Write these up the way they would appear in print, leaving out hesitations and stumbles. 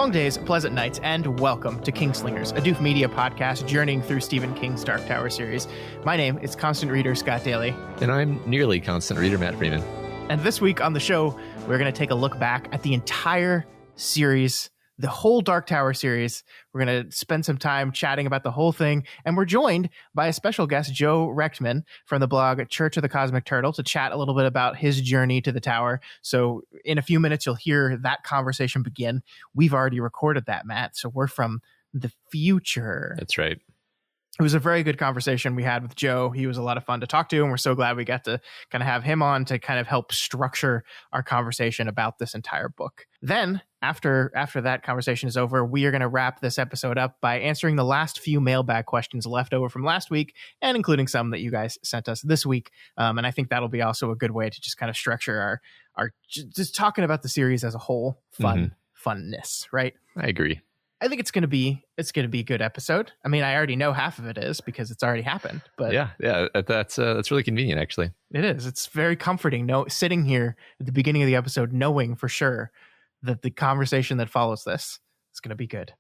Long days, pleasant nights, and welcome to Kingslingers, a Doof Media podcast journeying through Stephen King's Dark Tower series. My name is constant reader Scott Daly. And I'm nearly constant reader Matt Freeman. And this week on the show, we're going to take a look back at the entire series, the whole Dark Tower series. We're going to spend some time chatting about the whole thing, and we're joined by a special guest, Joe Reckman, from the blog Church of the Cosmic Turtle, to chat a little bit about his journey to the tower. So in a few minutes, you'll hear that conversation begin. We've already recorded that, Matt, so we're from the future. That's right. It was a very good conversation we had with Joe. He was a lot of fun to talk to, and we're so glad we got to kind of have him on to kind of help structure our conversation about this entire book. Then, after that conversation is over, we are going to wrap this episode up by answering the last few mailbag questions left over from last week, and including some that you guys sent us this week. And I think that'll be also a good way to just kind of structure our just talking about the series as a whole, funness, right? I agree. I think it's going to be a good episode. I mean, I already know half of it is because it's already happened. But yeah, that's really convenient, actually. It is. It's very comforting. Sitting here at the beginning of the episode, knowing for sure that the conversation that follows this is going to be good.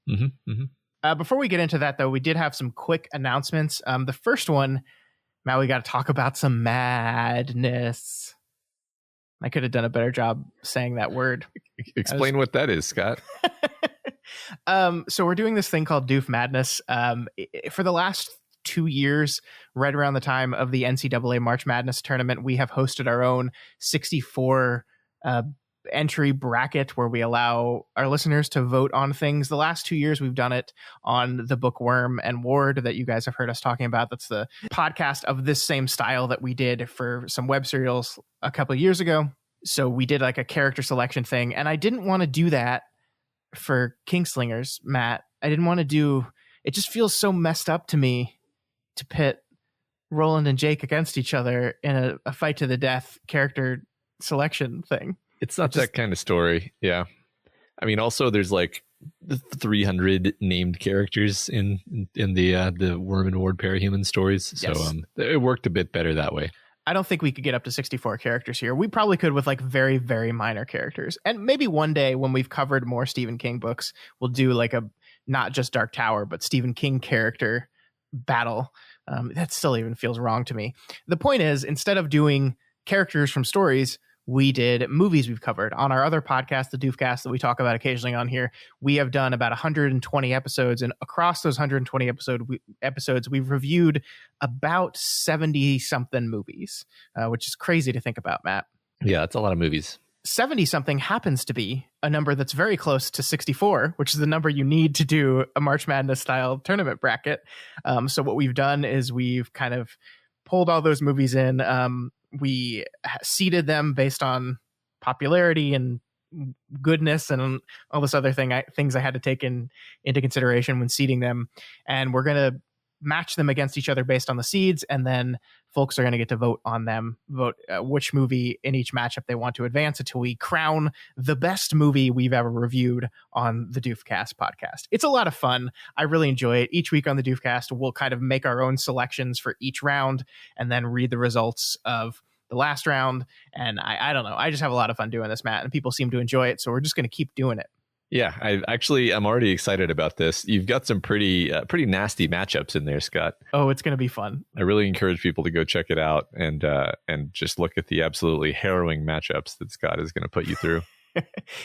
Before we get into that, though, we did have some quick announcements. The first one, Matt, we got to talk about some madness. I could have done a better job saying that word. Explain what that is, Scott. So we're doing this thing called Doof Madness. For the last 2 years, right around the time of the NCAA March Madness tournament, we have hosted our own 64 entry bracket where we allow our listeners to vote on things. The last 2 years, we've done it on the book Worm and Ward that you guys have heard us talking about. That's the podcast of this same style that we did for some web serials a couple of years ago. So we did like a character selection thing, and I didn't want to do that for Kingslingers, Matt. I didn't want to do it. Just feels so messed up to me to pit Roland and Jake against each other in a fight to the death character selection thing. It's not that kind of story. Yeah. I mean, also there's like 300 named characters in the Worm and Ward parahuman stories. So yes. It worked a bit better that way. I don't think we could get up to 64 characters here. We probably could with like very, very minor characters. And maybe one day when we've covered more Stephen King books, we'll do like a, not just Dark Tower, but Stephen King character battle. That still even feels wrong to me. The point is, instead of doing characters from stories, we did movies we've covered. On our other podcast, the Doofcast, that we talk about occasionally on here, we have done about 120 episodes. And across those 120 episodes, we've reviewed about 70-something movies, which is crazy to think about, Matt. Yeah, that's a lot of movies. 70-something happens to be a number that's very close to 64, which is the number you need to do a March Madness-style tournament bracket. So what we've done is we've kind of pulled all those movies in. We seeded them based on popularity and goodness and all this other things I had to take into consideration when seeding them. And we're going to match them against each other based on the seeds. And then folks are going to get to vote on them, which movie in each matchup they want to advance until we crown the best movie we've ever reviewed on the Doofcast podcast. It's a lot of fun. I really enjoy it. Each week on the Doofcast, we'll kind of make our own selections for each round and then read the results of the last round. And I don't know. I just have a lot of fun doing this, Matt, and people seem to enjoy it. So we're just going to keep doing it. Yeah, I'm already excited about this. You've got some pretty nasty matchups in there, Scott. Oh, it's going to be fun. I really encourage people to go check it out and just look at the absolutely harrowing matchups that Scott is going to put you through.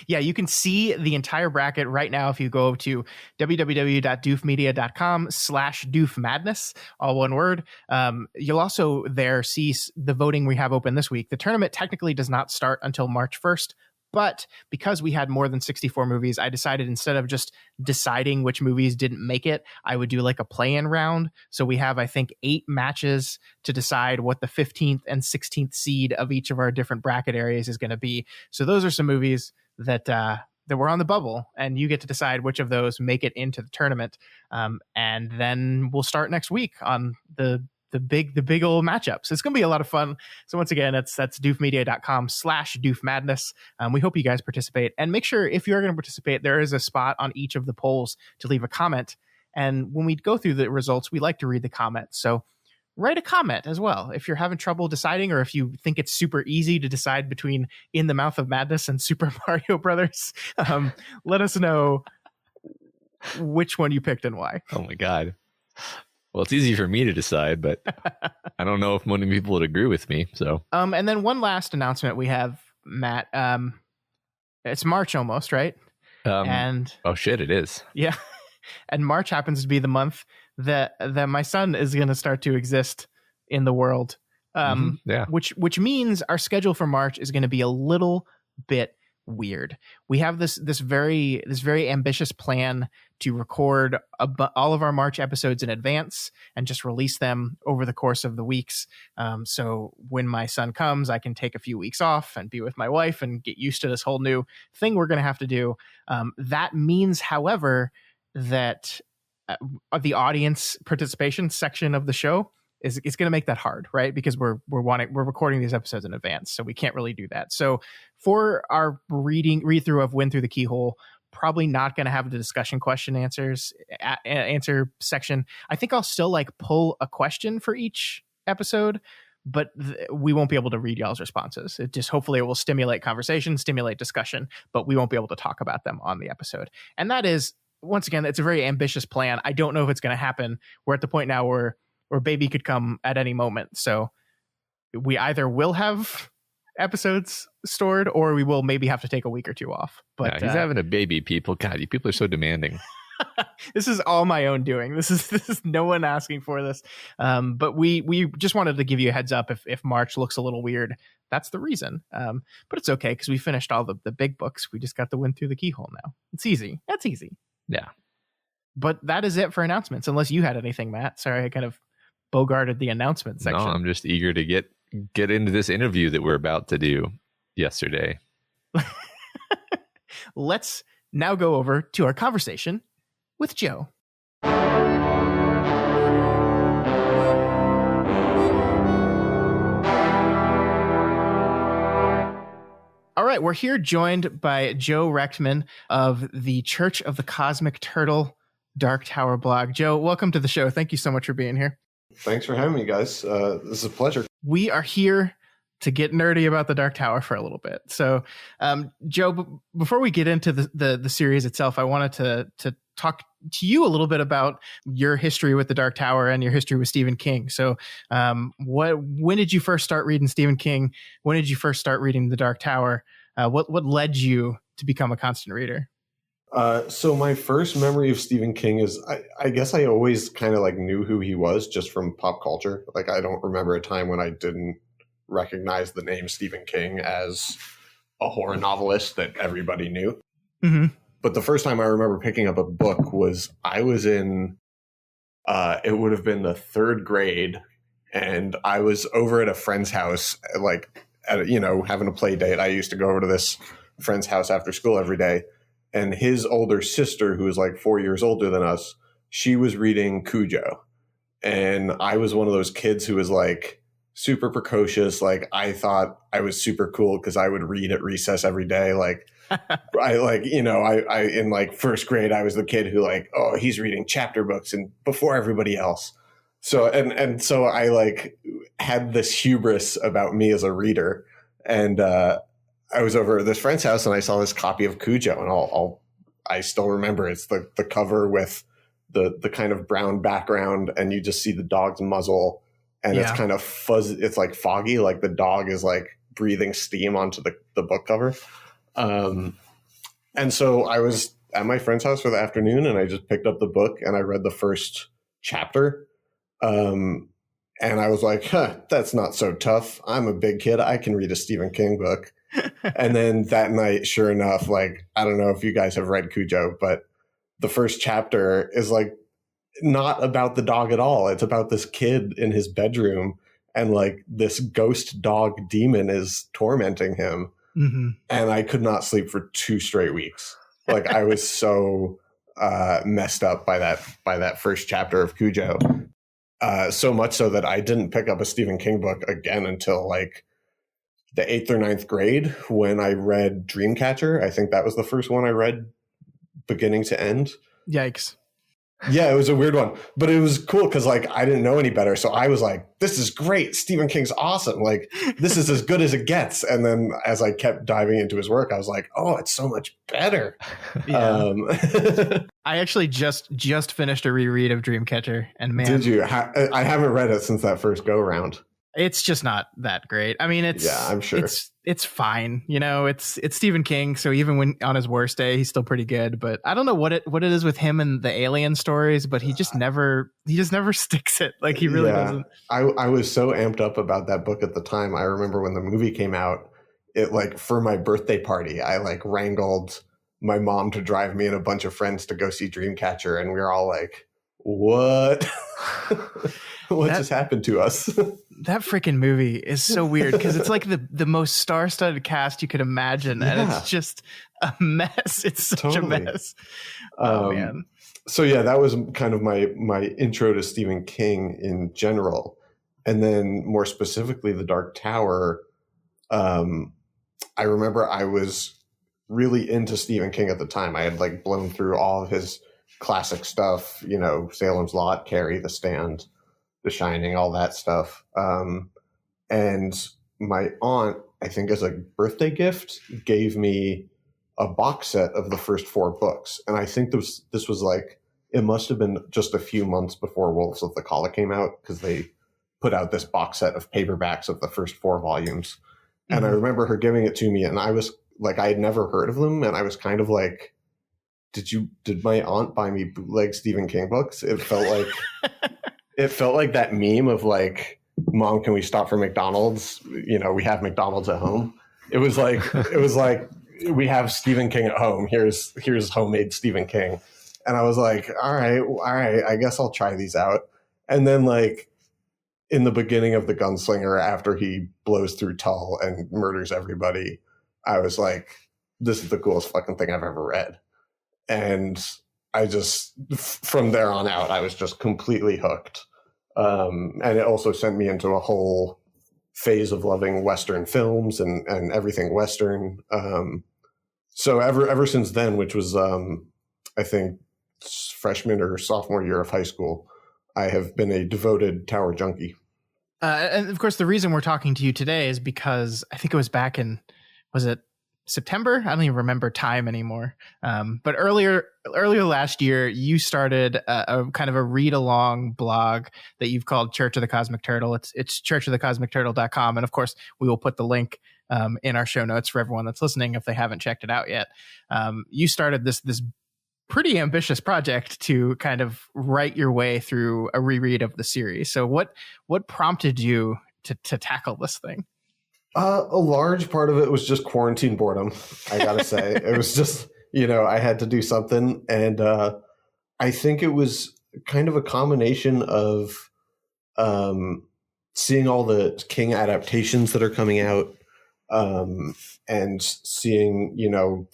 Yeah, you can see the entire bracket right now if you go to www.doofmedia.com/doofmadness, all one word. You'll also there see the voting we have open this week. The tournament technically does not start until March 1st, but because we had more than 64 movies, I decided instead of just deciding which movies didn't make it, I would do like a play-in round. So we have, I think, 8 matches to decide what the 15th and 16th seed of each of our different bracket areas is going to be. So those are some movies that were on the bubble, and you get to decide which of those make it into the tournament. And then we'll start next week on the big old matchups. It's going to be a lot of fun. So once again, that's doofmedia.com/doofmadness. We hope you guys participate, and make sure if you're going to participate, there is a spot on each of the polls to leave a comment. And when we go through the results, we like to read the comments. So write a comment as well. If you're having trouble deciding, or if you think it's super easy to decide between In the Mouth of Madness and Super Mario Brothers, let us know which one you picked and why. Oh my God. Well, it's easy for me to decide, but I don't know if many people would agree with me. So, and then one last announcement we have, Matt. It's March almost, right? And oh shit, it is. Yeah, and March happens to be the month that my son is going to start to exist in the world. Yeah. Which means our schedule for March is going to be a little bit weird. We have this very ambitious plan to record all of our March episodes in advance and just release them over the course of the weeks. So when my son comes, I can take a few weeks off and be with my wife and get used to this whole new thing we're going to have to do. That means, however, that the audience participation section of the show is going to make that hard, right? Because we're recording these episodes in advance, so we can't really do that. So for our read through of Wind Through the Keyhole, probably not going to have the discussion question answer section. I think I'll still pull a question for each episode, but we won't be able to read y'all's responses. It just, hopefully it will stimulate conversation, stimulate discussion, but we won't be able to talk about them on the episode. And that is, once again, it's a very ambitious plan. I don't know if it's going to happen. We're at the point now where baby could come at any moment. So we either will have episodes stored or we will maybe have to take a week or two off. But yeah, he's having a baby, people. God, you people are so demanding. This is all my own doing. This is no one asking for this. But we just wanted to give you a heads up if March looks a little weird. That's the reason. But it's okay because we finished all the big books. We just got the Wind Through the Keyhole now. It's easy. That's easy. Yeah. But that is it for announcements, unless you had anything, Matt. Sorry, I kind of bogarted the announcement section. No, I'm just eager to get into this interview that we're about to do yesterday. Let's now go over to our conversation with Joe. All right, we're here joined by Joe Reckman of the Church of the Cosmic Turtle Dark Tower blog. Joe, welcome to the show. Thank you so much for being here. Thanks for having me, guys. This is a pleasure. We are here to get nerdy about the Dark Tower for a little bit. So, Joe, before we get into the series itself, I wanted to talk to you a little bit about your history with the Dark Tower and your history with Stephen King. So, when did you first start reading Stephen King? When did you first start reading the Dark Tower? What led you to become a constant reader? So my first memory of Stephen King is, I guess I always kind of knew who he was just from pop culture. I don't remember a time when I didn't recognize the name Stephen King as a horror novelist that everybody knew. Mm-hmm. But the first time I remember picking up a book was I was in, it would have been the third grade, and I was over at a friend's house, having a play date. I used to go over to this friend's house after school every day. And his older sister, who was 4 years older than us, she was reading Cujo. And I was one of those kids who was super precocious. I thought I was super cool because I would read at recess every day. I in first grade, I was the kid who oh, he's reading chapter books and before everybody else. So, and so I had this hubris about me as a reader. And, I was over at this friend's house and I saw this copy of Cujo, and I still remember it's the cover with the kind of brown background, and you just see the dog's muzzle, and It's kind of fuzzy. It's foggy, the dog is breathing steam onto the book cover. And so I was at my friend's house for the afternoon, and I just picked up the book and I read the first chapter. And I was like, that's not so tough. I'm a big kid. I can read a Stephen King book. And then that night, sure enough, I don't know if you guys have read Cujo, but the first chapter is not about the dog at all. It's about this kid in his bedroom, and this ghost dog demon is tormenting him. Mm-hmm. And I could not sleep for 2 straight weeks. I was so messed up by that first chapter of Cujo. So much so that I didn't pick up a Stephen King book again until the 8th or 9th grade, when I read Dreamcatcher. I think that was the first one I read beginning to end. Yikes. Yeah, it was a weird one, but it was cool because I didn't know any better. So I was this is great. Stephen King's awesome. This is as good as it gets. And then as I kept diving into his work, I was oh, it's so much better. Yeah. I actually just finished a reread of Dreamcatcher, and man, did you? I haven't read it since that first go round. it's just not that great. I mean, I'm sure it's fine. You know, it's Stephen King, so even when on his worst day, he's still pretty good. But I don't know what it is with him and the alien stories, but he just never sticks it. Like he really doesn't. I was so amped up about that book at the time. I remember when the movie came out, it like for my birthday party, I like wrangled my mom to drive me and a bunch of friends to go see Dreamcatcher, and we were all like, "What? What just happened to us?" That freaking movie is so weird because it's like the most star-studded cast you could imagine, and it's just a mess. It's such a mess. Oh man. So yeah, that was kind of my intro to Stephen King in general, and then more specifically, The Dark Tower. I remember I was really into Stephen King at the time. I had like blown through all of his classic stuff, you know, Salem's Lot, Carrie, The Stand, The Shining, all that stuff. And my aunt, I think as a birthday gift, gave me a box set of the first 4 books. And I think this was like, it must have been just a few months before Wolves of the Calla came out, because they put out this box set of paperbacks of the first 4 volumes. Mm-hmm. And I remember her giving it to me, and I was like, I had never heard of them. And I was kind of like, did my aunt buy me bootleg Stephen King books? It felt like that meme of like, Mom, can we stop for McDonald's? You know, we have McDonald's at home. It was like we have Stephen King at home. Here's homemade Stephen King. And I was like, all right, I guess I'll try these out. And then like in the beginning of The Gunslinger, after he blows through Tull and murders everybody, I was like, this is the coolest fucking thing I've ever read. And I just, from there on out, I was just completely hooked. And it also sent me into a whole phase of loving Western films and everything Western. So ever since then, which was, I think, freshman or sophomore year of high school, I have been a devoted Tower junkie. And of course, the reason we're talking to you today is because I think it was back in, was it September? I don't even remember time anymore. But earlier last year, you started a kind of a read along blog that you've called Church of the Cosmic Turtle. It's churchofthecosmicturtle.com. And of course, we will put the link in our show notes for everyone that's listening if they haven't checked it out yet. You started this pretty ambitious project to kind of write your way through a reread of the series. So what prompted you to tackle this thing? A large part of it was just quarantine boredom, I gotta say. It was just, you know, I had to do something. And I think it was kind of a combination of seeing all the King adaptations that are coming out, and seeing, you know,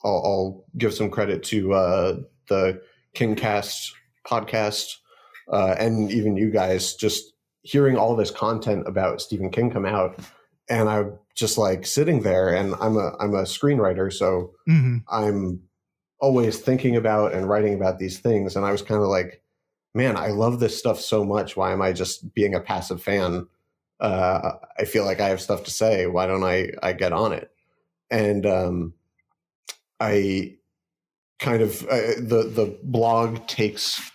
I'll give some credit to the Kingcast podcast, and even you guys, just hearing all this content about Stephen King come out, and I'm just like sitting there, and I'm a screenwriter, so I'm always thinking about and writing about these things. And I was kind of like, man, I love this stuff so much. Why am I just being a passive fan? I feel like I have stuff to say. Why don't I get on it? And I kind of the blog takes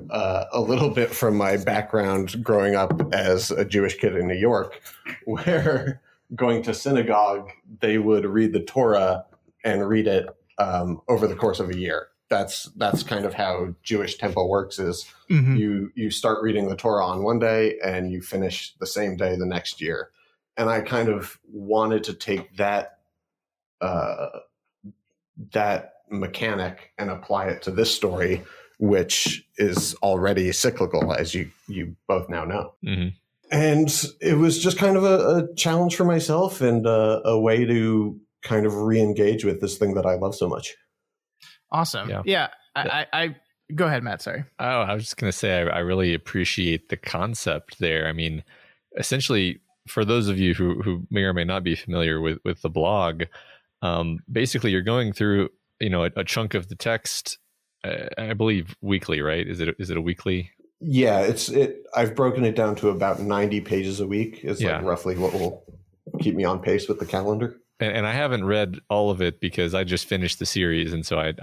a little bit from my background growing up as a Jewish kid in New York, where going to synagogue, they would read the Torah and read it over the course of a year. That's kind of how Jewish temple works, is you start reading the Torah on one day and you finish the same day the next year. And I kind of wanted to take that mechanic and apply it to this story, which is already cyclical, as you both now know. Mm-hmm. And it was just kind of a challenge for myself, and a way to kind of re-engage with this thing that I love so much. Awesome. Yeah. I go ahead, Matt. Sorry. Oh, I was just going to say, I really appreciate the concept there. I mean, essentially, for those of you who may or may not be familiar with the blog, basically you're going through, you know, a chunk of the text, I believe weekly, right? Is it a weekly? Yeah, I've broken it down to about 90 pages a week is like roughly what will keep me on pace with the calendar. and I haven't read all of it because I just finished the series, and so I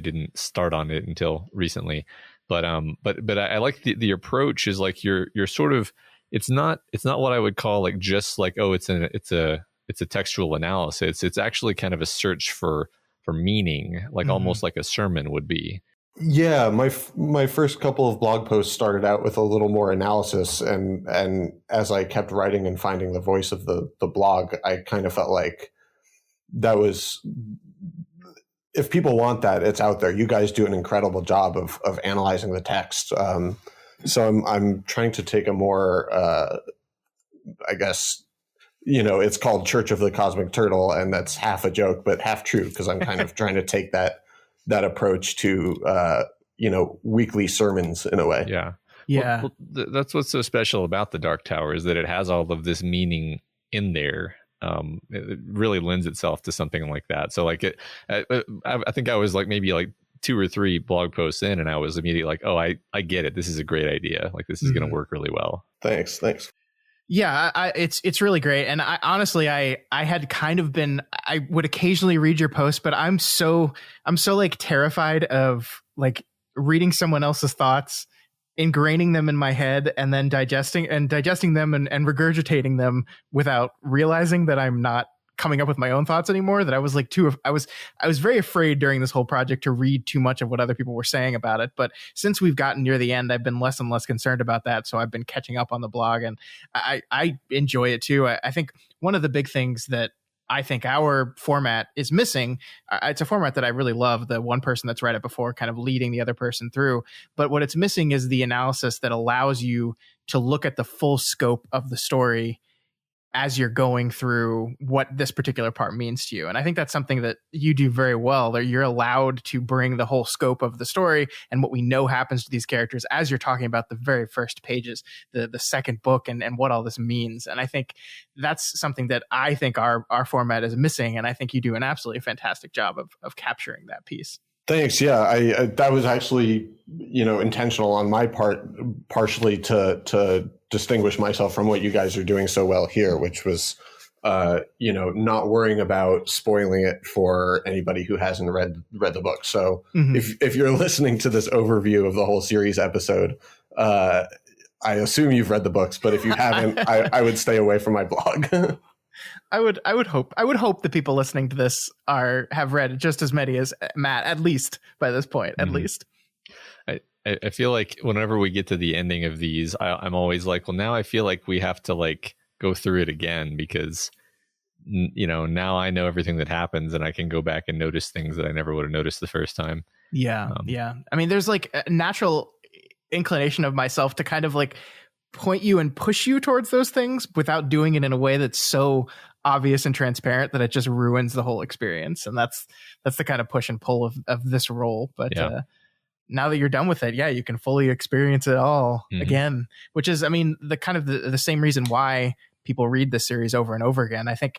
didn't start on it until recently. But I like the approach is like you're sort of, it's not what I would call like just like, oh, it's a textual analysis. It's actually kind of a search for meaning, like almost like a sermon would be. Yeah, my first couple of blog posts started out with a little more analysis, and as I kept writing and finding the voice of the blog, I kind of felt like that was, if people want that, it's out there. You guys do an incredible job of analyzing the text. So I'm trying to take a more, I guess, it's called Church of the Cosmic Turtle, and that's half a joke but half true, because I'm kind of trying to take that approach to weekly sermons in a way. Yeah. Well, that's what's so special about the Dark Tower, is that it has all of this meaning in there. It really lends itself to something like that. So like I think I was like maybe like 2 or 3 blog posts in, and I was immediately like, oh, I get it. This is a great idea. Like this is going to work really well. Thanks. Yeah, it's really great. And I honestly, I had kind of been, I would occasionally read your posts, but I'm so like terrified of like reading someone else's thoughts, ingraining them in my head, and then digesting them and regurgitating them without realizing that I'm not coming up with my own thoughts anymore. That I was like I was very afraid during this whole project to read too much of what other people were saying about it. But since we've gotten near the end, I've been less and less concerned about that. So I've been catching up on the blog, and I enjoy it too. I think one of the big things that I think our format is missing, it's a format that I really love, the one person that's read it before kind of leading the other person through. But what it's missing is the analysis that allows you to look at the full scope of the story as you're going through what this particular part means to you. And I think that's something that you do very well, that you're allowed to bring the whole scope of the story and what we know happens to these characters as you're talking about the very first pages, the second book, and what all this means. And I think that's something that I think our format is missing. And I think you do an absolutely fantastic job of capturing that piece. Thanks. Yeah, I that was actually, intentional on my part, partially to distinguish myself from what you guys are doing so well here, which was, not worrying about spoiling it for anybody who hasn't read the book. So if you're listening to this overview of the whole series episode, I assume you've read the books, but if you haven't, I would stay away from my blog. I would hope the people listening to this have read just as many as Matt, at least by this point, at least. I feel like whenever we get to the ending of these, I'm always like, well, now I feel like we have to like go through it again, because now I know everything that happens, and I can go back and notice things that I never would have noticed the first time. Yeah. I mean, there's like a natural inclination of myself to kind of like point you and push you towards those things without doing it in a way that's so obvious and transparent that it just ruins the whole experience. And that's the kind of push and pull of this role. But now that you're done with it, you can fully experience it all again, which is, I mean, the kind of the same reason why people read this series over and over again. I think,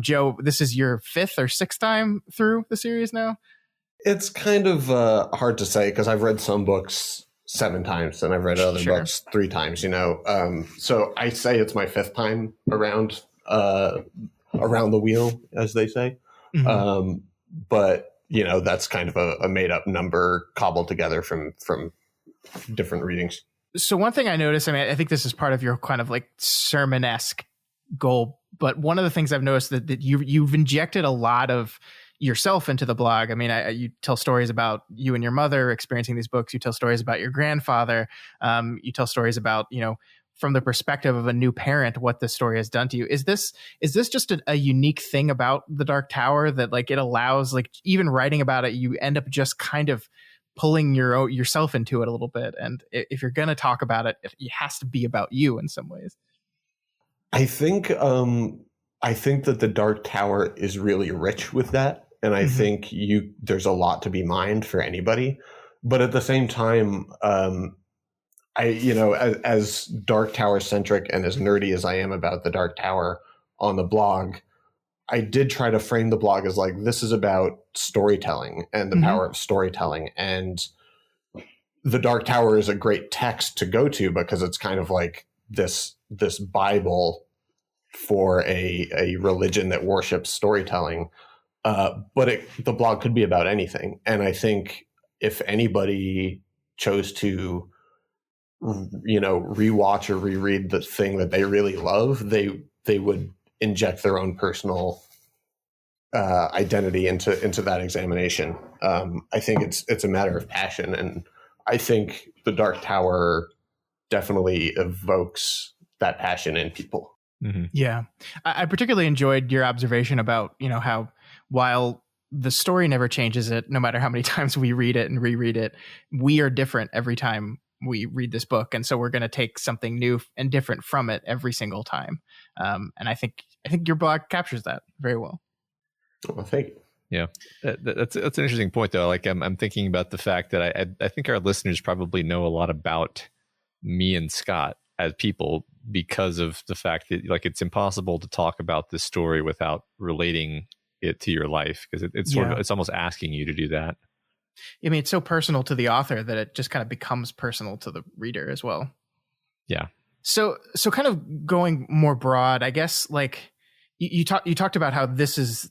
Joe, this is your 5th or 6th time through the series now? It's kind of hard to say, because I've read some books 7 times and I've read other books 3 times, so I say it's my 5th time around the wheel, as they say. But that's kind of a made up number cobbled together from different readings. So one thing I noticed, I mean, I think this is part of your kind of like sermon-esque goal, but one of the things I've noticed that you've injected a lot of yourself into the blog. I mean, you tell stories about you and your mother experiencing these books. You tell stories about your grandfather. You tell stories about, from the perspective of a new parent, what this story has done to you. Is this just a unique thing about the Dark Tower that like it allows, like even writing about it, you end up just kind of pulling yourself into it a little bit? And if you're going to talk about it, it has to be about you in some ways. I think that the Dark Tower is really rich with that. And I think there's a lot to be mined for anybody. But at the same time, as Dark Tower centric and as nerdy as I am about the Dark Tower on the blog, I did try to frame the blog as like, this is about storytelling and the power of storytelling. And the Dark Tower is a great text to go to, because it's kind of like this Bible for a religion that worships storytelling. But the blog could be about anything. And I think if anybody chose to, rewatch or reread the thing that they really love, they would inject their own personal identity into that examination. I think it's a matter of passion, and I think The Dark Tower definitely evokes that passion in people. Mm-hmm. Yeah, I particularly enjoyed your observation about how while the story never changes it, no matter how many times we read it and reread it, we are different every time we read this book, and so we're going to take something new and different from it every single time. And I think your blog captures that very well. Well, thank you. Yeah, that's an interesting point, though. Like I'm thinking about the fact that I think our listeners probably know a lot about me and Scott as people because of the fact that like it's impossible to talk about this story without relating it to your life, because it's sort of, it's almost asking you to do that. I mean, it's so personal to the author that it just kind of becomes personal to the reader as well. Yeah. So kind of going more broad, I guess, like you talked about how this is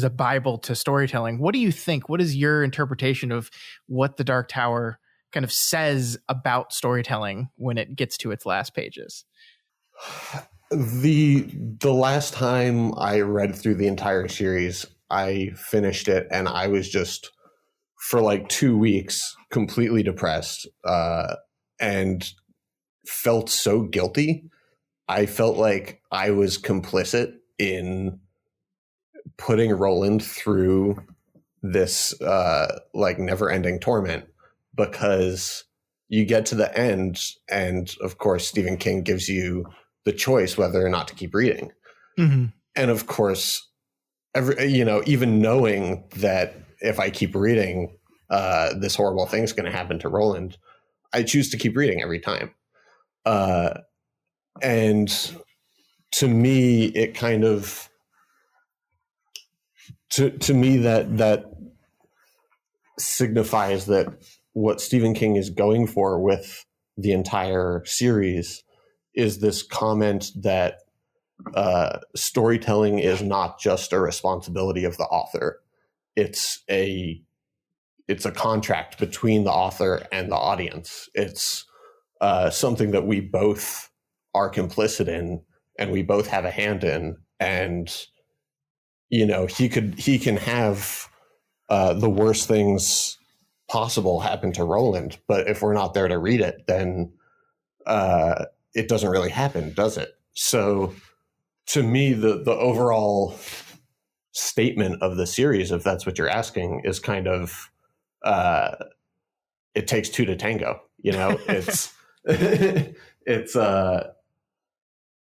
a Bible to storytelling. What do you think? What is your interpretation of what The Dark Tower kind of says about storytelling when it gets to its last pages? The last time I read through the entire series, I finished it and I was just for like 2 weeks completely depressed and felt so guilty. I felt like I was complicit in putting Roland through this like never-ending torment, because you get to the end and of course Stephen King gives you the choice whether or not to keep reading. Mm-hmm. And of course, even knowing that if I keep reading, this horrible thing's going to happen to Roland, I choose to keep reading every time. And to me, it kind of, to me that signifies that what Stephen King is going for with the entire series is this comment that storytelling is not just a responsibility of the author. It's a contract between the author and the audience. It's something that we both are complicit in and we both have a hand in. And, he can have the worst things possible happen to Roland, but if we're not there to read it, then it doesn't really happen, does it? So to me, the overall statement of the series, if that's what you're asking, is kind of it takes two to tango. It's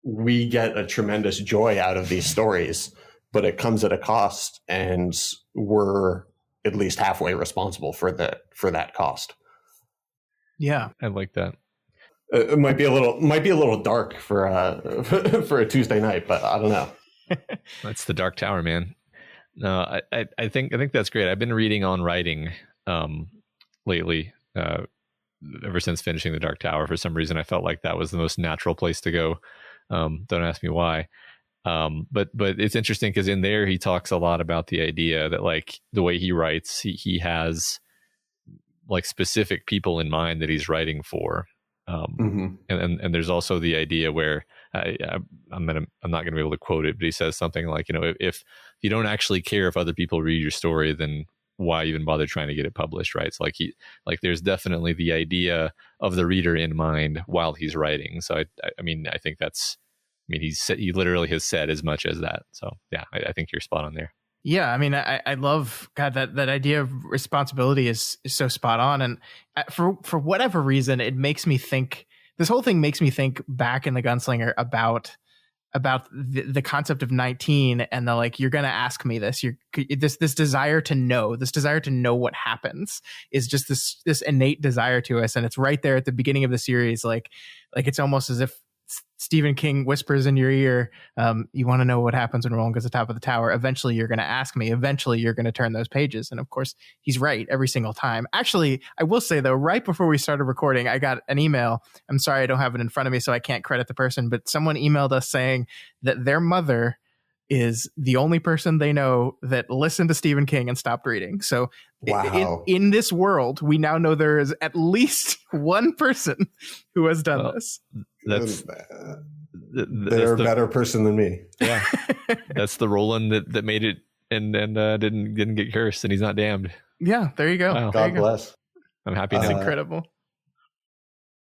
we get a tremendous joy out of these stories, but it comes at a cost, and we're at least halfway responsible for that cost. Yeah, I like that. It might be a little dark for a Tuesday night, but I don't know. That's The Dark Tower, man. No, I think that's great. I've been reading on writing lately, ever since finishing The Dark Tower. For some reason, I felt like that was the most natural place to go. Don't ask me why. But it's interesting because in there he talks a lot about the idea that like the way he writes, he has like specific people in mind that he's writing for. And there's also the idea where I'm not going to be able to quote it, but he says something like, if you don't actually care if other people read your story, then why even bother trying to get it published, right? So like there's definitely the idea of the reader in mind while he's writing. So I think he literally has said as much as that. So yeah, I think you're spot on there. Yeah, I mean, I love, God, that idea of responsibility is so spot on. And for whatever reason, it makes me think, this whole thing makes me think back in The Gunslinger about the concept of 19 and the, like, you're going to ask me this, this desire to know what happens is just this innate desire to us. And it's right there at the beginning of the series. Like it's almost as if Stephen King whispers in your ear, you want to know what happens when Roland goes to the top of the tower. Eventually, you're going to ask me. Eventually, you're going to turn those pages. And of course, he's right every single time. Actually, I will say, though, right before we started recording, I got an email. I'm sorry I don't have it in front of me, so I can't credit the person. But someone emailed us saying that their mother is the only person they know that listened to Stephen King and stopped reading. So wow. in this world, we now know there is at least one person who has done this. They're a better person than me. Yeah. That's the Roland that made it and didn't get cursed, and he's not damned. Yeah, there you go. Wow. God bless. I'm happy That's now. incredible.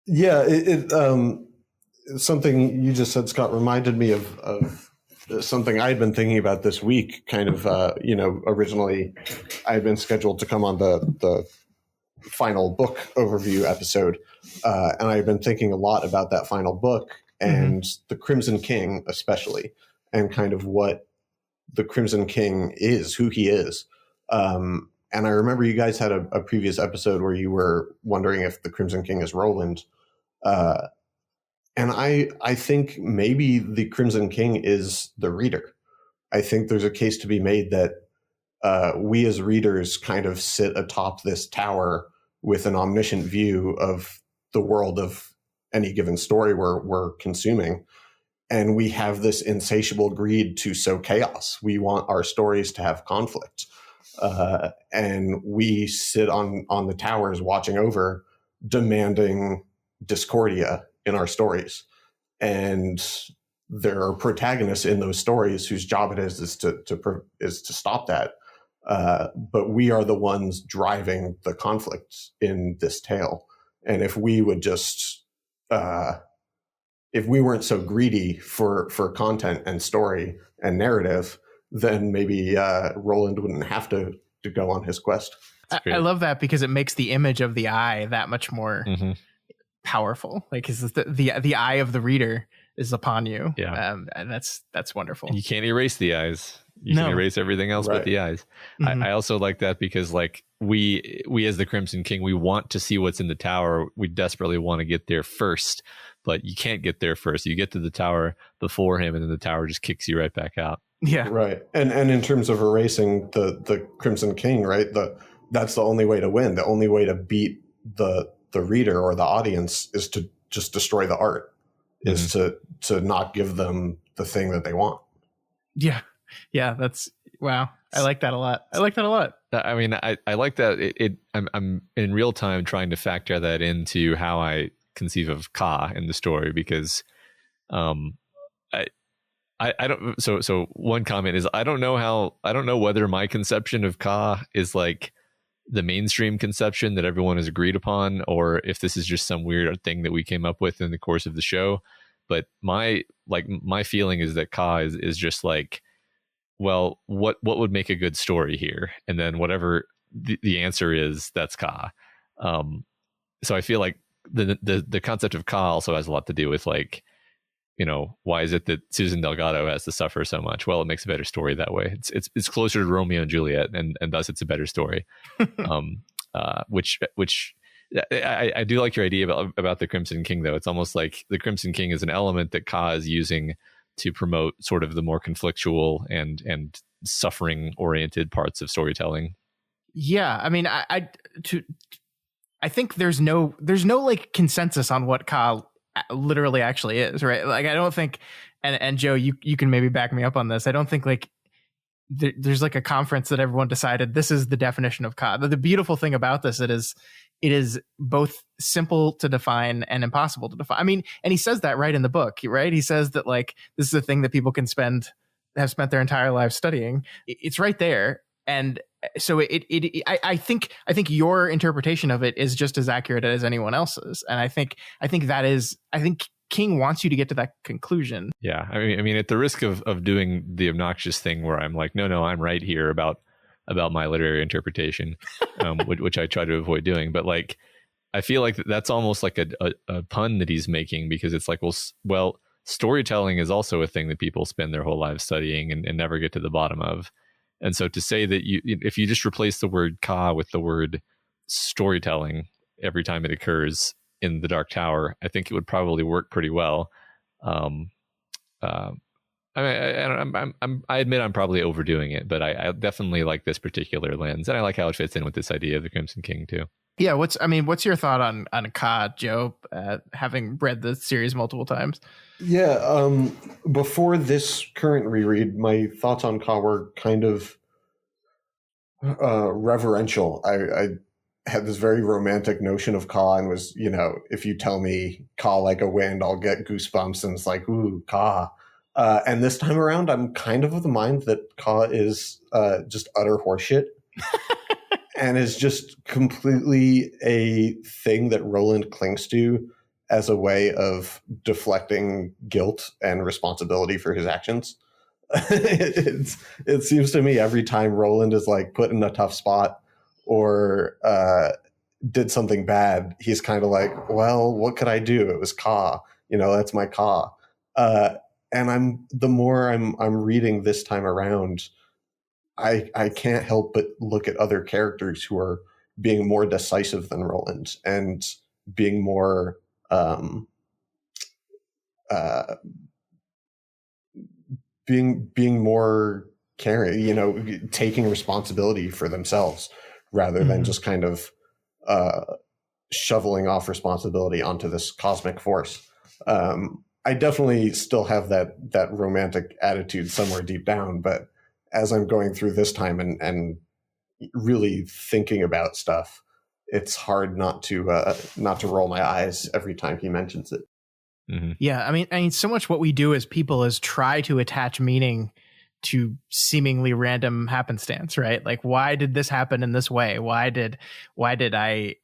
Yeah, something you just said, Scott, reminded me of something I had been thinking about this week. Kind of, originally I had been scheduled to come on the final book overview episode, and I had been thinking a lot about that final book and the Crimson King, especially, and kind of what the Crimson King is, who he is. And I remember you guys had a previous episode where you were wondering if the Crimson King is Roland. And I think maybe the Crimson King is the reader. I think there's a case to be made that we as readers kind of sit atop this tower with an omniscient view of the world of any given story we're consuming. And we have this insatiable greed to sow chaos. We want our stories to have conflict. And we sit on the towers watching over, demanding discordia in our stories. And there are protagonists in those stories whose job it is to stop that. But we are the ones driving the conflict in this tale. And if we would just, if we weren't so greedy for content and story and narrative, then maybe Roland wouldn't have to go on his quest. I love that because it makes the image of the eye that much more powerful. Like, is the eye of the reader is upon you. Yeah, and that's wonderful. And you can't erase the eyes. You can erase everything else but the eyes. I also like that because, like, we as the Crimson King, we want to see what's in the tower. We desperately want to get there first, but you can't get there first. You get to the tower before him, and then the tower just kicks you right back out. Yeah, right. And in terms of erasing the Crimson King, right? That's the only way to win. The only way to beat the reader or the audience is to just destroy the art. Is to not give them the thing that they want. Yeah. That's wow. I like that a lot. I mean, I like that. I'm in real time trying to factor that into how I conceive of Ka in the story, because I don't. So one comment is I don't know whether my conception of Ka is like the mainstream conception that everyone has agreed upon, or if this is just some weird thing that we came up with in the course of the show. But my feeling is that Ka is just like, well, what would make a good story here? And then whatever the answer is, that's Ka. So I feel like the concept of Ka also has a lot to do with, like, you know, why is it that Susan Delgado has to suffer so much? Well, it makes a better story that way. It's closer to Romeo and Juliet, and thus it's a better story. Which I do like your idea about the Crimson King, though. It's almost like the Crimson King is an element that Ka is using to promote sort of the more conflictual and suffering oriented parts of storytelling. Yeah, I mean, I think there's no like consensus on what Ka literally actually is, right? Like, I don't think, and Joe, you can maybe back me up on this. I don't think like there's like a conference that everyone decided this is the definition of Ka. The beautiful thing about this, it is both simple to define and impossible to define. I mean, and he says that right in the book, right? He says that, like, this is a thing that people have spent their entire lives studying. It's right there. And so I think your interpretation of it is just as accurate as anyone else's. And I think King wants you to get to that conclusion. Yeah. I mean, at the risk of doing the obnoxious thing where I'm like, no, I'm right here about my literary interpretation, which I try to avoid doing. But, like, I feel like that's almost like a pun that he's making, because it's like, well, storytelling is also a thing that people spend their whole lives studying and never get to the bottom of. And so to say that if you just replace the word Ka with the word storytelling every time it occurs in the Dark Tower, I think it would probably work pretty well. I admit I'm probably overdoing it, but I definitely like this particular lens, and I like how it fits in with this idea of the Crimson King too. Yeah, what's your thought on Ka, Joe, having read the series multiple times? Yeah, before this current reread, my thoughts on Ka were kind of reverential. I had this very romantic notion of Ka, and was, if you tell me Ka like a wind, I'll get goosebumps, and it's like, ooh, Ka. And this time around, I'm kind of the mind that Ka is just utter horseshit. And is just completely a thing that Roland clings to as a way of deflecting guilt and responsibility for his actions. It seems to me every time Roland is like put in a tough spot or did something bad, he's kind of like, well, what could I do? It was Ka, that's my Ka. And the more I'm reading this time around, I can't help but look at other characters who are being more decisive than Roland and being more being more caring, taking responsibility for themselves rather than just kind of shoveling off responsibility onto this cosmic force. I definitely still have that romantic attitude somewhere deep down, but as I'm going through this time and really thinking about stuff, it's hard not to roll my eyes every time he mentions it. Mm-hmm. Yeah, I mean, so much what we do as people is try to attach meaning to seemingly random happenstance, right? Like, why did this happen in this way? Why did I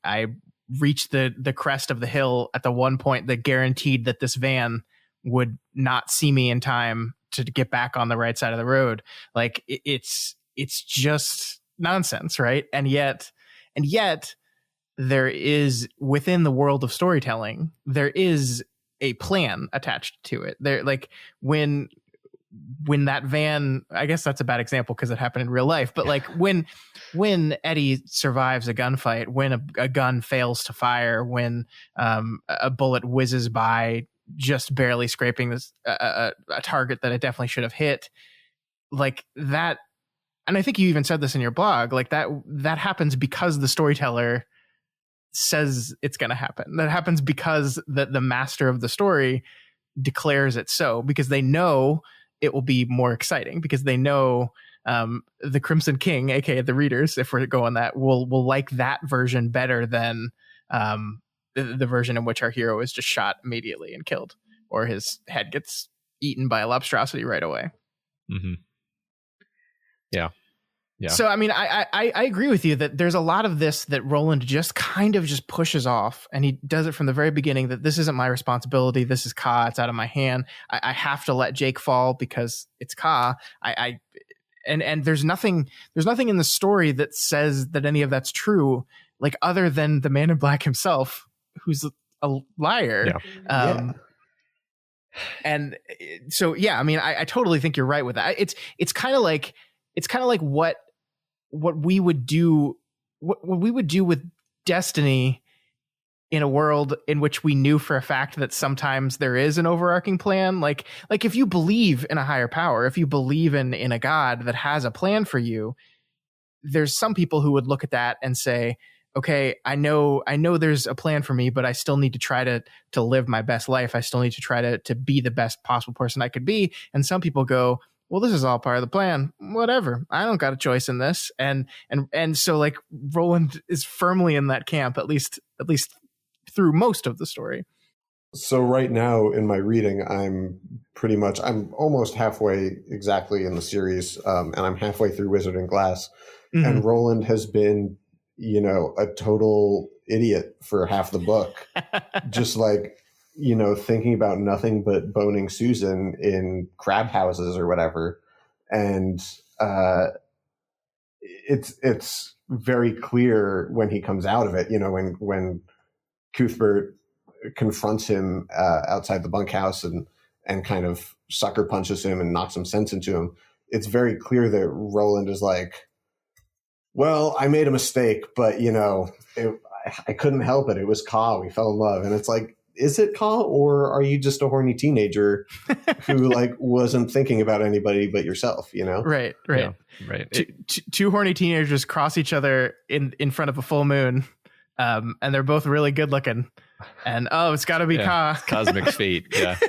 reach the crest of the hill at the one point that guaranteed that this van would not see me in time to get back on the right side of the road? Like, it's just nonsense, right? And yet there is, within the world of storytelling, there is a plan attached to it. There, like, when that van, I guess that's a bad example because it happened in real life, but like when Eddie survives a gunfight, when a gun fails to fire, when a bullet whizzes by just barely scraping this a target that it definitely should have hit, like that. And I think you even said this in your blog, like that happens because the storyteller says it's going to happen. That happens because the master of the story declares it so, because they know it will be more exciting, because they know the Crimson King, aka the readers, if we're going that, will like that version better than the version in which our hero is just shot immediately and killed, or his head gets eaten by a lobstrosity right away. Mm-hmm. Yeah. So, I mean, I agree with you that there's a lot of this that Roland just kind of just pushes off, and he does it from the very beginning, that this isn't my responsibility. This is Ka. It's out of my hand. I have to let Jake fall because it's Ka. And there's nothing in the story that says that any of that's true, like, other than the Man in Black himself, who's a liar. Yeah. And so, yeah, I mean, I totally think you're right with that. It's kind of like what we would do with Destiny in a world in which we knew for a fact that sometimes there is an overarching plan. Like if you believe in a higher power, if you believe in a God that has a plan for you, there's some people who would look at that and say, okay, I know there's a plan for me, but I still need to try to live my best life. I still need to try to be the best possible person I could be. And some people go, well, this is all part of the plan. Whatever. I don't got a choice in this. And so, like, Roland is firmly in that camp, at least through most of the story. So right now in my reading, I'm almost halfway exactly in the series, and I'm halfway through Wizard and Glass. Mm-hmm. And Roland has been, a total idiot for half the book. Just like, thinking about nothing but boning Susan in crab houses or whatever. And it's very clear when he comes out of it, when Cuthbert confronts him outside the bunkhouse and kind of sucker punches him and knocks some sense into him. It's very clear that Roland is like, well, I made a mistake, but I couldn't help it. It was Ka. We fell in love. And it's like, is it Ka, or are you just a horny teenager who like wasn't thinking about anybody but yourself, you know? Right. Yeah, right. Two horny teenagers cross each other in front of a full moon, and they're both really good looking. And it's got to be Ka. Cosmic fate. Yeah.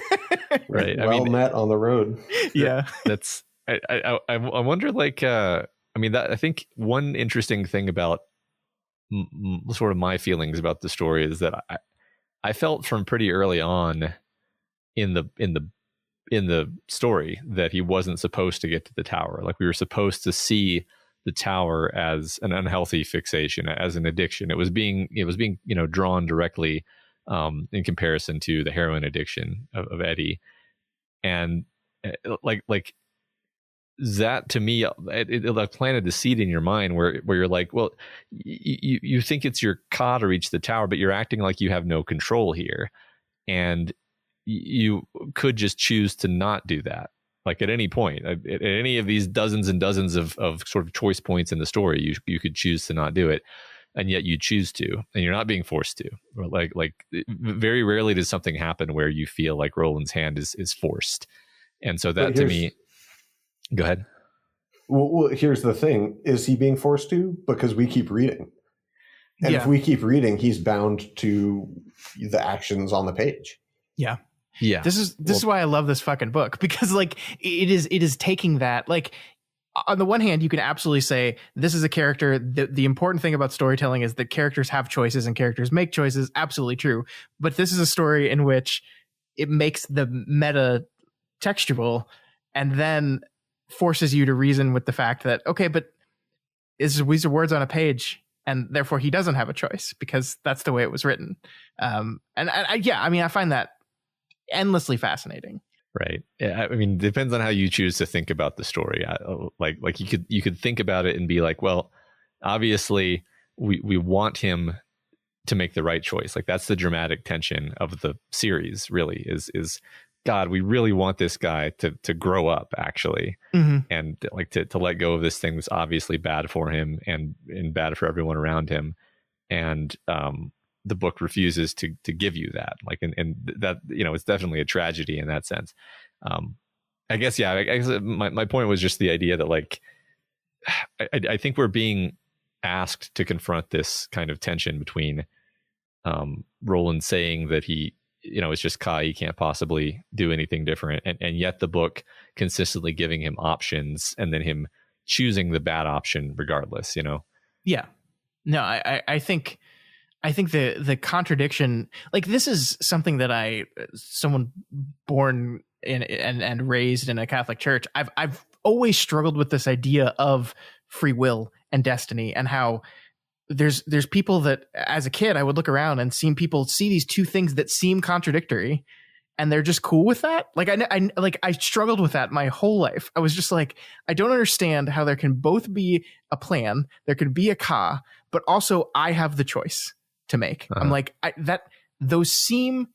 Right. Well met on the road. Yeah. That's I wonder, like, I mean, that I think one interesting thing about sort of my feelings about the story is that I felt from pretty early on in the story that he wasn't supposed to get to the tower. Like, we were supposed to see the tower as an unhealthy fixation, as an addiction. It was being drawn directly in comparison to the heroin addiction of Eddie. And like that, to me, it planted the seed in your mind where you're like, well, you think it's your Ka to reach the tower, but you're acting like you have no control here, and you could just choose to not do that. Like, at any point, at any of these dozens and dozens of sort of choice points in the story, you could choose to not do it, and yet you choose to, and you're not being forced to. Like very rarely does something happen where you feel like Roland's hand is forced, and so that, to me. Go ahead. Well, here's the thing. Is he being forced to? Because we keep reading. And if we keep reading, he's bound to the actions on the page. Yeah. Yeah. This is why I love this fucking book, because like it is taking that, like, on the one hand, you can absolutely say this is a character. The important thing about storytelling is that characters have choices and characters make choices. Absolutely true. But this is a story in which it makes the meta textual and then forces you to reason with the fact that, okay, but these are words on a page, and therefore he doesn't have a choice because that's the way it was written. I find that endlessly fascinating. Right. Yeah, I mean, depends on how you choose to think about the story. Like you could think about it and be like, well, obviously we want him to make the right choice. Like, that's the dramatic tension of the series, really, is God, we really want this guy to grow up, actually, and like to let go of this thing that's obviously bad for him and bad for everyone around him. And the book refuses to give you that. Like, and that, it's definitely a tragedy in that sense. I guess my point was just the idea that, like, I think we're being asked to confront this kind of tension between Roland saying that he, it's just Kai, he can't possibly do anything different, and yet the book consistently giving him options and then him choosing the bad option regardless. Yeah. No, I think the contradiction, like, this is something that someone born in and raised in a Catholic church, I've always struggled with this idea of free will and destiny, and how there's people that, as a kid, I would look around and see people see these two things that seem contradictory, and they're just cool with that. Like, I struggled with that my whole life. I was just like, I don't understand how there can both be a plan, there could be a Ka, but also I have the choice to make. I'm like, those seem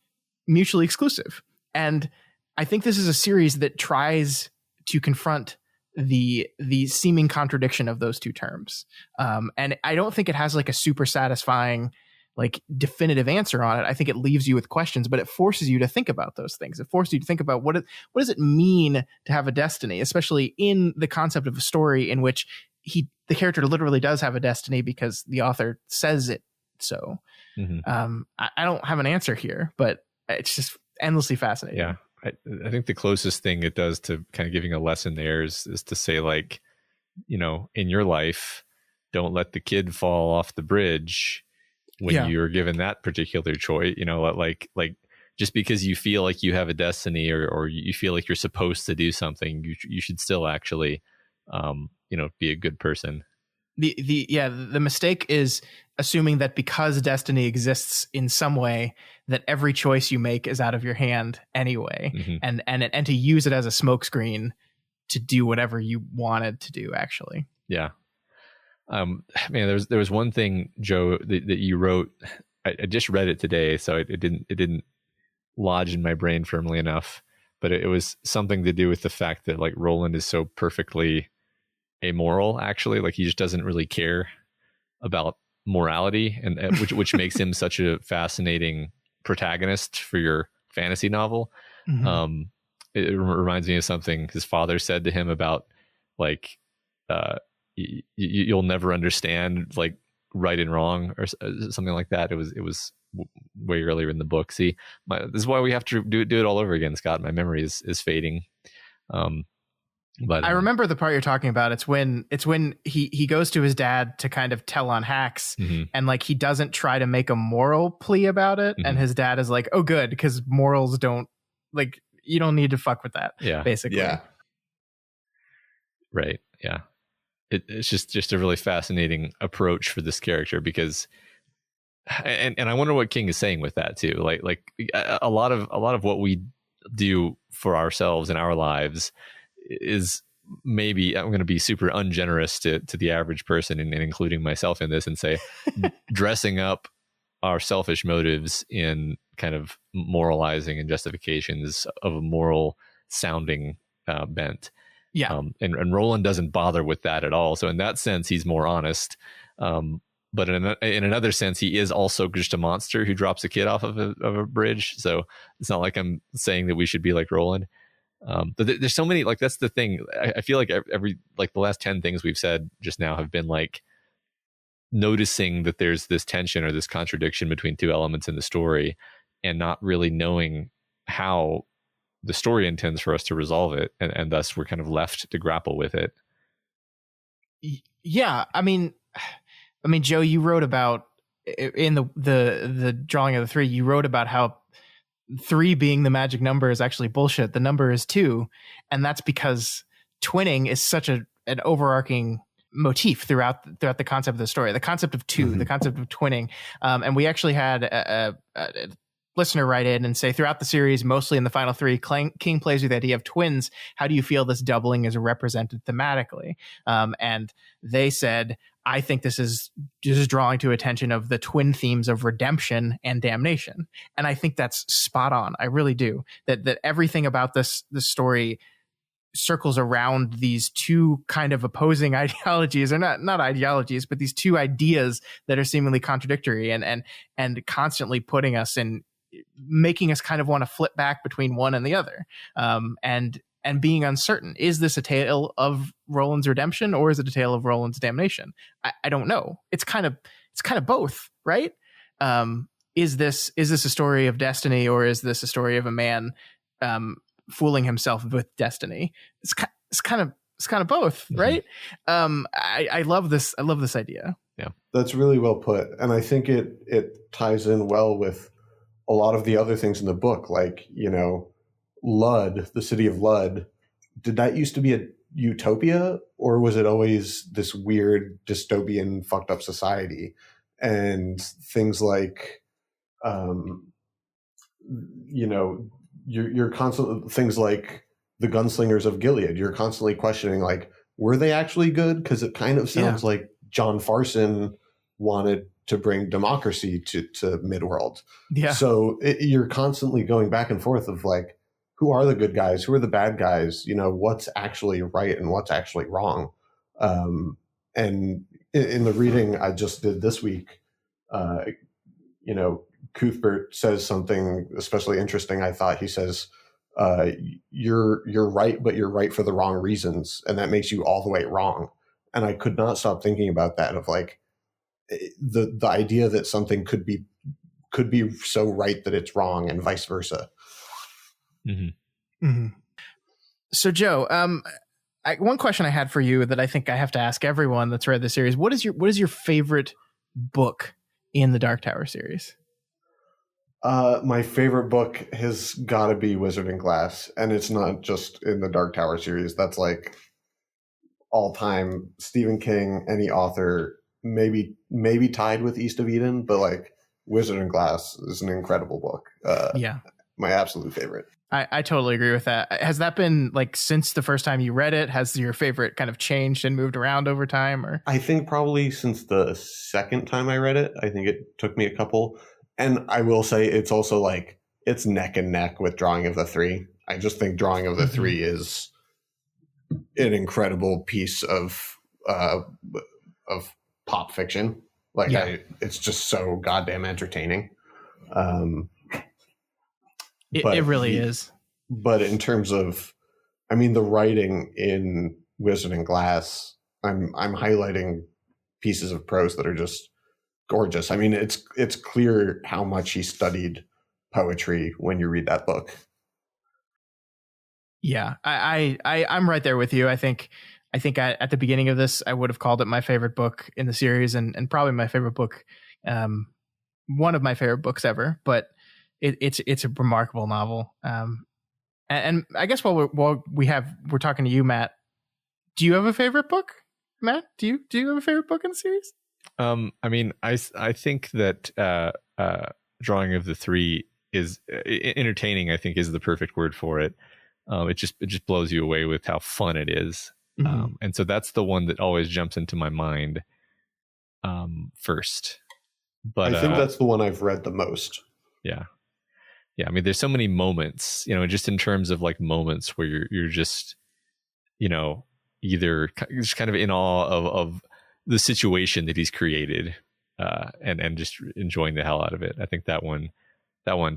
mutually exclusive. And I think this is a series that tries to confront the seeming contradiction of those two terms. And I don't think it has like a super satisfying, like, definitive answer on it. I think it leaves you with questions, but it forces you to think about those things. It forces you to think about what does it mean to have a destiny, especially in the concept of a story in which the character literally does have a destiny because the author says it. So I don't have an answer here, but it's just endlessly fascinating. Yeah. I think the closest thing it does to kind of giving a lesson there is to say, like, in your life, don't let the kid fall off the bridge when you're given that particular choice. Like just because you feel like you have a destiny or you feel like you're supposed to do something, you should still actually, be a good person. The mistake is assuming that because destiny exists in some way, that every choice you make is out of your hand anyway, and to use it as a smokescreen to do whatever you wanted to do, actually. Yeah. Man, there was one thing, Joe, that you wrote. I just read it today, so it didn't lodge in my brain firmly enough, but it was something to do with the fact that, like, Roland is so perfectly amoral, actually. Like, he just doesn't really care about morality, and which makes him such a fascinating protagonist for your fantasy novel. Mm-hmm. It reminds me of something his father said to him about like, you'll never understand like right and wrong or something like that. It was way earlier in the book. See, this is why we have to do it all over again, Scott. My memory is fading. But I remember the part you're talking about. It's when he goes to his dad to kind of tell on hacks, and like he doesn't try to make a moral plea about it, and his dad is like, "Oh, good, because morals don't like you don't need to fuck with that." Yeah, basically. Yeah. Right. Yeah. It's just a really fascinating approach for this character because, and I wonder what King is saying with that too. Like a lot of what we do for ourselves in our lives is, maybe I'm going to be super ungenerous to the average person and including myself in this and say dressing up our selfish motives in kind of moralizing and justifications of a moral sounding bent. Yeah. And Roland doesn't bother with that at all. So in that sense, he's more honest. But in another sense, he is also just a monster who drops a kid off of a bridge. So it's not like I'm saying that we should be like Roland. But there's so many, like, that's the thing. I feel like every like the last 10 things we've said just now have been like noticing that there's this tension or this contradiction between two elements in the story and not really knowing how the story intends for us to resolve it, and thus we're kind of left to grapple with it. Yeah, I mean, Joe, you wrote about in the drawing of the 3. You wrote about how 3 being the magic number is actually bullshit. The number is 2, and that's because twinning is such an overarching motif throughout the concept of the story. The concept of 2, the concept of twinning, and we actually had a listener write in and say, throughout the series, mostly in the final 3, King plays with the idea of twins. How do you feel this doubling is represented thematically? And they said, I think this is just drawing to attention of the twin themes of redemption and damnation. And I think that's spot on. I really do. That everything about this story circles around these two kind of opposing ideologies, or not ideologies, but these two ideas that are seemingly contradictory and constantly putting us in, making us kind of want to flip back between one and the other, and being uncertain. Is this a tale of Roland's redemption, or is it a tale of Roland's damnation? I don't know. It's kind of both, right? Is this a story of destiny, or is this a story of a man fooling himself with destiny? It's kind of both, right? I love this. I love this idea. Yeah, that's really well put, and I think it ties in well with a lot of the other things in the book, like, you know, Lud, the city of Lud. Did that used to be a utopia, or was it always this weird dystopian fucked up society? And things like, you know, you're constantly, things like the gunslingers of Gilead, you're constantly questioning, like, were they actually good? Because it kind of sounds like John Farson wanted to bring democracy to Midworld. Yeah. So you're constantly going back and forth of like, who are the good guys? Who are the bad guys? You know, what's actually right and what's actually wrong? And in the reading I just did this week, you know, Cuthbert says something especially interesting. I thought he says, you're right, but you're right for the wrong reasons. And that makes you all the way wrong. And I could not stop thinking about that, of like, the idea that something could be so right that it's wrong, and vice versa. So Joe, one question I had for you that I think I have to ask everyone that's read the series: what is your favorite book in the Dark Tower series? My favorite book has got to be Wizard and Glass, and it's not just in the Dark Tower series. That's like all time Stephen King, any author. Maybe tied with East of Eden, but like Wizard and Glass is an incredible book. My absolute favorite. I totally agree with that. Has that been like since the first time you read it? Has your favorite kind of changed and moved around over time? Or I think probably since the second time I read it. I think it took me a couple. And I will say it's also like it's neck and neck with Drawing of the Three. I just think Drawing of the Three is an incredible piece of pop fiction. Like it's just so goddamn entertaining. It really is. But in terms of, I mean, the writing in Wizard and Glass, I'm highlighting pieces of prose that are just gorgeous. I mean, it's clear how much he studied poetry when you read that book. Yeah, I'm right there with you. I think at the beginning of this, I would have called it my favorite book in the series, and probably my favorite book, one of my favorite books ever. But it's a remarkable novel. And I guess while we're talking to you, Matt, do you have a favorite book? Matt, do you have a favorite book in the series? I mean, I think that Drawing of the Three is entertaining. I think is the perfect word for it. It just blows you away with how fun it is. Mm-hmm. And so that's the one that always jumps into my mind first. But I think that's the one I've read the most. Yeah. I mean, there's so many moments, just in terms of like moments where you're just, either just kind of in awe of the situation that he's created, and just enjoying the hell out of it. I think that one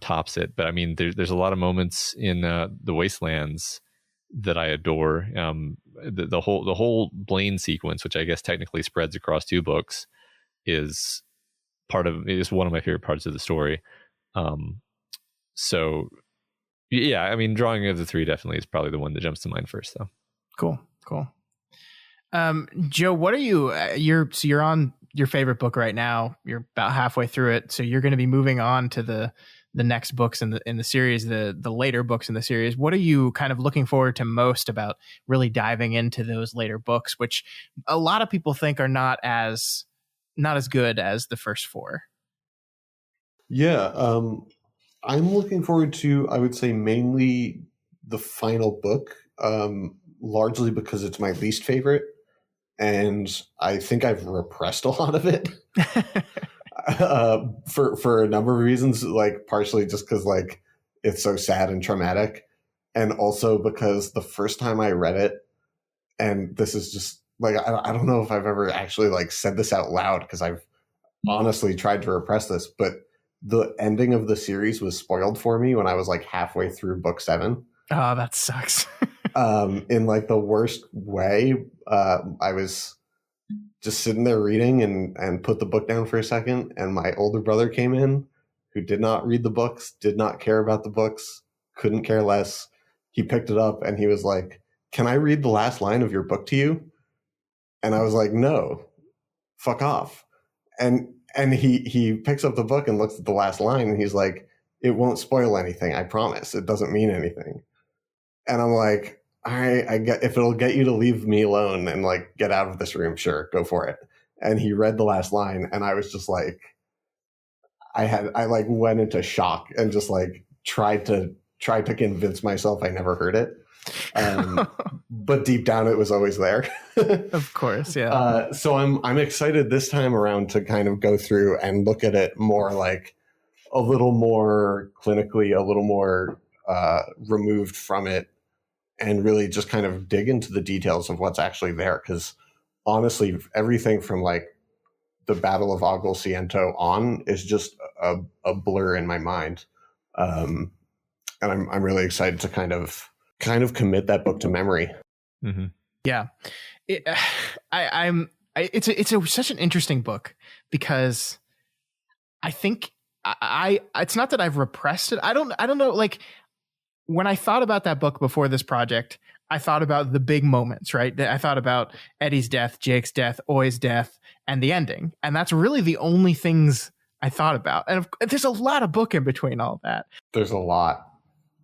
tops it. But I mean, there's a lot of moments in the Wastelands that I adore. The whole Blaine sequence, which I guess technically spreads across 2 books, is one of my favorite parts of the story. So yeah, I mean, Drawing of the Three definitely is probably the one that jumps to mind first, though. Cool. Joe, what are you? You're on your favorite book right now. You're about halfway through it, so you're going to be moving on to the next books in the series, the later books in the series. What are you kind of looking forward to most about really diving into those later books, which a lot of people think are not as good as the first 4? Yeah, I'm looking forward to, I would say, mainly the final book, largely because it's my least favorite, and I think I've repressed a lot of it for a number of reasons, like partially just because like it's so sad and traumatic, and also because the first time I read it, and this is just like I don't know if I've ever actually like said this out loud because I've honestly tried to repress this, but the ending of the series was spoiled for me when I was like halfway through book 7. Oh, that sucks. In like the worst way. I was just sitting there reading and put the book down for a second, and my older brother came in, who did not read the books, did not care about the books, couldn't care less. He picked it up and he was like, "Can I read the last line of your book to you?" And I was like, "No, fuck off." And he picks up the book and looks at the last line, and he's like, "It won't spoil anything. I promise. It doesn't mean anything." And I'm like, "All right, I get, if it'll get you to leave me alone and like get out of this room, sure, go for it." And he read the last line, and I was just like, I like went into shock and just like tried to convince myself I never heard it. But deep down, it was always there. Of course, yeah. So I'm excited this time around to kind of go through and look at it more like a little more clinically, a little more removed from it, and really just kind of dig into the details of what's actually there. Because honestly, everything from like the Battle of Agol-Ciento on is just a blur in my mind, and I'm really excited to kind of commit that book to memory. Mm-hmm. Yeah, it's such an interesting book because I think it's not that I've repressed it. I don't know. Like when I thought about that book before this project, I thought about the big moments, right? I thought about Eddie's death, Jake's death, Oi's death, and the ending. And that's really the only things I thought about. And there's a lot of book in between all that. There's a lot.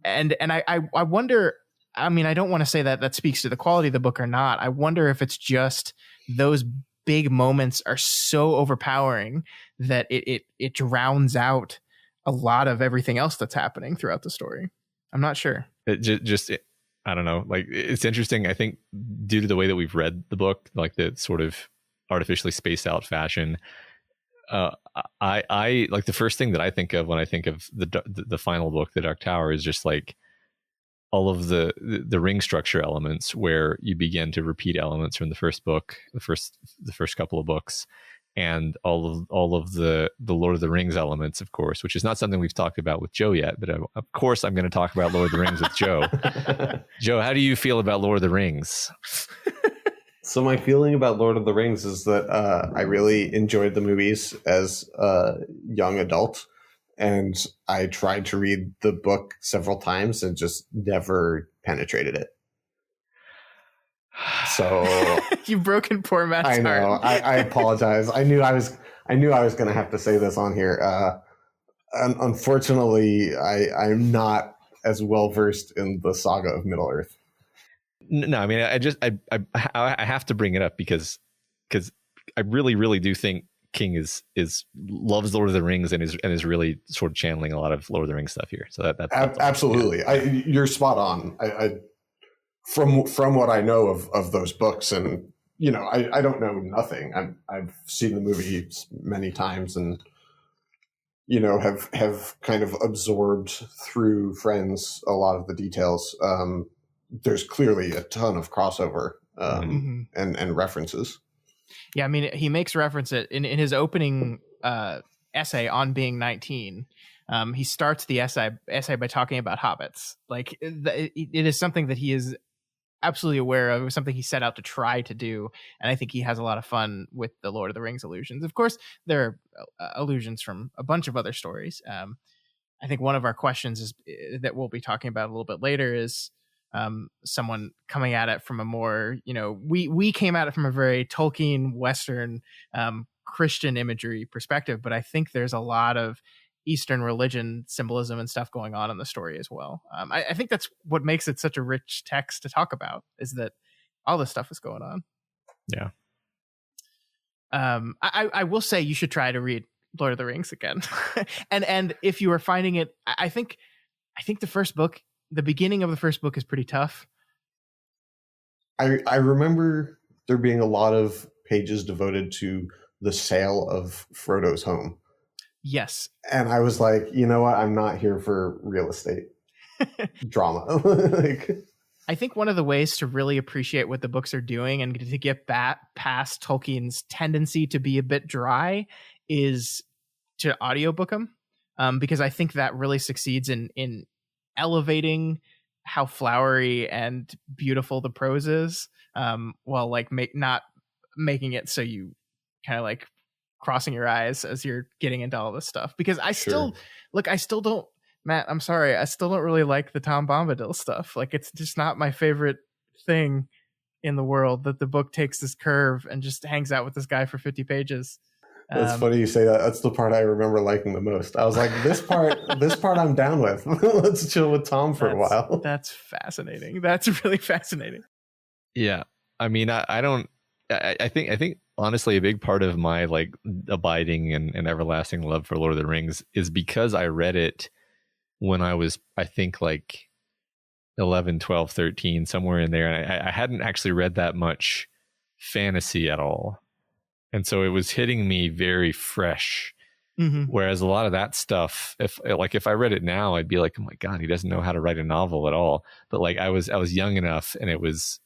And I wonder, I mean, I don't want to say that speaks to the quality of the book or not. I wonder if it's just those big moments are so overpowering that it drowns out a lot of everything else that's happening throughout the story. I'm not sure. I don't know. Like, it's interesting. I think due to the way that we've read the book, like the sort of artificially spaced out fashion, I like the first thing that I think of when I think of the final book, The Dark Tower, is just like all of the ring structure elements where you begin to repeat elements from the first book, the first couple of books, and all of the Lord of the Rings elements, of course, which is not something we've talked about with Joe yet. But of course, I'm going to talk about Lord of the Rings with Joe. Joe, how do you feel about Lord of the Rings? So my feeling about Lord of the Rings is that I really enjoyed the movies as a young adult, and I tried to read the book several times and just never penetrated it. So you've broken poor Matt's I know. heart. I apologize. I knew I was going to have to say this on here. Unfortunately, I'm not as well versed in the saga of Middle Earth. No, I mean, I have to bring it up because I really do think King is loves Lord of the Rings and is really sort of channeling a lot of Lord of the Rings stuff here. So that's absolutely. Yeah. You're spot on. From what I know of those books, and I don't know nothing. I've seen the movie many times, and have kind of absorbed through friends a lot of the details. There's clearly a ton of crossover and references. Yeah, I mean, he makes reference in his opening essay on being 19. He starts the essay by talking about hobbits. Like it is something that he is absolutely aware of. It was something he set out to try to do, and I think he has a lot of fun with the Lord of the Rings allusions. Of course, there are allusions from a bunch of other stories. I think one of our questions is that we'll be talking about a little bit later is someone coming at it from a more, we came at it from a very Tolkien Western Christian imagery perspective, but I think there's a lot of Eastern religion symbolism and stuff going on in the story as well. I think that's what makes it such a rich text to talk about, is that all this stuff is going on. Yeah. I will say you should try to read Lord of the Rings again. and if you are finding it, I think the first book, the beginning of the first book is pretty tough. I remember there being a lot of pages devoted to the sale of Frodo's home. Yes. And I was like, you know what? I'm not here for real estate drama. I think one of the ways to really appreciate what the books are doing and to get past Tolkien's tendency to be a bit dry is to audiobook them. Because I think that really succeeds in elevating how flowery and beautiful the prose is, while like not making it so you kind of like crossing your eyes as you're getting into all this stuff. Because I still don't, Matt, I'm sorry, I still don't really like the Tom Bombadil stuff. Like, it's just not my favorite thing in the world that the book takes this curve and just hangs out with this guy for 50 pages. It's funny you say that. That's the part I remember liking the most. I was like, this part I'm down with. Let's chill with Tom for a while. That's fascinating. That's really fascinating. Yeah. I mean, I think honestly, a big part of my like abiding and everlasting love for Lord of the Rings is because I read it when I was, I think, like 11, 12, 13, somewhere in there. And I hadn't actually read that much fantasy at all. And so it was hitting me very fresh. Mm-hmm. Whereas a lot of that stuff, if I read it now, I'd be like, oh my God, he doesn't know how to write a novel at all. But like I was young enough, and it was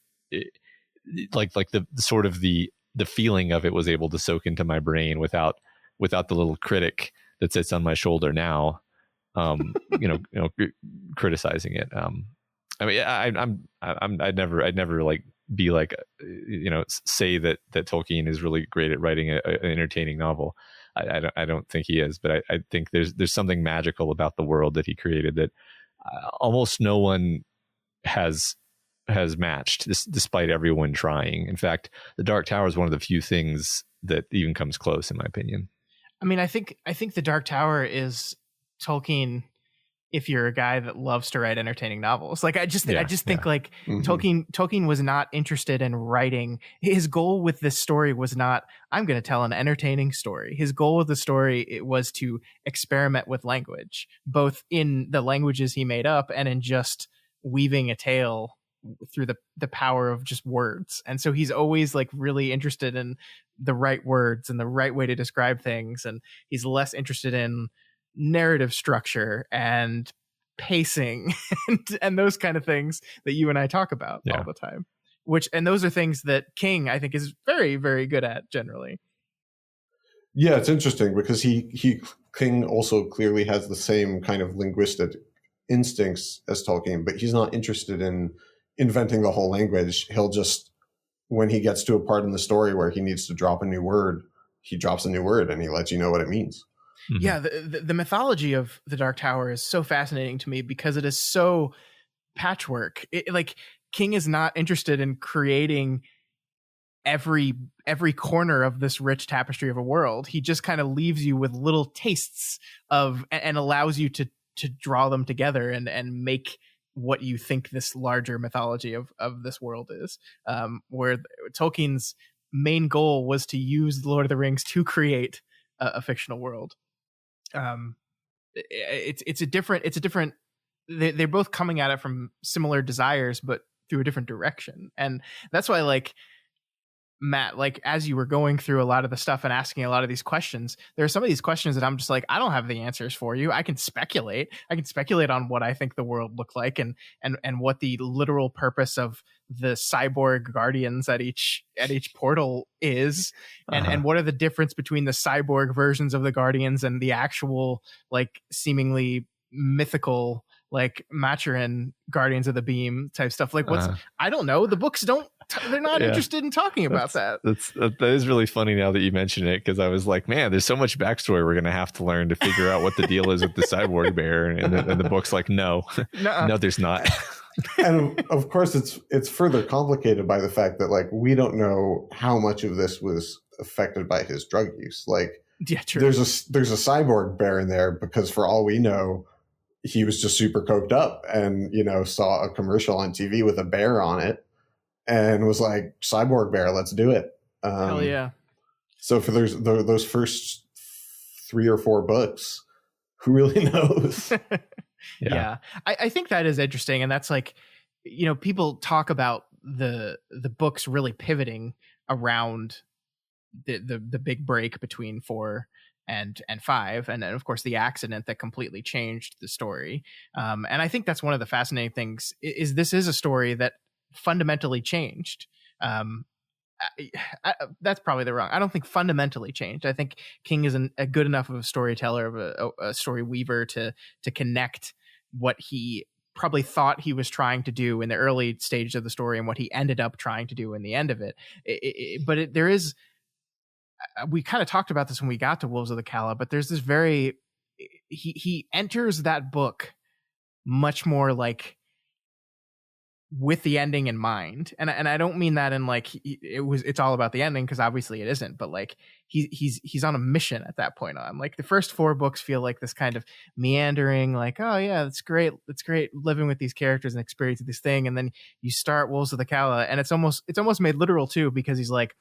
like the sort of the feeling of it was able to soak into my brain without the little critic that sits on my shoulder now, criticizing it. I mean, I'd never like be like, say that Tolkien is really great at writing an entertaining novel. I don't think he is, but I think there's something magical about the world that he created that almost no one has matched, despite everyone trying. In fact, The Dark Tower is one of the few things that even comes close, in my opinion. I mean, I think The Dark Tower is Tolkien if you're a guy that loves to write entertaining novels. Like I just think like mm-hmm. Tolkien was not interested in writing. His goal with this story was not, I'm going to tell an entertaining story. His goal with the story, it was to experiment with language, both in the languages he made up and in just weaving a tale through the power of just words. And so he's always like really interested in the right words and the right way to describe things. And he's less interested in narrative structure and pacing and those kind of things that you and I talk about all the time, and those are things that King, I think, is very, very good at generally. Yeah, it's interesting because King also clearly has the same kind of linguistic instincts as Tolkien, but he's not interested in inventing the whole language. He'll just, when he gets to a part in the story where he needs to drop a new word, he drops a new word and he lets you know what it means. Mm-hmm. Yeah, the mythology of the Dark Tower is so fascinating to me because it is so patchwork. Like King is not interested in creating every corner of this rich tapestry of a world. He just kind of leaves you with little tastes of and allows you to draw them together and make what you think this larger mythology of this world is. Where Tolkien's main goal was to use the Lord of the Rings to create a fictional world. It's a different. They're both coming at it from similar desires, but through a different direction, and that's why, like, Matt, like, as you were going through a lot of the stuff and asking a lot of these questions, there are some of these questions that I'm just like, I don't have the answers for you. I can speculate on what I think the world looked like and what the literal purpose of the cyborg guardians at each portal is, and what are the difference between the cyborg versions of the guardians and the actual, like, seemingly mythical, like, Maturin Guardians of the Beam type stuff. Like, what's I don't know. The books they're not interested in talking about that. That is really funny now that you mention it, because I was like, man, there's so much backstory we're going to have to learn to figure out what the deal is with the cyborg bear. And the book's like, no, no, there's not. And of course, it's further complicated by the fact that, like, we don't know how much of this was affected by his drug use. Like, yeah, true. There's a cyborg bear in there because, for all we know, he was just super coked up and, saw a commercial on TV with a bear on it and was like, cyborg bear, let's do it. Hell yeah. So for those first 3 or 4 books, who really knows? Yeah. I think that is interesting. And that's like, people talk about the books really pivoting around the big break between 4 and 5, and then of course the accident that completely changed the story. And I think that's one of the fascinating things is this is a story that fundamentally changed. That's probably the wrong. I don't think fundamentally changed. I think King is a good enough of a storyteller, of a story weaver to connect what he probably thought he was trying to do in the early stages of the story and what he ended up trying to do in the end of it. There is. We kind of talked about this when we got to Wolves of the Calla, but there's this he enters that book much more like with the ending in mind, and I don't mean that in like it's all about the ending, because obviously it isn't, but like he's on a mission at that point on. Like the first 4 books feel like this kind of meandering, like, oh yeah, it's great living with these characters and experiencing this thing, and then you start Wolves of the Calla, and it's almost made literal too, because he's like,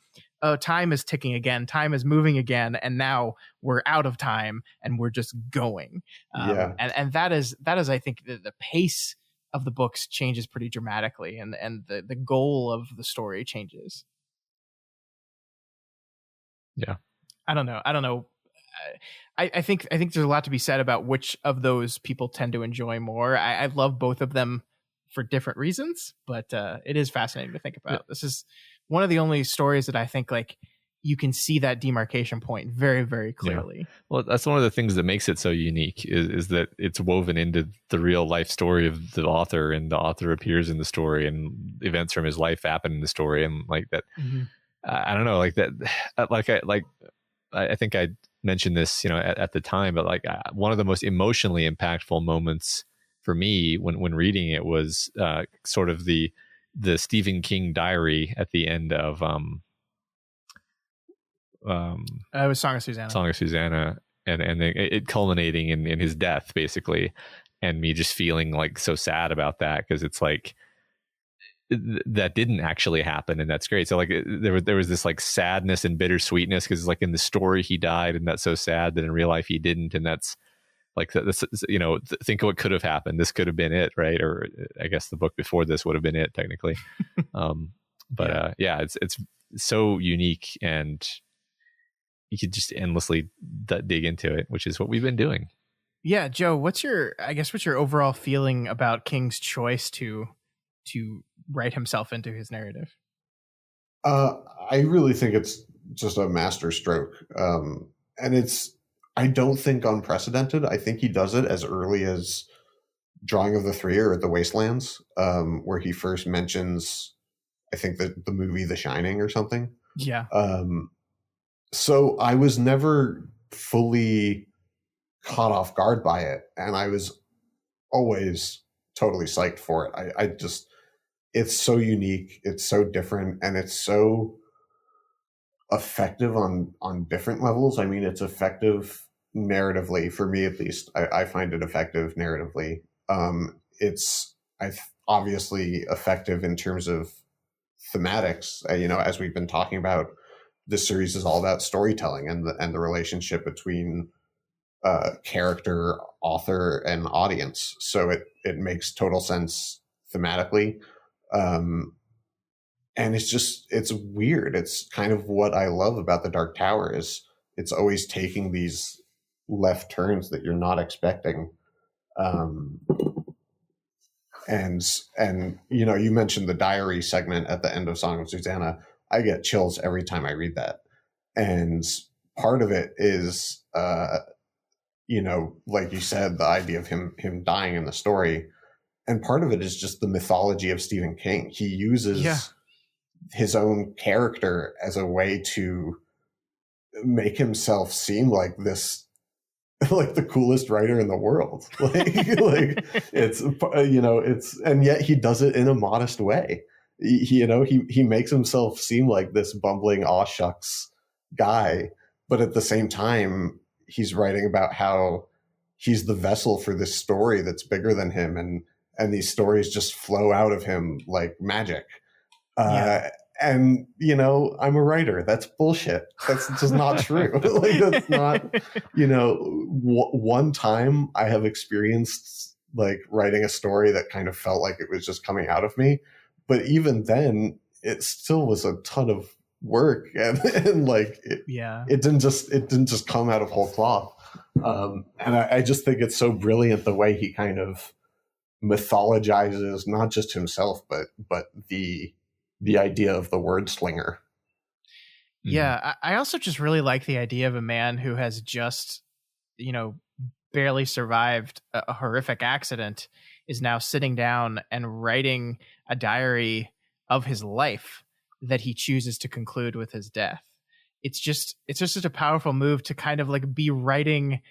oh, time is ticking again, time is moving again, and now we're out of time and we're just going. And that is I think the pace of the books changes pretty dramatically, and the goal of the story changes. Yeah. I don't know. I think there's a lot to be said about which of those people tend to enjoy more. I love both of them for different reasons, but it is fascinating to think about. Yeah. This is one of the only stories that I think, like, you can see that demarcation point very, very clearly. Yeah. Well, that's one of the things that makes it so unique is that it's woven into the real life story of the author, and the author appears in the story, and events from his life happen in the story, and like that. Mm-hmm. I don't know, like that. I think I mentioned this, at the time, but like one of the most emotionally impactful moments for me when reading it was sort of the Stephen King diary at the end of it was Song of Susanna, and it culminating in his death, basically, and me just feeling like so sad about that, because it's like that didn't actually happen, and that's great. So like there was this like sadness and bittersweetness, because like in the story he died, and that's so sad that in real life he didn't, and that's like this, think of what could have happened. This could have been it, right? Or I guess the book before this would have been it technically. It's so unique, and you could just endlessly dig into it, which is what we've been doing. Yeah, Joe, what's your overall feeling about King's choice to write himself into his narrative? I really think it's just a master stroke. I don't think unprecedented. I think he does it as early as Drawing of the Three or The Wastelands, where he first mentions, I think, the movie The Shining or something. Yeah. So I was never fully caught off guard by it, and I was always totally psyched for it. I just, it's so unique, it's so different, and it's so effective on different levels. I mean, it's effective narratively, for me at least. I find it effective narratively. It's obviously effective in terms of thematics. As we've been talking about, this series is all about storytelling and the relationship between character, author, and audience. So it makes total sense thematically. And it's weird. It's kind of what I love about The Dark Tower, is it's always taking these left turns that you're not expecting. And you mentioned the diary segment at the end of Song of Susanna. I get chills every time I read that. And part of it is, like you said, the idea of him dying in the story. And part of it is just the mythology of Stephen King. He uses his own character as a way to make himself seem like this, like the coolest writer in the world. And yet he does it in a modest way. He makes himself seem like this bumbling aw shucks guy, but at the same time, he's writing about how he's the vessel for this story that's bigger than him, and these stories just flow out of him like magic. And I'm a writer. That's bullshit. That's just not true. That's not, one time I have experienced like writing a story that kind of felt like it was just coming out of me. But even then, it still was a ton of work, and it didn't just come out of whole cloth. And I just think it's so brilliant the way he kind of mythologizes not just himself, but the idea of the word slinger. Yeah, I also just really like the idea of a man who has just, barely survived a horrific accident, is now sitting down and writing a diary of his life that he chooses to conclude with his death. It's just such a powerful move to kind of like be writing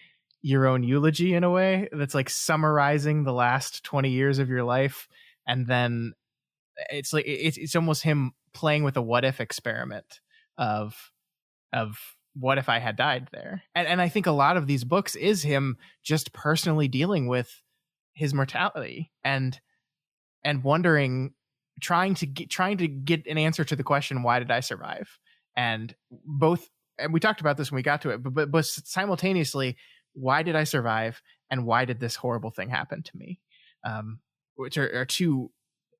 your own eulogy in a way that's like summarizing the last 20 years of your life. And then it's like, it's almost him playing with a what if experiment of what if I had died there. And I think a lot of these books is him just personally dealing with his mortality and wondering, trying to get an answer to the question, why did I survive? And we talked about this when we got to it, but simultaneously, why did I survive? And why did this horrible thing happen to me? Which are two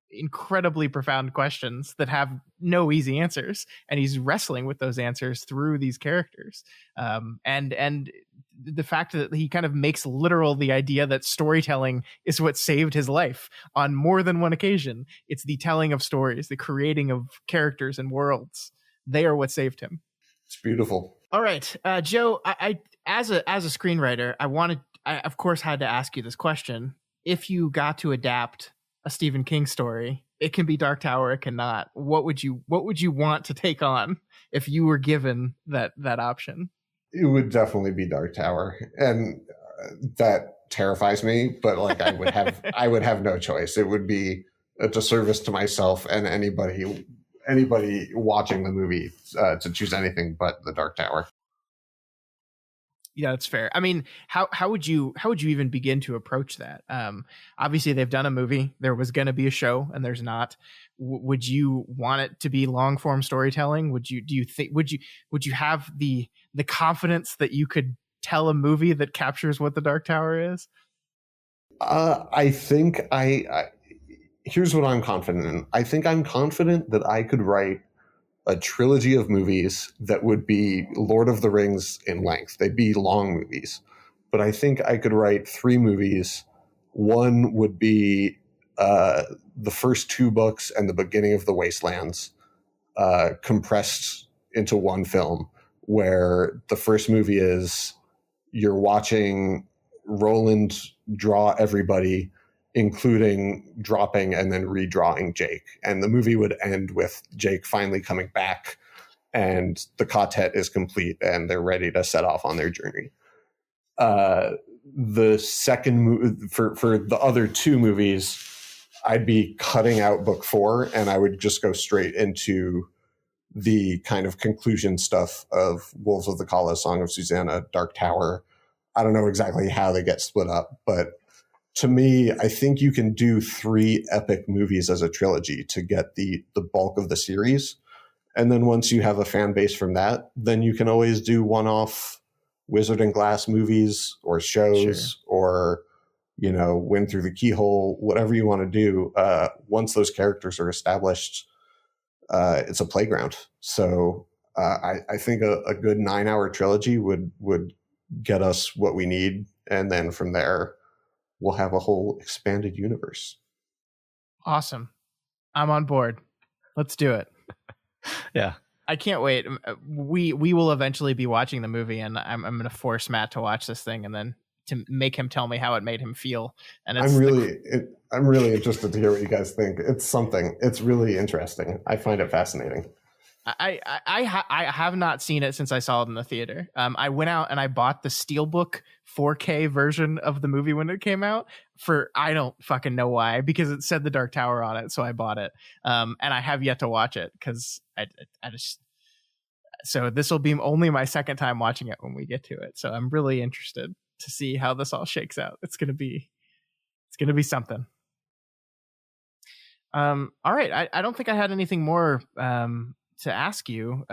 incredibly profound questions that have no easy answers. And he's wrestling with those answers through these characters. And the fact that he kind of makes literal the idea that storytelling is what saved his life on more than one occasion. It's the telling of stories, the creating of characters and worlds. They are what saved him. It's beautiful. All right, Joe, I as a screenwriter, I of course had to ask you this question. If you got to adapt a Stephen King story, it can be Dark Tower, it cannot. What would you want to take on if you were given that option? It would definitely be Dark Tower, and that terrifies me. But like, I would have no choice. It would be a disservice to myself and anybody watching the movie to choose anything but the Dark Tower. Yeah, that's fair. I mean, how would you even begin to approach that? Obviously, they've done a movie. There was going to be a show, and there's not. Would you want it to be long form storytelling? Would you have the confidence that you could tell a movie that captures what the Dark Tower is? I think here's what I'm confident in. I think I'm confident that I could write a trilogy of movies that would be Lord of the Rings in length. They'd be long movies. But I think I could write 3 movies. One would be the first 2 books and the beginning of The Wastelands compressed into one film, where the first movie is you're watching Roland draw everybody, including dropping and then redrawing Jake. And the movie would end with Jake finally coming back and the quartet is complete and they're ready to set off on their journey. The second for the other two movies, I'd be cutting out book 4 and I would just go straight into the kind of conclusion stuff of Wolves of the Kala, Song of Susanna, Dark Tower. I don't know exactly how they get split up, but to me, I think you can do 3 epic movies as a trilogy to get the bulk of the series. And then once you have a fan base from that, then you can always do one-off Wizard and Glass movies or shows or, you know, Wind Through the Keyhole, whatever you want to do. Once those characters are established, it's a playground. So I think a good 9-hour trilogy would get us what we need. And then from there, we'll have a whole expanded universe. Awesome. I'm on board. Let's do it. Yeah. I can't wait. We will eventually be watching the movie, and I'm going to force Matt to watch this thing and then to make him tell me how it made him feel. And I'm really interested to hear what you guys think. It's something. It's really interesting. I find it fascinating. I have not seen it since I saw it in the theater. I went out and I bought the Steelbook 4K version of the movie when it came out for, I don't fucking know why, because it said The Dark Tower on it. So I bought it. And I have yet to watch it because I just, so this will be only my second time watching it when we get to it. So I'm really interested to see how this all shakes out. It's going to be something. All right. I don't think I had anything more, to ask you.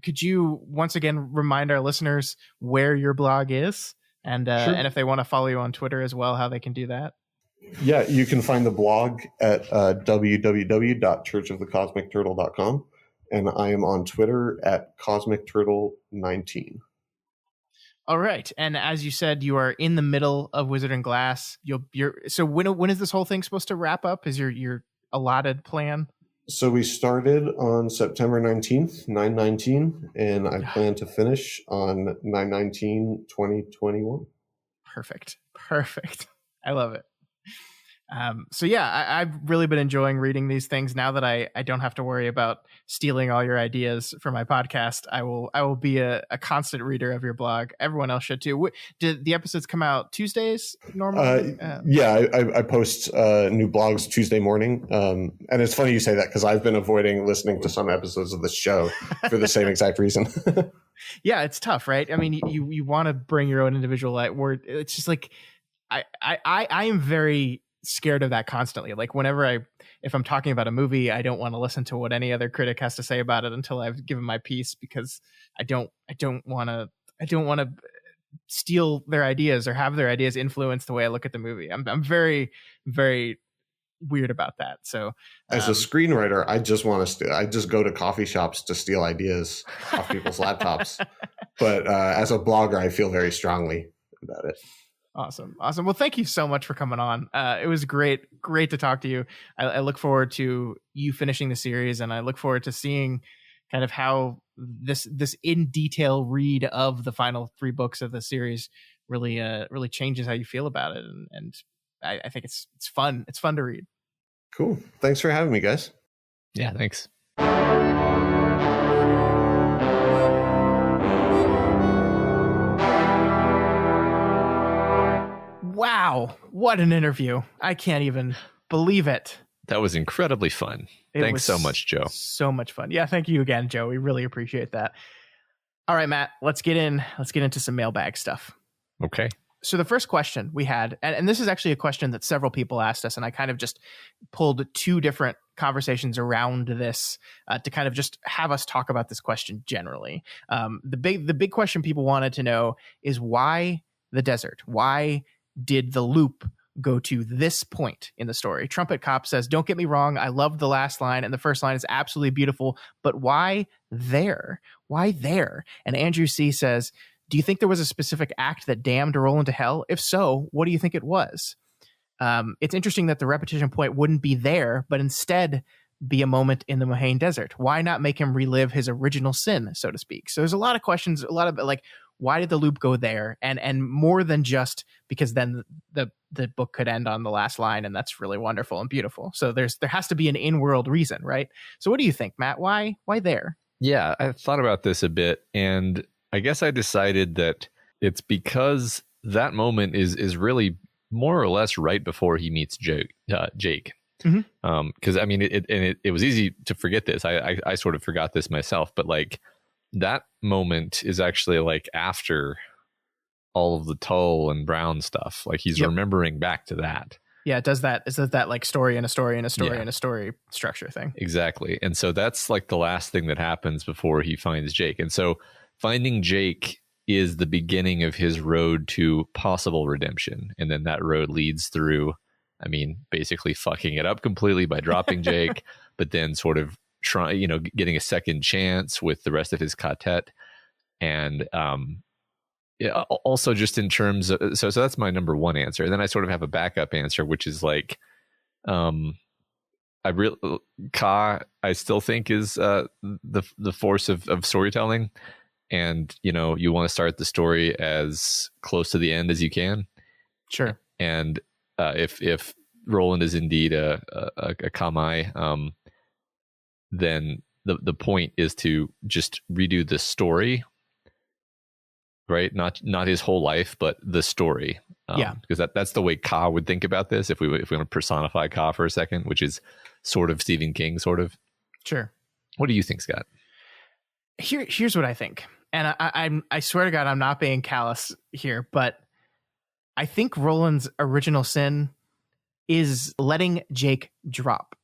Could you once again remind our listeners where your blog is and if they want to follow you on Twitter as well, how they can do that? Yeah, you can find the blog at www.churchofthecosmicturtle.com, and I am on Twitter at cosmicturtle19. All right, and as you said, you are in the middle of Wizard and Glass. So when is this whole thing supposed to wrap up? Is your allotted plan? So we started on September 19th, 9/19, and I plan to finish on 9/19/2021. Perfect. I love it. So yeah, I've really been enjoying reading these things now that I don't have to worry about stealing all your ideas for my podcast. I will be a constant reader of your blog. Everyone else should too. Did the episodes come out Tuesdays normally? Yeah, I post new blogs Tuesday morning. And it's funny you say that because I've been avoiding listening to some episodes of this show for the same exact reason. Yeah, it's tough, right? I mean, you want to bring your own individual light where it's just like I am very scared of that constantly. Like if I'm talking about a movie, I don't want to listen to what any other critic has to say about it until I've given my piece, because I don't want to steal their ideas or have their ideas influence the way I look at the movie. I'm very, very weird about that. So as a screenwriter, I just go to coffee shops to steal ideas off people's laptops. But as a blogger, I feel very strongly about it. Awesome. Well, thank you so much for coming on. It was great to talk to you. I look forward to you finishing the series, and I look forward to seeing kind of how this in detail read of the final 3 books of the series really changes how you feel about it. And I think it's fun. It's fun to read. Cool. Thanks for having me, guys. Yeah, thanks. Wow, what an interview. I can't even believe it. That was incredibly fun. Thanks so much, Joe. So much fun. Yeah, thank you again, Joe. We really appreciate that. All right, Matt, let's get into some mailbag stuff. Okay. So the first question we had, and this is actually a question that several people asked us, and I kind of just pulled 2 different conversations around this to kind of just have us talk about this question generally. The big question people wanted to know is why the desert? Why did the loop go to this point in the story? Trumpet Cop says, "Don't get me wrong, I loved the last line, and the first line is absolutely beautiful, but why there? Why there?" And Andrew C. says, "Do you think there was a specific act that damned Roland to hell? If so, what do you think it was?" It's interesting that the repetition point wouldn't be there, but instead be a moment in the Mohaine Desert? Why not make him relive his original sin, so to speak? So there's a lot of questions, a lot of like, why did the loop go there? And more than just because then the book could end on the last line, and that's really wonderful and beautiful. So there has to be an in-world reason, right? So what do you think, Matt? Why there? Yeah, I thought about this a bit, and I guess I decided that it's because that moment is really more or less right before he meets Jake. Because I mean, it was easy to forget this. I sort of forgot this myself, but like that moment is actually like after all of the Tull and Brown stuff. Like he's remembering back to that. Yeah, it does that. Is that like story and a story and a story and a story structure thing? Exactly. And so that's like the last thing that happens before he finds Jake. And so finding Jake is the beginning of his road to possible redemption. And then that road leads through, I mean, basically fucking it up completely by dropping Jake, but then sort of getting a second chance with the rest of his quartet. And also just in terms of, so that's my number one answer. And then I sort of have a backup answer, which is like, Ka, I still think is the force of storytelling. And, you want to start the story as close to the end as you can. Sure. And if Roland is indeed a Kamai, then the point is to just redo the story, right? Not his whole life, but the story. Because that's the way Ka would think about this. If we want to personify Ka for a second, which is sort of Stephen King, sort of. Sure. What do you think, Scott? Here's what I think. And I swear to God, I'm not being callous here, but I think Roland's original sin is letting Jake drop.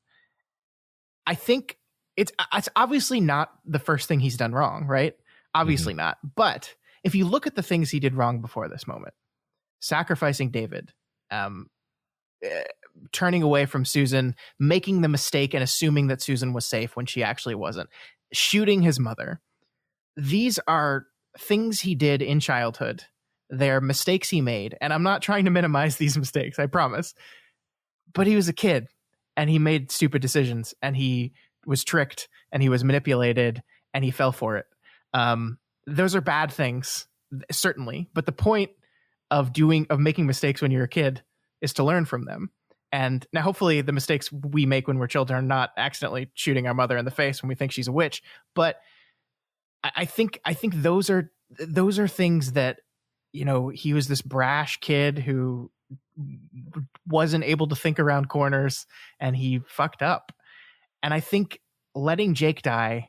I think it's obviously not the first thing he's done wrong, right? Obviously not. But if you look at the things he did wrong before this moment, sacrificing David, turning away from Susan, making the mistake and assuming that Susan was safe when she actually wasn't, shooting his mother. These are things he did in childhood. They're mistakes he made. And I'm not trying to minimize these mistakes, I promise. But he was a kid and he made stupid decisions and he was tricked and he was manipulated and he fell for it. Those are bad things, certainly. But the point of making mistakes when you're a kid is to learn from them. And now hopefully the mistakes we make when we're children are not accidentally shooting our mother in the face when we think she's a witch. But I think those are things that, he was this brash kid who wasn't able to think around corners and he fucked up. And I think letting Jake die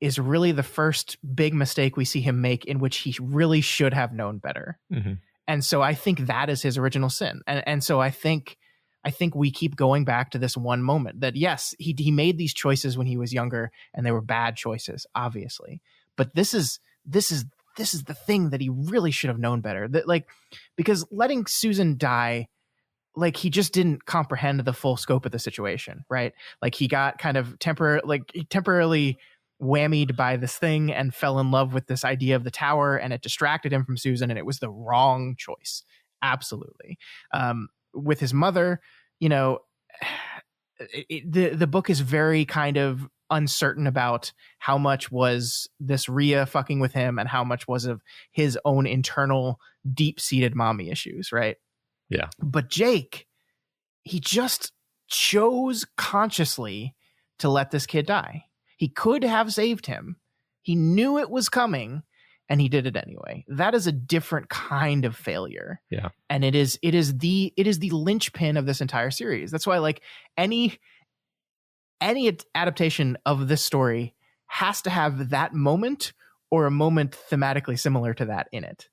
is really the first big mistake we see him make in which he really should have known better. Mm-hmm. And so I think that is his original sin. And so I think we keep going back to this one moment that, yes, he made these choices when he was younger and they were bad choices, obviously. But this is the thing that he really should have known better. That, like, because letting Susan die, like, he just didn't comprehend the full scope of the situation, right? Like, he got kind of temporarily whammied by this thing and fell in love with this idea of the tower, and it distracted him from Susan, and it was the wrong choice. Absolutely. With his mother, the book is very kind of uncertain about how much was this Rhea fucking with him and how much was of his own internal deep-seated mommy issues, right? Yeah. But Jake, he just chose consciously to let this kid die. He could have saved him. He knew it was coming and he did it anyway. That is a different kind of failure. Yeah. And it is the linchpin of this entire series. That's why, like, any adaptation of this story has to have that moment or a moment thematically similar to that in it.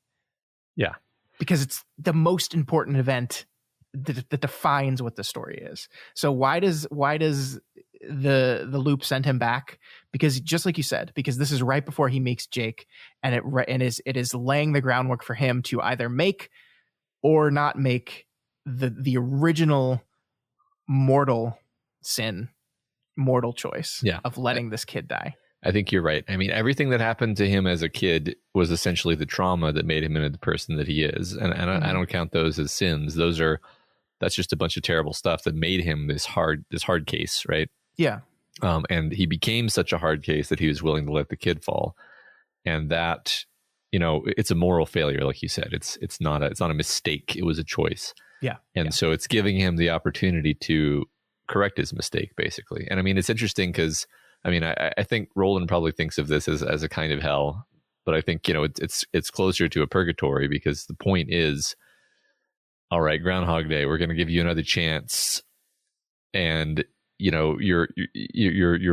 Yeah. Because it's the most important event that defines what the story is. So why does the loop send him back? Because just like you said, because this is right before he meets Jake, and it is laying the groundwork for him to either make or not make the original mortal choice of letting this kid die. I think you're right. I mean, everything that happened to him as a kid was essentially the trauma that made him into the person that he is. And I don't count those as sins. That's just a bunch of terrible stuff that made him this hard case, right? Yeah. And he became such a hard case that he was willing to let the kid fall. And that, it's a moral failure, like you said. It's not a mistake. It was a choice. Yeah. And so it's giving him the opportunity to correct his mistake, basically. And I mean, it's interesting because, I think Roland probably thinks of this as a kind of hell, but I think, it's closer to a purgatory, because the point is, all right, Groundhog Day, we're going to give you another chance. And, your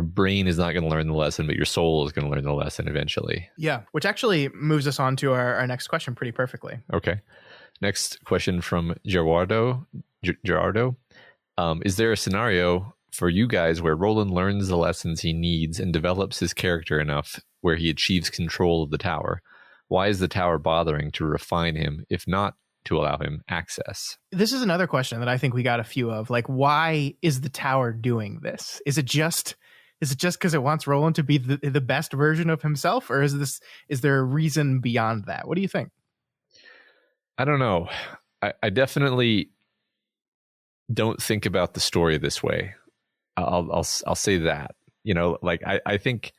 brain is not going to learn the lesson, but your soul is going to learn the lesson eventually. Yeah. Which actually moves us on to our next question pretty perfectly. Okay. Next question from Gerardo. Is there a scenario for you guys where Roland learns the lessons he needs and develops his character enough where he achieves control of the tower? Why is the tower bothering to refine him, if not to allow him access? This is another question that I think we got a few of. Like, why is the tower doing this? Is it just because it wants Roland to be the best version of himself, or is there a reason beyond that? What do you think? I don't know. I definitely don't think about the story this way. I'll say that. I think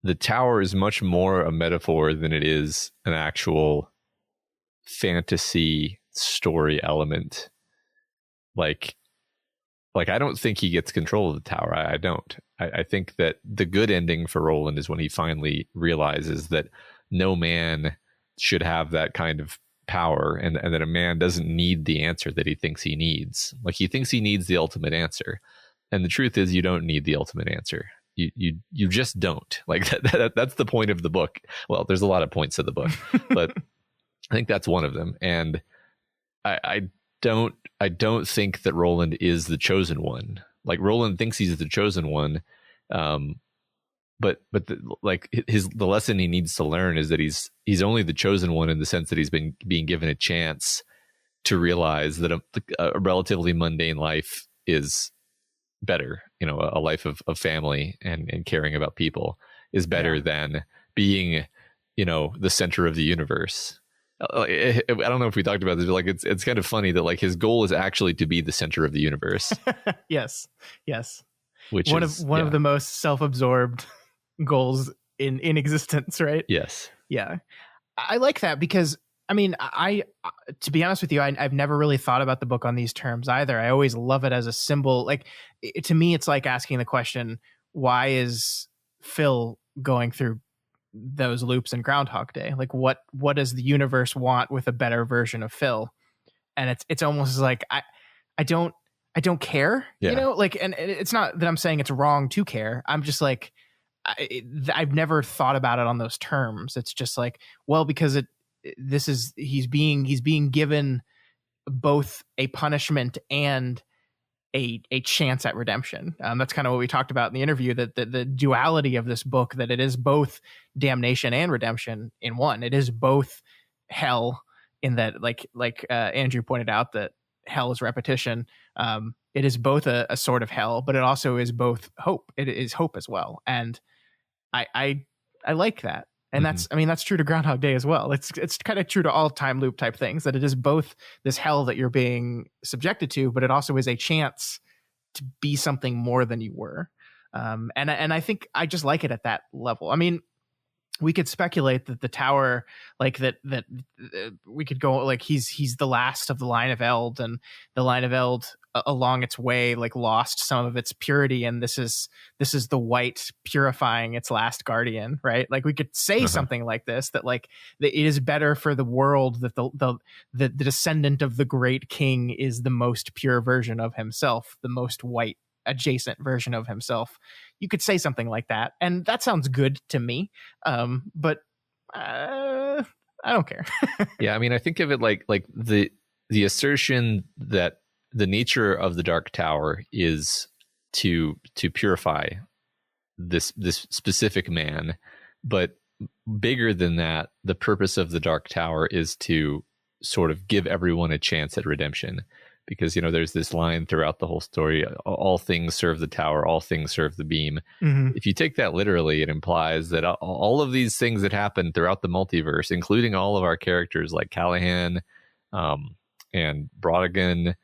the tower is much more a metaphor than it is an actual fantasy story element. Like I don't think he gets control of the tower. I don't. I think that the good ending for Roland is when he finally realizes that no man should have that kind of power, and that a man doesn't need the answer that he thinks he needs. Like, he thinks he needs the ultimate answer, and the truth is you don't need the ultimate answer. You just don't. Like, that's the point of the book. Well, there's a lot of points of the book, but I think that's one of them. And I don't think that Roland is the chosen one. Like, Roland thinks he's the chosen one, but the lesson he needs to learn is that he's only the chosen one in the sense that he's been being given a chance to realize that a relatively mundane life is better. A life of family and caring about people is better than being, the center of the universe. I don't know if we talked about this, but it's kind of funny that his goal is actually to be the center of the universe. Yes. Which one is of the most self-absorbed goals in existence, right? Yes. Yeah. I like that because I to be honest with you, I've never really thought about the book on these terms either. I always love it as a symbol. To me, it's like asking the question, why is Phil going through those loops in Groundhog Day? Like, what does the universe want with a better version of Phil? And it's almost like I don't care, and it's not that I'm saying it's wrong to care. I'm just like, I've never thought about it on those terms. It's just like, well, because he's being given both a punishment and a chance at redemption. That's kind of what we talked about in the interview, that the duality of this book, that it is both damnation and redemption in one. It is both hell, in that, like Andrew pointed out, that hell is repetition. It is both a sort of hell, but it also is both hope. It is hope as well. And I like that. And that's true to Groundhog Day as well. It's kind of true to all time loop type things, that it is both this hell that you're being subjected to, but it also is a chance to be something more than you were. And I think I just like it at that level. We could speculate that the tower, that we could go he's the last of the line of Eld, and the line of Eld along its way lost some of its purity, and this is the white purifying its last guardian, right? We could say something like this, that that it is better for the world that the descendant of the great king is the most pure version of himself, the most white adjacent version of himself. You could say something like that, and that sounds good to me. But I don't care. Yeah, I think of it like the assertion that the nature of the Dark Tower is to purify this specific man, but bigger than that, the purpose of the Dark Tower is to sort of give everyone a chance at redemption. Because, there's this line throughout the whole story, all things serve the tower, all things serve the beam. Mm-hmm. If you take that literally, it implies that all of these things that happen throughout the multiverse, including all of our characters like Callahan and Brodigan,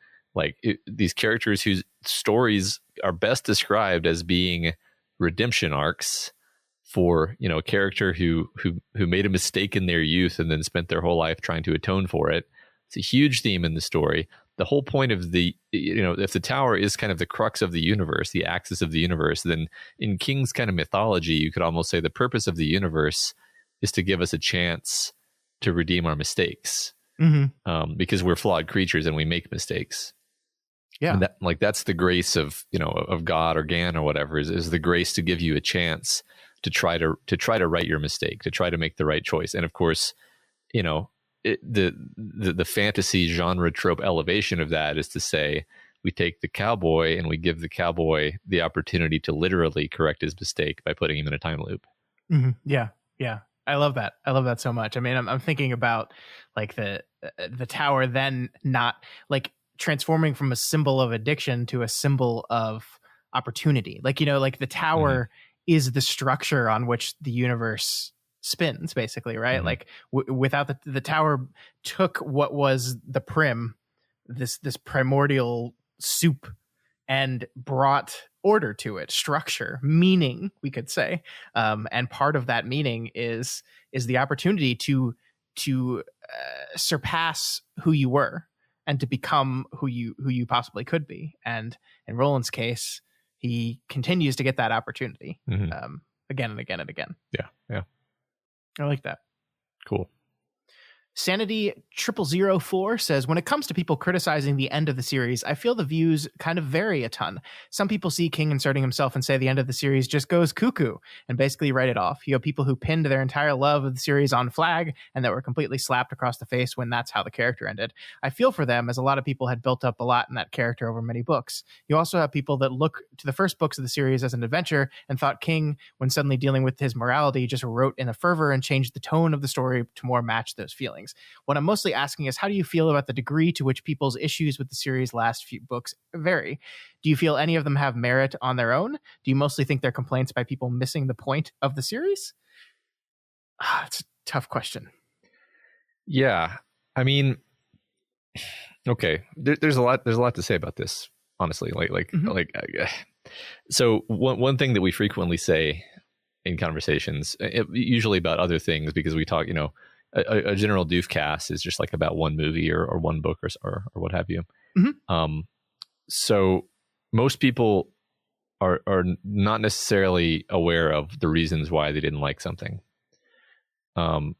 these characters whose stories are best described as being redemption arcs for, you know, a character who made a mistake in their youth and then spent their whole life trying to atone for it. It's a huge theme in the story. The whole point of the, you know, if the tower is kind of the crux of the universe, the axis of the universe, then in King's kind of mythology, you could almost say the purpose of the universe is to give us a chance to redeem our mistakes, because we're flawed creatures and we make mistakes. Yeah, and that, like, that's the grace of, you know, of God or Gan or whatever, is the grace to give you a chance to try to right your mistake, to try to make the right choice. And of course, you know, the fantasy genre trope elevation of that is to say we take the cowboy and we give the cowboy the opportunity to literally correct his mistake by putting him in a time loop. Yeah. I love that. I love that so much. I mean, I'm thinking about like the tower then not like transforming from a symbol of addiction to a symbol of opportunity. Like, you know, like the tower is the structure on which the universe spins, basically, right? Like without the tower took what was the prim, this primordial soup, and brought order to it, structure, meaning, we could say, and part of that meaning is the opportunity to surpass who you were and to become who you possibly could be. And in Roland's case, he continues to get that opportunity again and again and again. Yeah. I like that. Cool. Sanity 0004 says, when it comes to people criticizing the end of the series, I feel the views kind of vary a ton. Some people see King inserting himself and say the end of the series just goes cuckoo and basically write it off. You have people who pinned their entire love of the series on flag and that were completely slapped across the face when that's how the character ended. I feel for them, as a lot of people had built up a lot in that character over many books. You also have people that look to the first books of the series as an adventure and thought King, when suddenly dealing with his morality, just wrote in a fervor and changed the tone of the story to more match those feelings. What I'm mostly asking is, how do you feel about the degree to which people's issues with the series' last few books vary? Do you feel any of them have merit on their own? Do you mostly think they're complaints by people missing the point of the series? It's a tough question. Yeah, I mean, okay, there's a lot to say about this, honestly. So one thing that we frequently say in conversations, usually about other things, because we talk, you know, a general Doof cast is just like about one movie or one book or what have you. So most people are not necessarily aware of the reasons why they didn't like something. And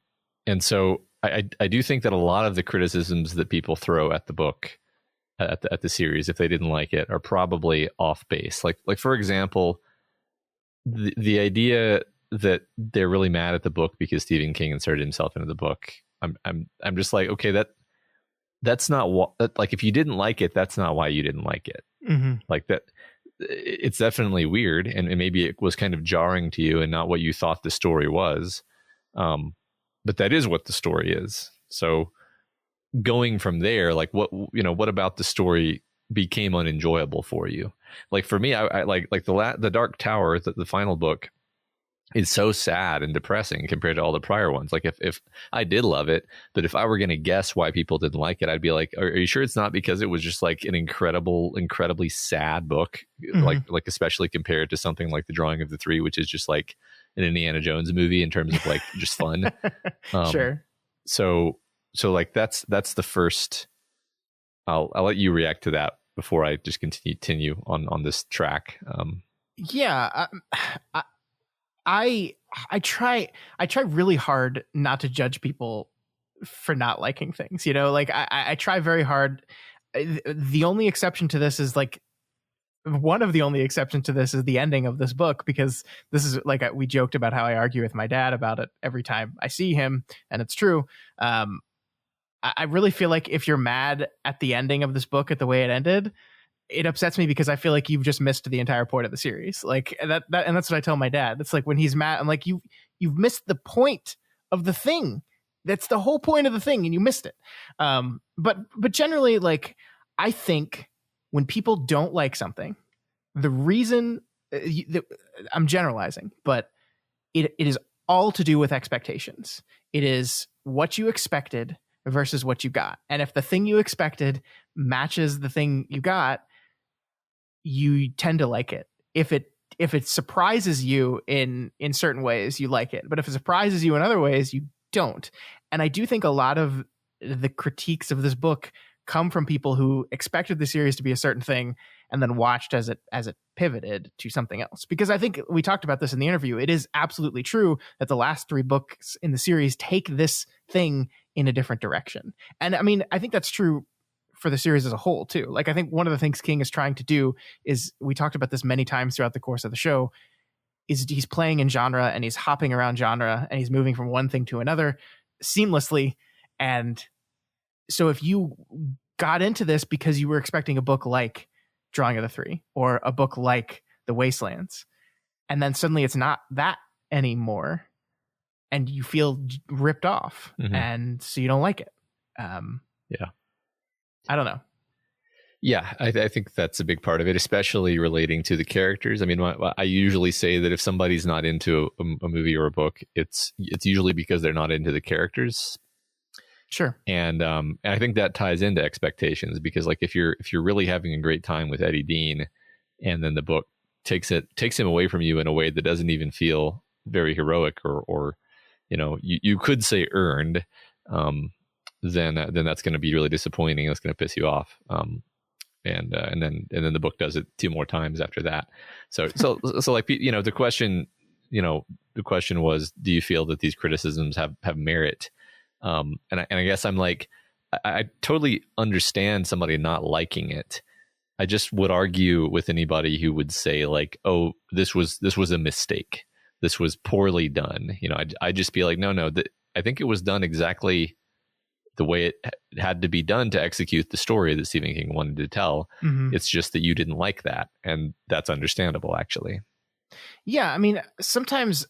so I do think that a lot of the criticisms that people throw at the book, at the series, if they didn't like it, are probably off base. Like for example, the idea that they're really mad at the book because Stephen King inserted himself into the book. I'm just like, okay, that's not what, like, if you didn't like it, that's not why you didn't like it. Like that, it's definitely weird, and maybe it was kind of jarring to you and not what you thought the story was. But that is what the story is. So going from there, like what about the story became unenjoyable for you? Like for me, I like the Dark Tower, the final book, is so sad and depressing compared to all the prior ones. Like if I did love it, but if I were going to guess why people didn't like it, I'd be like, are you sure it's not because it was just like an incredibly sad book? Like especially compared to something like The Drawing of the Three, which is just like an Indiana Jones movie in terms of like just fun. Sure. So like that's the first. I'll let you react to that before I just continue on this track. I try really hard not to judge people for not liking things, you know, like I try very hard. The only exception to this is like, one of the only exceptions to this is the ending of this book, because this is like, we joked about how I argue with my dad about it every time I see him, and it's true. I really feel like if you're mad at the ending of this book, at the way it ended, it upsets me, because I feel like you've just missed the entire point of the series. Like that, and that's what I tell my dad. It's like when he's mad, I'm like, you've missed the point of the thing. That's the whole point of the thing, and you missed it. But generally, like, I think when people don't like something, the reason I'm generalizing, but it is all to do with expectations. It is what you expected versus what you got. And if the thing you expected matches the thing you got, you tend to like it. If it surprises you in certain ways, you like it. But if it surprises you in other ways, you don't. And I do think a lot of the critiques of this book come from people who expected the series to be a certain thing and then watched as it pivoted to something else. Because I think we talked about this in the interview. It is absolutely true that the last 3 books in the series take this thing in a different direction. And I mean, I think that's true for the series as a whole too. Like, I think one of the things King is trying to do is, we talked about this many times throughout the course of the show, is he's playing in genre and he's hopping around genre and he's moving from one thing to another seamlessly. And so if you got into this because you were expecting a book like Drawing of the Three or a book like The Wastelands, and then suddenly it's not that anymore and you feel ripped off, and so you don't like it. Yeah. I don't know. Yeah, I think that's a big part of it, especially relating to the characters. I mean, I usually say that if somebody's not into a movie or a book, it's usually because they're not into the characters. Sure. And I think that ties into expectations, because like if you're really having a great time with Eddie Dean, and then the book takes him away from you in a way that doesn't even feel very heroic or you could say earned, then that's going to be really disappointing. That's going to piss you off. And then the book does it 2 more times after that. So like, the question was, do you feel that these criticisms have merit? And I guess I'm like, I totally understand somebody not liking it. I just would argue with anybody who would say like, oh, this was a mistake. This was poorly done. I just be like, no, I think it was done exactly the way it had to be done to execute the story that Stephen King wanted to tell. It's just that you didn't like that. And that's understandable, actually. Yeah. I mean, sometimes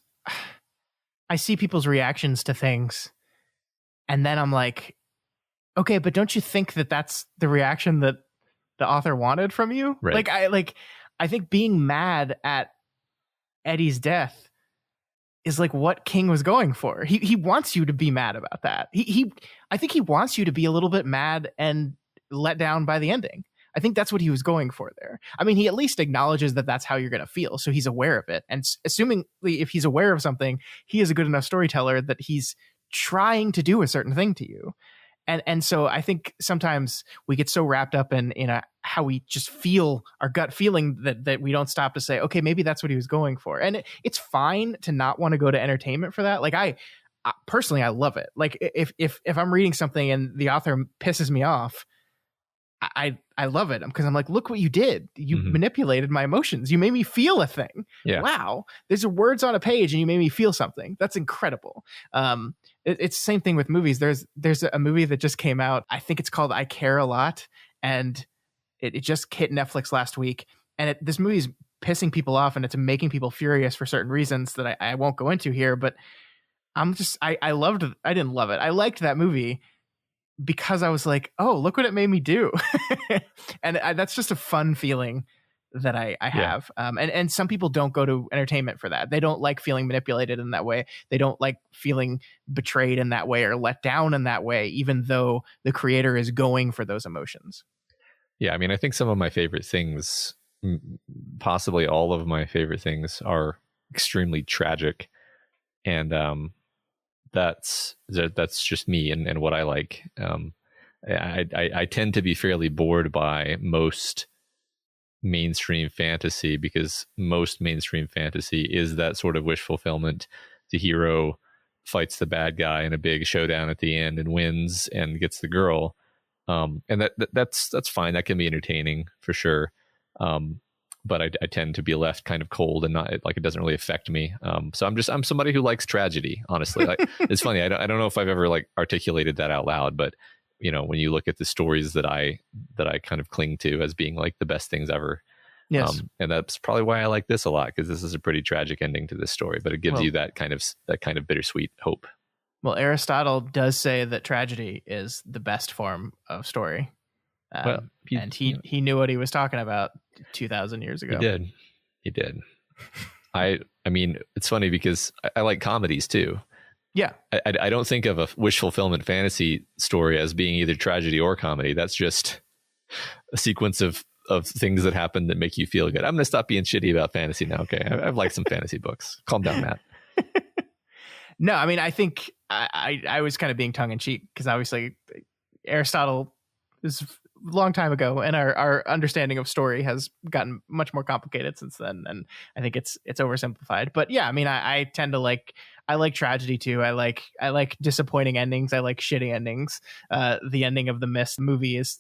I see people's reactions to things and then I'm like, okay, but don't you think that that's the reaction that the author wanted from you? Right. I think being mad at Eddie's death is like what King was going for. He wants you to be mad about that. I think he wants you to be a little bit mad and let down by the ending. I think that's what he was going for there. I mean, he at least acknowledges that that's how you're going to feel, so he's aware of it. And assuming if he's aware of something, he is a good enough storyteller that he's trying to do a certain thing to you. And so I think sometimes we get so wrapped up in how we just feel our gut feeling that we don't stop to say, okay, maybe that's what he was going for. And it's fine to not want to go to entertainment for that. Like I personally, I love it. Like if I'm reading something and the author pisses me off, I love it because I'm like, look what you did. You manipulated my emotions. You made me feel a thing. Yeah. Wow. There's words on a page and you made me feel something. That's incredible. It's the same thing with movies. There's a movie that just came out. I think it's called I Care a Lot. And it just hit Netflix last week. And this movie is pissing people off and it's making people furious for certain reasons that I won't go into here. But I didn't love it. I liked that movie because I was like, oh, look what it made me do. And that's just a fun feeling that I have. And some people don't go to entertainment for that. They don't like feeling manipulated in that way. They don't like feeling betrayed in that way or let down in that way, even though the creator is going for those emotions. Yeah. I mean, I think some of my favorite things, possibly all of my favorite things, are extremely tragic. And that's just me and what I like. I tend to be fairly bored by most mainstream fantasy because most mainstream fantasy is that sort of wish fulfillment. The hero fights the bad guy in a big showdown at the end and wins and gets the girl. And that's fine. That can be entertaining for sure. But I tend to be left kind of cold and not like it doesn't really affect me. So I'm somebody who likes tragedy, honestly. Like it's funny. I don't know if I've ever like articulated that out loud, but when you look at the stories that I kind of cling to as being like the best things ever. Yes. And that's probably why I like this a lot, because this is a pretty tragic ending to this story, but it gives you that kind of bittersweet hope. Well, Aristotle does say that tragedy is the best form of story. And he knew what he was talking about 2,000 years ago. He did. I mean, it's funny because I like comedies too. Yeah. I don't think of a wish fulfillment fantasy story as being either tragedy or comedy. That's just a sequence of of things that happen that make you feel good. I'm going to stop being shitty about fantasy now. Okay. I've liked some fantasy books. Calm down, Matt. No, I mean, I think I was kind of being tongue in cheek because obviously Aristotle is a long time ago, and our understanding of story has gotten much more complicated since then. And I think it's oversimplified. But yeah, I mean, I tend to I like tragedy too. I like disappointing endings. I like shitty endings. The ending of the Mist movie is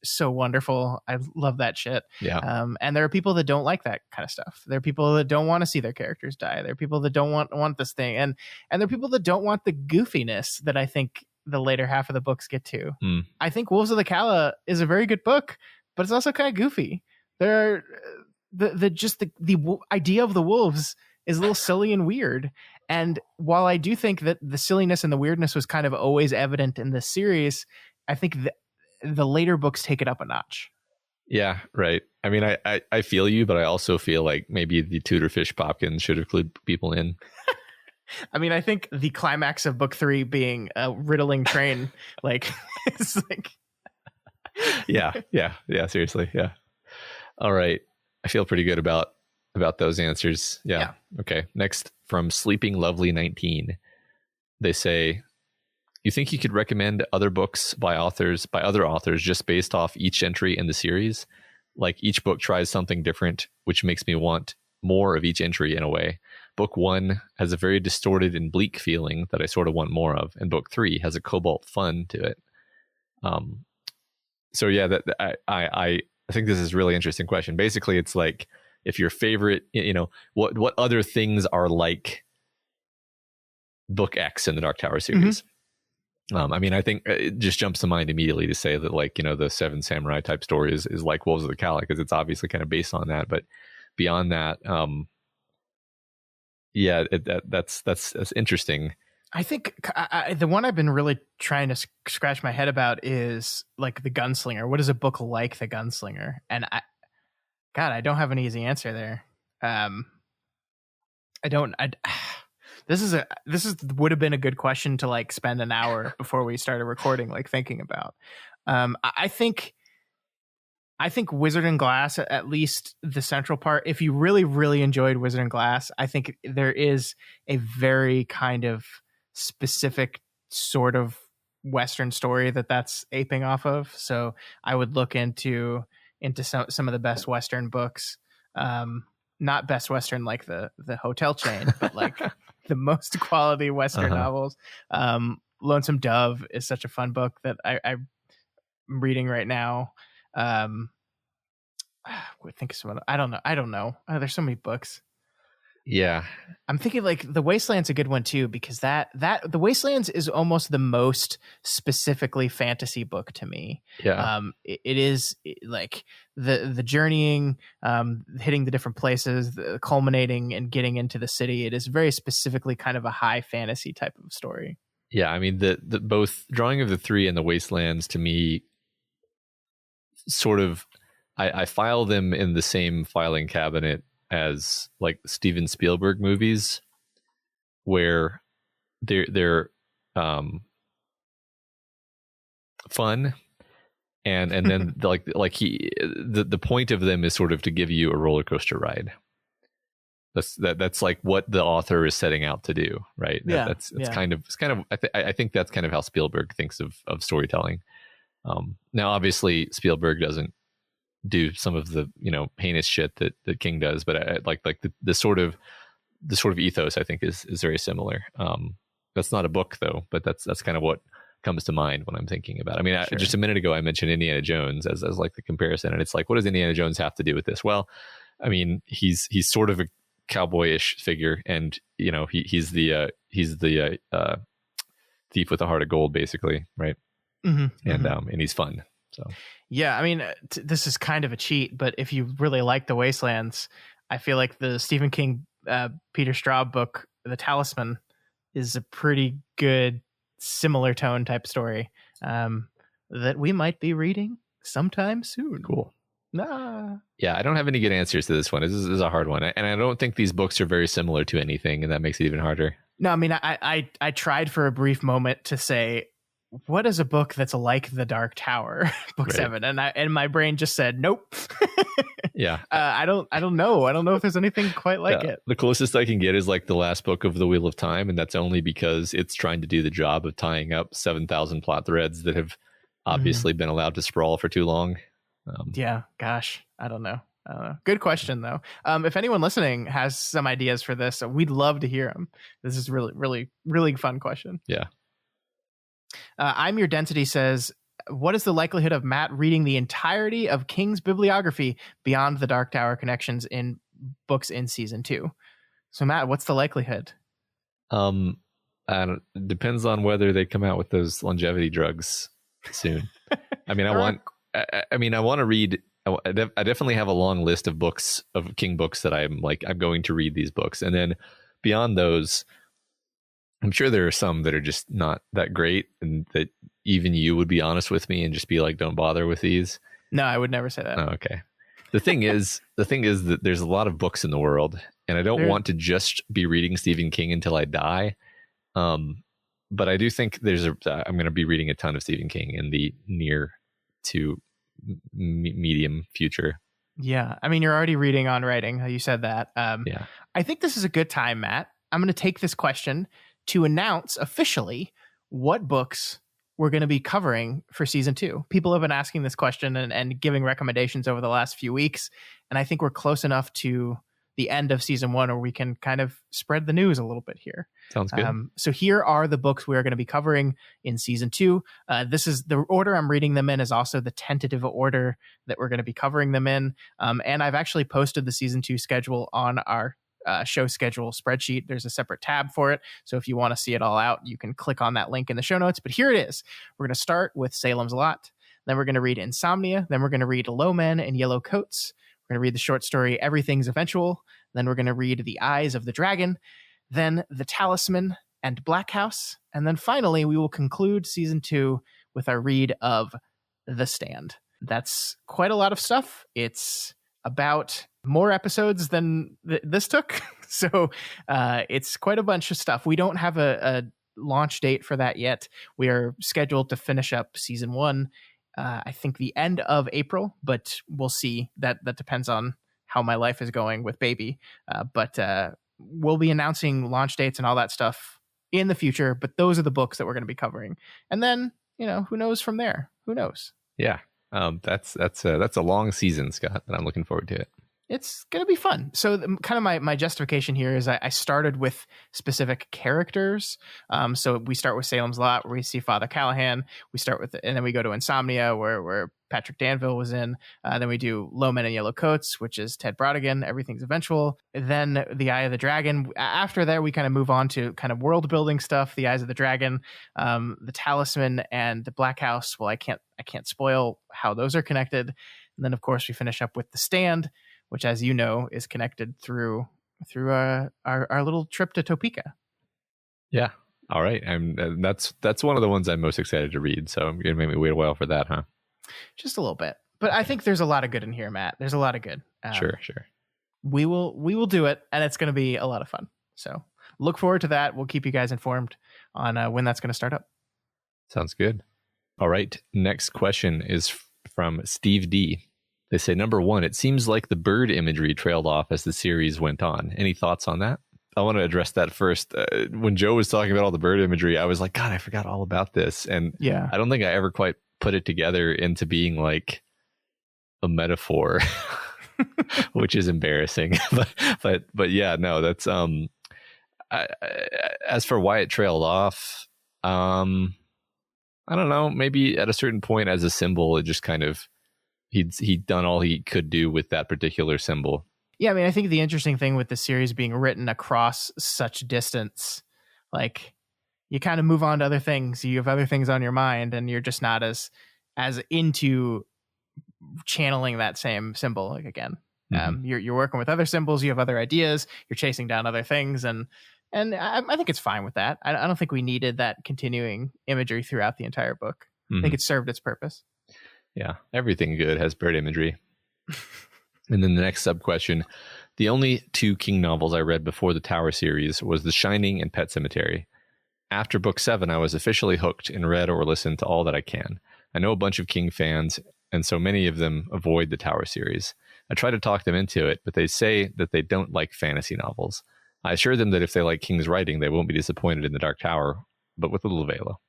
so wonderful. I love that shit. Yeah. And there are people that don't like that kind of stuff. There are people that don't want to see their characters die. There are people that don't want this thing. And there are people that don't want the goofiness that I think the later half of the books get to. I think Wolves of the Calla is a very good book, but it's also kind of goofy. There are the idea of the wolves is a little silly and weird. And while I do think that the silliness and the weirdness was kind of always evident in this series, I think the later books take it up a notch. Yeah, right. I mean, I feel you, but I also feel like maybe the Tudor Fish Popkins should include people in. I mean, I think the climax of book 3 being a riddling train, it's like... Yeah, seriously. Yeah. All right. I feel pretty good about those answers. Yeah. Okay. Next, from Sleeping Lovely 19, they say, you think you could recommend other books by other authors just based off each entry in the series? Like each book tries something different, which makes me want more of each entry in a way. Book 1 has a very distorted and bleak feeling that I sort of want more of, and book 3 has a cobalt fun to it. So yeah, I think this is a really interesting question. Basically, it's like, if your favorite, what other things are like book X in the Dark Tower series? I mean, I think it just jumps to mind immediately to say that, the Seven Samurai type story is like Wolves of the Calla, because it's obviously kind of based on that. But beyond that, that's interesting. I think the one I've been really trying to scratch my head about is like The Gunslinger. What is a book like The Gunslinger? And I don't have an easy answer there. This would have been a good question to spend an hour before we started recording, thinking about. I think Wizard and Glass, at least the central part, if you really, really enjoyed Wizard and Glass, I think there is a very kind of specific sort of Western story that's aping off of. So I would look into some of the best Western books, not best Western like the hotel chain, but the most quality Western novels. Lonesome Dove is such a fun book that I'm reading right now. I think someone, I don't know. There's so many books. Yeah. I'm thinking The Wasteland's a good one too, because that The Wastelands is almost the most specifically fantasy book to me. Yeah. It is the journeying, hitting the different places, culminating and getting into the city. It is very specifically kind of a high fantasy type of story. Yeah. I mean, the both Drawing of the Three and The Wastelands to me sort of, I file them in the same filing cabinet as Steven Spielberg movies, where they're fun, and then the point of them is sort of to give you a roller coaster ride. That's what the author is setting out to do, right? Yeah, I think that's kind of how Spielberg thinks of storytelling. Now, obviously, Spielberg doesn't do some of the heinous shit that King does, but I like the sort of ethos I think is very similar. That's not a book though, but that's kind of what comes to mind when I'm thinking about it. I mean, Sure. Just a minute ago I mentioned Indiana Jones as the comparison, and it's what does Indiana Jones have to do with this? Well, I mean, he's sort of a cowboyish figure, and he's the thief with a heart of gold, basically, right? Mm-hmm, and he's fun. So yeah, I mean, this is kind of a cheat, but if you really like The Wastelands, I feel like the Stephen King, Peter Straub book, The Talisman, is a pretty good similar tone type story that we might be reading sometime soon. Cool. Nah. Yeah, I don't have any good answers to this one. This is a hard one, and I don't think these books are very similar to anything, and that makes it even harder. No, I mean, I tried for a brief moment to say what is a book that's like The Dark Tower, book Right. 7? And my brain just said, nope. Yeah. I don't know. I don't know if there's anything quite like it. The closest I can get is like the last book of The Wheel of Time, and that's only because it's trying to do the job of tying up 7,000 plot threads that have obviously been allowed to sprawl for too long. Yeah, gosh, I don't know. Good question, though. If anyone listening has some ideas for this, we'd love to hear them. This is really, really, really fun question. Yeah. I'm Your Density says, what is the likelihood of Matt reading the entirety of King's bibliography beyond the Dark Tower connections in books in season 2? So, Matt, what's the likelihood? It depends on whether they come out with those longevity drugs soon. I mean, I want to read. I definitely have a long list of books, of King books, that I'm going to read these books, and then beyond those, I'm sure there are some that are just not that great, and that even you would be honest with me and just be like, don't bother with these. No, I would never say that. Oh, okay. The thing is that there's a lot of books in the world, and I don't want to just be reading Stephen King until I die. But I do think I'm going to be reading a ton of Stephen King in the near to medium future. Yeah. I mean, you're already reading on writing. You said that. Yeah. I think this is a good time, Matt. I'm going to take this question to announce officially what books we're going to be covering for season 2. People have been asking this question and giving recommendations over the last few weeks. And I think we're close enough to the end of season 1 where we can kind of spread the news a little bit here. Sounds good. So here are the books we are going to be covering in season 2. This is the order I'm reading them in, is also the tentative order that we're going to be covering them in. And I've actually posted the season 2 schedule on our show schedule spreadsheet. There's a separate tab for it. So if you want to see it all out, you can click on that link in the show notes. But here it is. We're going to start with Salem's Lot. Then we're going to read Insomnia. Then we're going to read Low Men in Yellow Coats. We're going to read the short story Everything's Eventual. Then we're going to read The Eyes of the Dragon. Then The Talisman and Black House. And then finally, we will conclude season 2 with our read of The Stand. That's quite a lot of stuff. It's about more episodes than this took. So it's quite a bunch of stuff. We don't have a launch date for that yet. We are scheduled to finish up season 1, I think the end of April, but we'll see. That depends on how my life is going with baby. But we'll be announcing launch dates and all that stuff in the future. But those are the books that we're going to be covering. And then, who knows from there? Who knows? Yeah. That's a long season, Scott, and I'm looking forward to it. It's going to be fun. So kind of my justification here is I started with specific characters. So we start with Salem's Lot, where we see Father Callahan. We start with, and then we go to Insomnia, where Patrick Danville was in. Then we do Low Men in Yellow Coats, which is Ted Brodigan, Everything's Eventual. Then The Eye of the Dragon. After that, we kind of move on to kind of world building stuff. The Eyes of the Dragon, The Talisman, and The Black House. Well, I can't spoil how those are connected. And then, of course, we finish up with The Stand, which, as you know, is connected through our little trip to Topeka. Yeah. All right. That's one of the ones I'm most excited to read. So you're gonna make me wait a while for that, huh? Just a little bit, but I think there's a lot of good in here, Matt. There's a lot of good. Sure. We will do it, and it's going to be a lot of fun. So look forward to that. We'll keep you guys informed on when that's going to start up. Sounds good. All right. Next question is from Steve D. They say, number 1, it seems like the bird imagery trailed off as the series went on. Any thoughts on that? I want to address that first. When Joe was talking about all the bird imagery, I was like, God, I forgot all about this. And yeah, I don't think I ever quite put it together into being like a metaphor, which is embarrassing. but yeah, no, that's as for why it trailed off, I don't know. Maybe at a certain point as a symbol, it just kind of he'd done all he could do with that particular symbol. Yeah, I mean, I think the interesting thing with the series being written across such distance, like you kind of move on to other things. You have other things on your mind, and you're just not as into channeling that same symbol. Like again, you're working with other symbols. You have other ideas. You're chasing down other things, and I think it's fine with that. I don't think we needed that continuing imagery throughout the entire book. I think it served its purpose. Yeah, everything good has bird imagery. And then the next sub-question, the only 2 King novels I read before the Tower series was The Shining and Pet Sematary. after book 7, I was officially hooked and read or listened to all that I can. I know a bunch of King fans, and so many of them avoid the Tower series. I try to talk them into it, but they say that they don't like fantasy novels. I assure them that if they like King's writing, they won't be disappointed in The Dark Tower, but with little avail.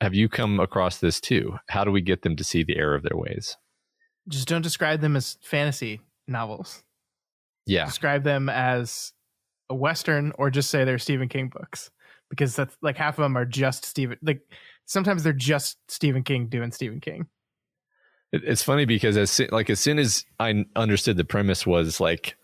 Have you come across this too? How do we get them to see the error of their ways? Just don't describe them as fantasy novels. Yeah. Describe them as a Western, or just say they're Stephen King books, because that's like half of them are just Stephen. Like sometimes they're just Stephen King doing Stephen King. It's funny because as soon as I understood the premise was like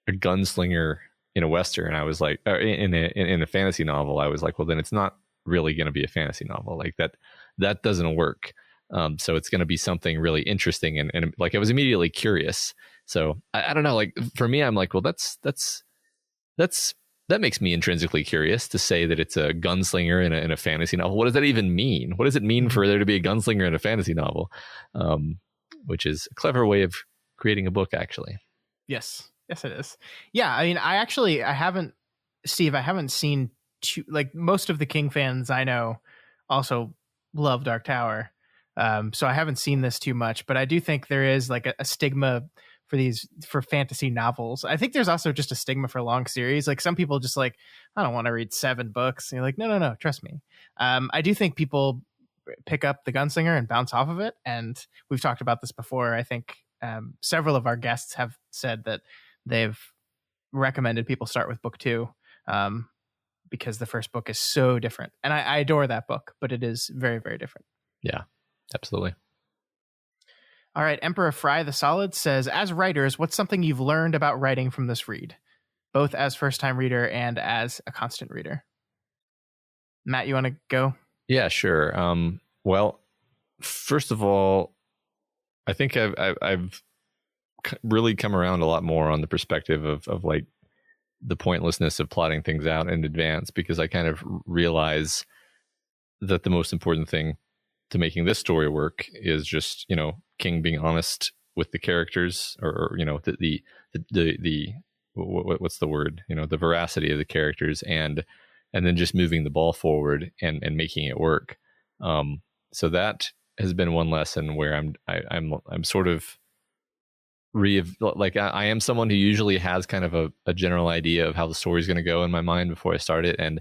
a gunslinger in a Western, I was like, in a fantasy novel, I was like, well, then it's not really going to be a fantasy novel. Like that doesn't work. So it's going to be something really interesting. And like, I was immediately curious. So I don't know, like for me, I'm like, well, that makes me intrinsically curious to say that it's a gunslinger in a fantasy novel. What does that even mean? What does it mean for there to be a gunslinger in a fantasy novel? Which is a clever way of creating a book, actually. Yes, it is. Yeah, I mean, I haven't seen like most of the King fans I know also love Dark Tower. So I haven't seen this too much, but I do think there is like a stigma for fantasy novels. I think there's also just a stigma for long series. Like some people just like, I don't want to read 7 books. And you're like, no, trust me. I do think people pick up the Gunslinger and bounce off of it. And we've talked about this before. I think several of our guests have said that they've recommended people start with book 2 because the first book is so different. And I adore that book, but it is very, very different. Yeah, absolutely. All right, Emperor Fry the Solid says, as writers, what's something you've learned about writing from this read, both as first-time reader and as a constant reader? Matt, you want to go? Yeah, sure. Well, first of all, I think I've really come around a lot more on the perspective of like the pointlessness of plotting things out in advance, because I kind of realize that the most important thing to making this story work is just, King being honest with the characters, or the what's the word, the veracity of the characters, and then just moving the ball forward and making it work. So that has been one lesson where I'm sort of I am someone who usually has kind of a general idea of how the story is going to go in my mind before I start it, and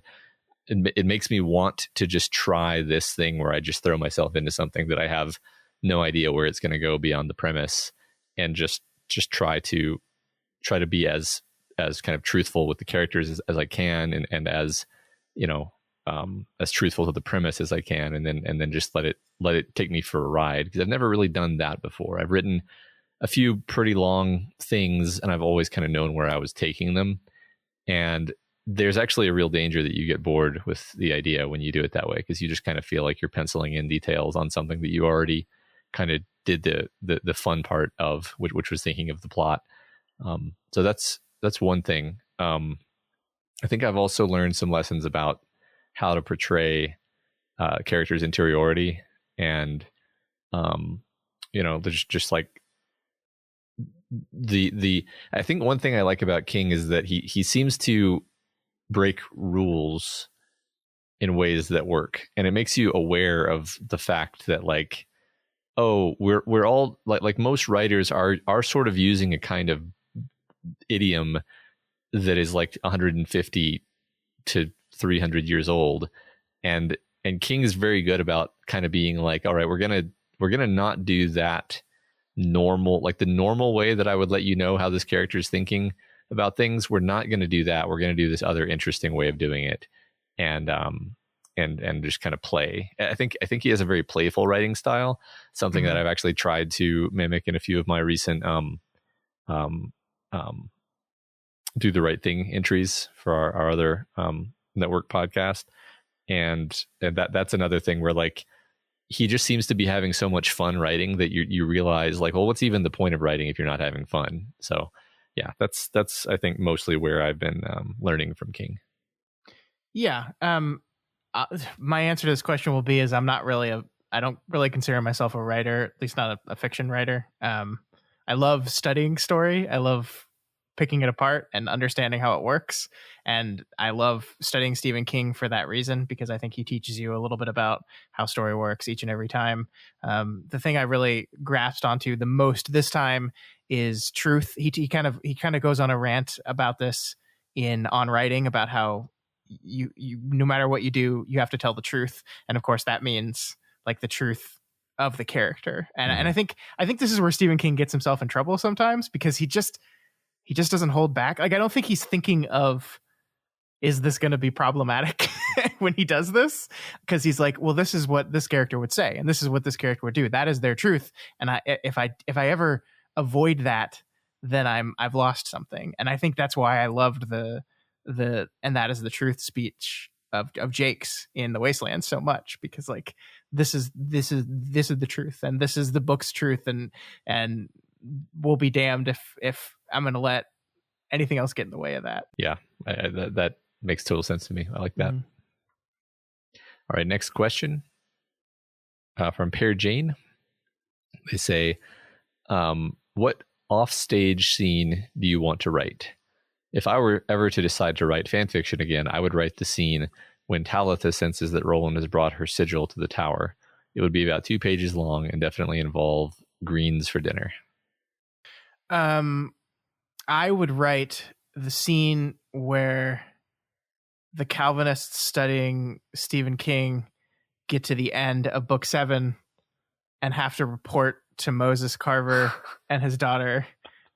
it makes me want to just try this thing where I just throw myself into something that I have no idea where it's going to go beyond the premise, and just try to be as kind of truthful with the characters as I can, and as as truthful to the premise as I can, and then just let it take me for a ride, because I've never really done that before. I've written a few pretty long things, and I've always kind of known where I was taking them, and there's actually a real danger that you get bored with the idea when you do it that way, because you just kind of feel like you're penciling in details on something that you already kind of did the fun part of, which was thinking of the plot. So that's one thing. I think I've also learned some lessons about how to portray characters' interiority, and there's just like I think one thing I like about King is that he seems to break rules in ways that work, and it makes you aware of the fact that like, oh, we're all like most writers are sort of using a kind of idiom that is like 150 to 300 years old, and King is very good about kind of being like, all right, we're gonna not do that normal, like the normal way that I would let you know how this character is thinking about things. We're not going to do that. We're going to do this other interesting way of doing it, and just kind of play. I think he has a very playful writing style, something that I've actually tried to mimic in a few of my recent Do the Right Thing entries for our other network podcast, and that's another thing where like he just seems to be having so much fun writing that you realize like, well, what's even the point of writing if you're not having fun? So yeah, that's I think mostly where I've been learning from King. Yeah. My answer to this question will be I don't really consider myself a writer, at least not a fiction writer. I love studying story. I love picking it apart and understanding how it works. And I love studying Stephen King for that reason, because I think he teaches you a little bit about how story works each and every time. The thing I really grasped onto the most this time is truth. He kind of goes on a rant about this on writing, about how you no matter what you do, you have to tell the truth. And of course that means like the truth of the character. And I think this is where Stephen King gets himself in trouble sometimes, because he just doesn't hold back. Like, I don't think he's thinking of, is this going to be problematic when he does this? Because he's like, well, this is what this character would say, and this is what this character would do. That is their truth. And if I ever avoid that, then I've lost something. And I think that's why I loved the and that is the truth speech of Jake's in The Wasteland so much, because like this is the truth, and this is the book's truth, and we'll be damned if I'm going to let anything else get in the way of that. Yeah, that makes total sense to me. I like that. Mm-hmm. All right, next question from Pear Jane. They say, what offstage scene do you want to write? If I were ever to decide to write fan fiction again, I would write the scene when Talitha senses that Roland has brought her sigil to the tower. It would be about 2 pages long and definitely involve greens for dinner. I would write the scene where the Calvinists studying Stephen King get to the end of book 7 and have to report to Moses Carver and his daughter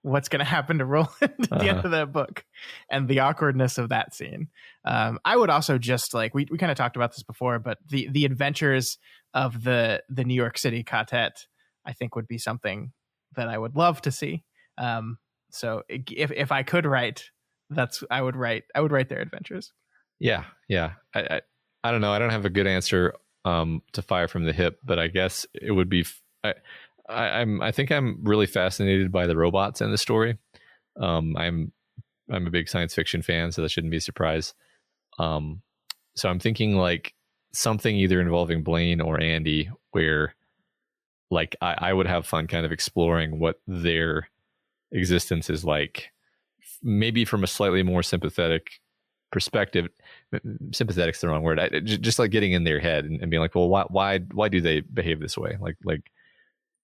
what's going to happen to Roland at the end of that book, and the awkwardness of that scene. I would also just like, we kind of talked about this before, but the adventures of the New York City quartet, I think would be something that I would love to see. So if I could write, I would write their adventures. Yeah. I don't know. I don't have a good answer to fire from the hip, but I guess it would be. I think I'm really fascinated by the robots in the story. I'm a big science fiction fan, so that shouldn't be a surprise. So I'm thinking like something either involving Blaine or Andy, where like I would have fun kind of exploring what their existence is like, maybe from a slightly more sympathetic perspective. Sympathetic's the wrong word. Just like getting in their head and being like, well, why do they behave this way? Like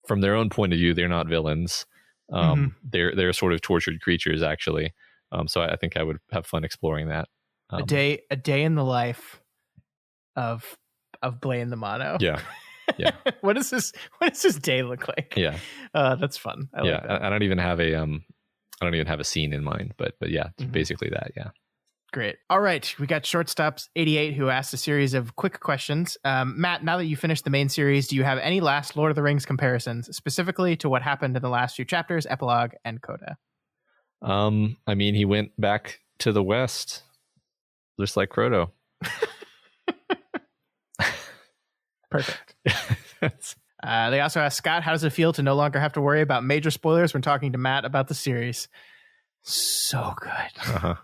from their own point of view, they're not villains. They're sort of tortured creatures, actually. So I think I would have fun exploring that. A day in the life of Blaine the Mono. Yeah. What does this day look like? Yeah. That's fun. I like that. I don't even have a scene in mind, but yeah, basically that. Yeah. Great. All right. We got Shortstops 88 who asked a series of quick questions. Matt, now that you finished the main series, do you have any last Lord of the Rings comparisons, specifically to what happened in the last few chapters, epilogue, and coda? I mean, he went back to the West, just like Frodo. Perfect. They also asked Scott, how does it feel to no longer have to worry about major spoilers when talking to Matt about the series? So good.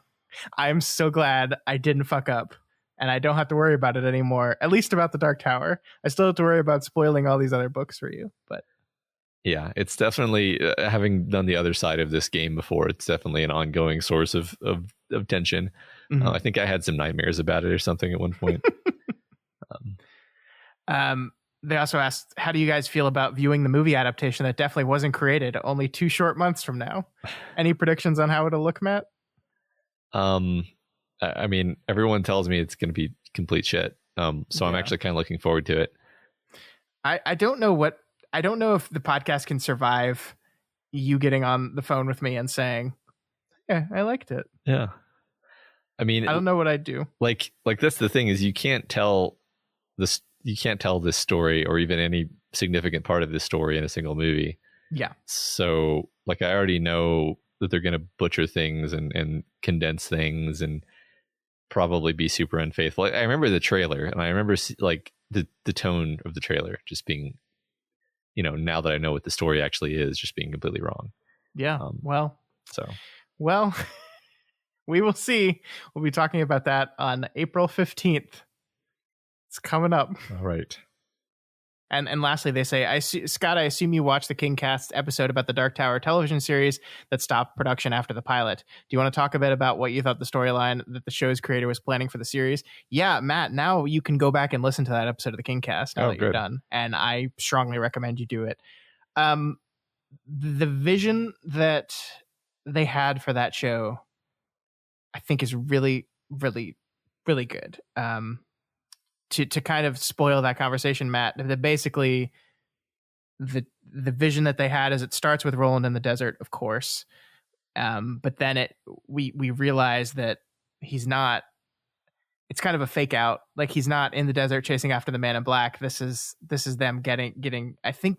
I'm so glad I didn't fuck up, and I don't have to worry about it anymore, at least about the Dark Tower. I still have to worry about spoiling all these other books for you, but yeah, it's definitely, having done the other side of this game before, it's definitely an ongoing source of tension. I think I had some nightmares about it or something at one point. They also asked, how do you guys feel about viewing the movie adaptation that definitely wasn't created only 2 short months from now? Any predictions on how it'll look, Matt? I mean, everyone tells me it's going to be complete shit. So I'm actually kind of looking forward to it. I don't know if the podcast can survive you getting on the phone with me and saying, yeah, I liked it. Yeah. I mean, I don't know what I'd do. Like that's the thing, is you can't tell this story or even any significant part of this story in a single movie. Yeah. So like, I already know that they're going to butcher things and condense things and probably be super unfaithful. I remember the trailer, and I remember like the tone of the trailer just being, now that I know what the story actually is, just being completely wrong. Yeah. Well, we will see. We'll be talking about that on April 15th. It's coming up. All right. And lastly, they say, Scott, I assume you watched the KingCast episode about the Dark Tower television series that stopped production after the pilot. Do you want to talk a bit about what you thought the storyline that the show's creator was planning for the series? Yeah, Matt, now you can go back and listen to that episode of the KingCast now that you're done. And I strongly recommend you do it. The vision that they had for that show, I think, is really, really, really good. To kind of spoil that conversation, Matt, that basically the vision that they had is it starts with Roland in the desert, of course, but then we realize that he's not. It's kind of a fake out. Like, he's not in the desert chasing after the man in black. This is them getting. I think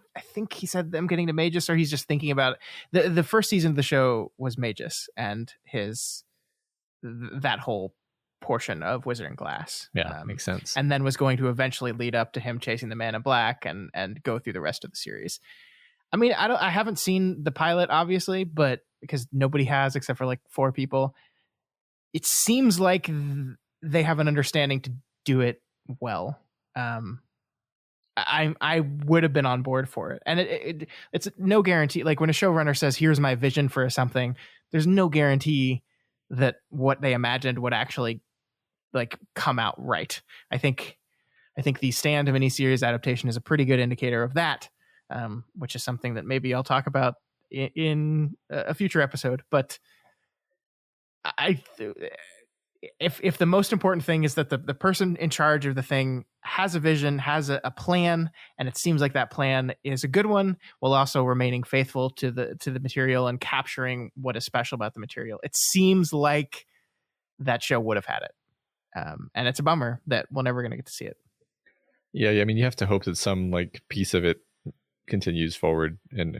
he said them getting to Magus, or he's just thinking about it. The first season of the show was Magus and that whole portion of Wizard and Glass. Makes sense. And then was going to eventually lead up to him chasing the man in black and go through the rest of the series. I mean, I haven't seen the pilot, obviously, but because nobody has except for like 4 people, it seems like they have an understanding to do it well. I would have been on board for it. And it's no guarantee. Like, when a showrunner says, here's my vision for something, there's no guarantee that what they imagined would actually like come out right. I think the Stand miniseries adaptation is a pretty good indicator of that, which is something that maybe I'll talk about in a future episode. But if the most important thing is that the person in charge of the thing has a vision, has a plan, and it seems like that plan is a good one, while also remaining faithful to the material and capturing what is special about the material, it seems like that show would have had it. And it's a bummer that we're never going to get to see it. Yeah. I mean, you have to hope that some like piece of it continues forward, and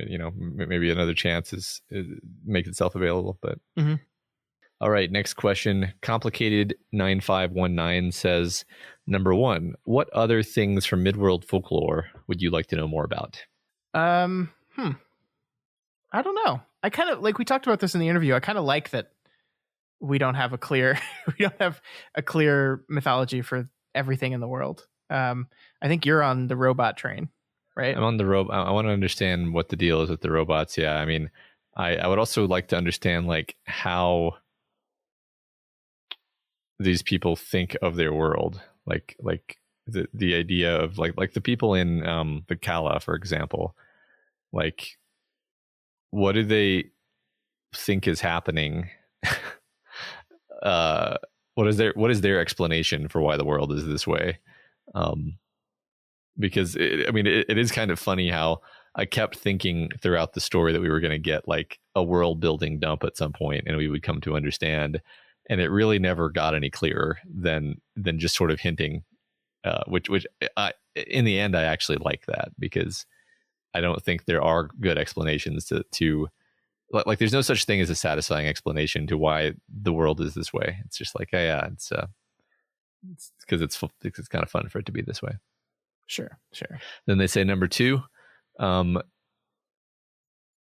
maybe another chance is makes itself available. But All right, next question. Complicated 9519 says, number 1, what other things from Midworld folklore would you like to know more about? I don't know. I kind of like, we talked about this in the interview. I kind of like that we don't have a clear mythology for everything in the world. I think you're on the robot train, right? I'm on the robot. I want to understand what the deal is with the robots. Yeah, I mean, I would also like to understand like how these people think of their world, like the idea of like the people in the Kala, for example. Like, what do they think is happening? What is their explanation for why the world is this way? Because it is kind of funny how I kept thinking throughout the story that we were going to get like a world building dump at some point, and we would come to understand. And it really never got any clearer than just sort of hinting, which in the end I actually like that, because I don't think there are good explanations to like there's no such thing as a satisfying explanation to why the world is this way. It's just like, it's because it's kind of fun for it to be this way. Sure. Then they say number 2,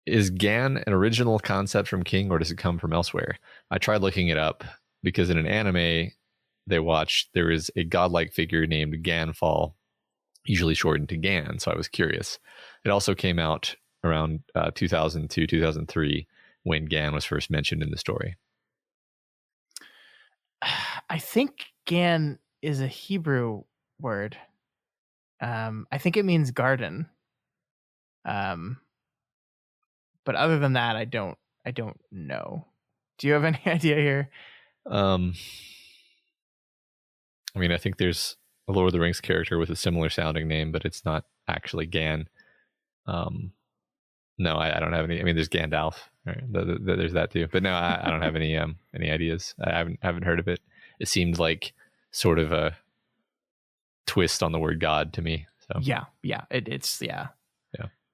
is Gan an original concept from King, or does it come from elsewhere? I tried looking it up because in an anime they watched, there is a godlike figure named Ganfall, usually shortened to Gan. So I was curious. It also came out around 2002, 2003 when Gan was first mentioned in the story. I think Gan is a Hebrew word. I think it means garden. But other than that, I don't know. Do you have any idea here? I mean, I think there's a Lord of the Rings character with a similar sounding name, but it's not actually Gan. No, I don't have any. I mean, there's Gandalf. Right? There's that too. But no, I don't have any ideas. I haven't heard of it. It seemed like sort of a twist on the word God to me. So yeah, it's.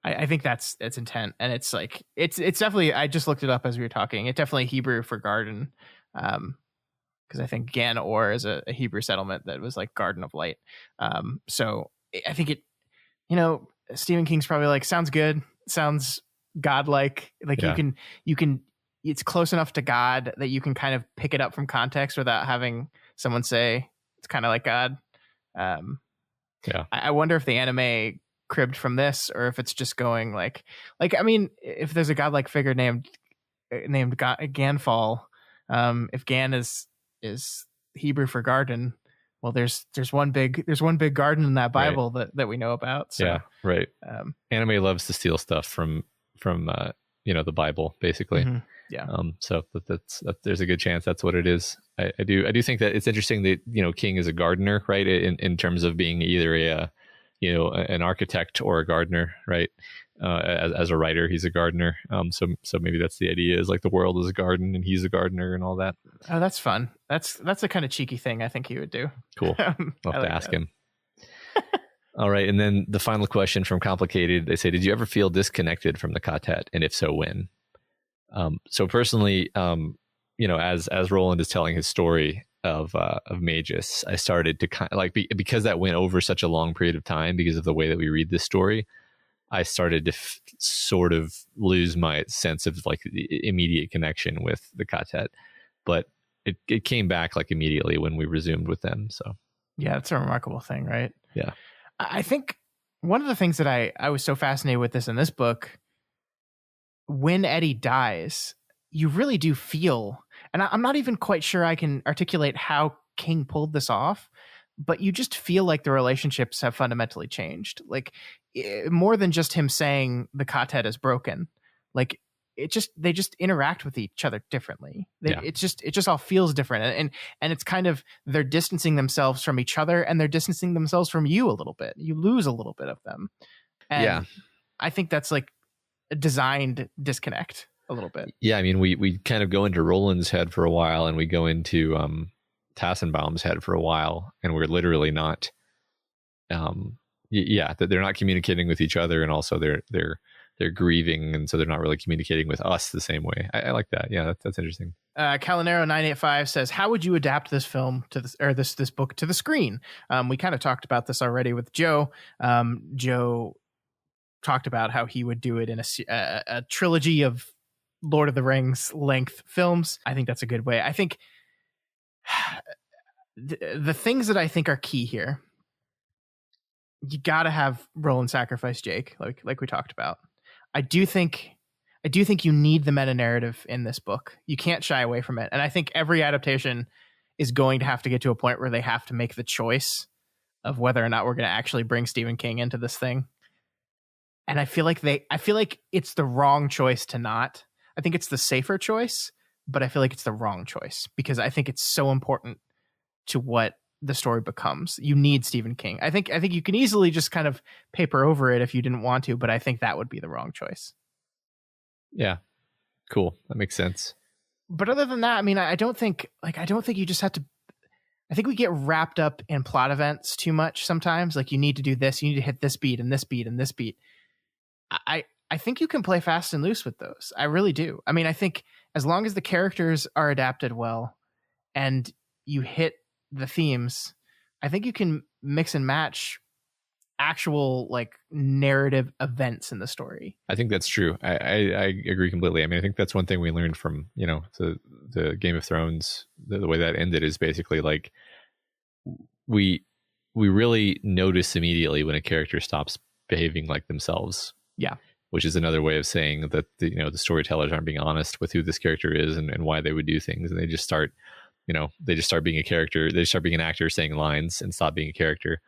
I think that's intent, and it's like it's definitely. I just looked it up as we were talking. It's definitely Hebrew for garden, because I think Gan Or is a Hebrew settlement that was like Garden of Light. So I think it. Stephen King's probably like, sounds good, sounds godlike. Like yeah. you can. It's close enough to God that you can kind of pick it up from context without having someone say it's kind of like God. Yeah. I wonder if the anime cribbed from this, or if it's just going like I mean, if there's a godlike figure named Ganfall, if Gan is Hebrew for garden, well, there's one big garden in that Bible that we know about. So, yeah, right. Anime loves to steal stuff from the Bible, basically. Mm-hmm. Yeah. So that's there's a good chance that's what it is. I do think that it's interesting that King is a gardener, right? In terms of being either an architect or a gardener, right? As a writer, he's a gardener. So maybe that's the idea, is like the world is a garden and he's a gardener and all that. Oh, that's fun. That's a kind of cheeky thing I think he would do. Cool. I'll have to ask him. All right. And then the final question from Complicated, they say, did you ever feel disconnected from the quartet? And if so, when? So personally, as Roland is telling his story of Magus, I started to kind of because that went over such a long period of time because of the way that we read this story, I started to sort of lose my sense of like the immediate connection with the quartet, but it came back like immediately when we resumed with them. So yeah, it's a remarkable thing, right? Yeah. I think one of the things that I was so fascinated with this in this book, when Eddie dies, you really do feel, and I'm not even quite sure I can articulate how King pulled this off, but you just feel like the relationships have fundamentally changed. Like more than just him saying the quartet is broken. Like they just interact with each other differently. It just all feels different. And it's kind of, they're distancing themselves from each other and they're distancing themselves from you a little bit. You lose a little bit of them. And I think that's like a designed disconnect a little bit. Yeah. I mean, we kind of go into Roland's head for a while and we go into Tassenbaum's head for a while, and we're literally not that they're not communicating with each other, and also they're grieving, and so they're not really communicating with us the same way. I like that. Yeah, that's interesting. Calinero 985 says, how would you adapt this film to this book to the screen? We kind of talked about this already with Joe. Joe talked about how he would do it in a trilogy of Lord of the Rings length films. I think that's a good way. I think the things that I think are key here, you got to have Roland sacrifice Jake, like we talked about. I do think you need the meta narrative in this book. You can't shy away from it. And I think every adaptation is going to have to get to a point where they have to make the choice of whether or not we're going to actually bring Stephen King into this thing. And I feel like it's the wrong choice to not. I think it's the safer choice, but I feel like it's the wrong choice because I think it's so important to what the story becomes. You need Stephen King. I think you can easily just kind of paper over it if you didn't want to, but I think that would be the wrong choice. Yeah. Cool. That makes sense. But other than that, I mean, I don't think you just have to, I think we get wrapped up in plot events too much sometimes. Like you need to do this, you need to hit this beat and this beat and this beat. I think you can play fast and loose with those. I really do. I mean, I think as long as the characters are adapted well and you hit the themes, I think you can mix and match actual like narrative events in the story. I think that's true. I agree completely. I mean, I think that's one thing we learned from, the Game of Thrones, the way that ended is basically like we really notice immediately when a character stops behaving like themselves. Yeah. Which is another way of saying that the storytellers aren't being honest with who this character is and why they would do things, and they just start being a character. They start being an actor saying lines and stop being a character,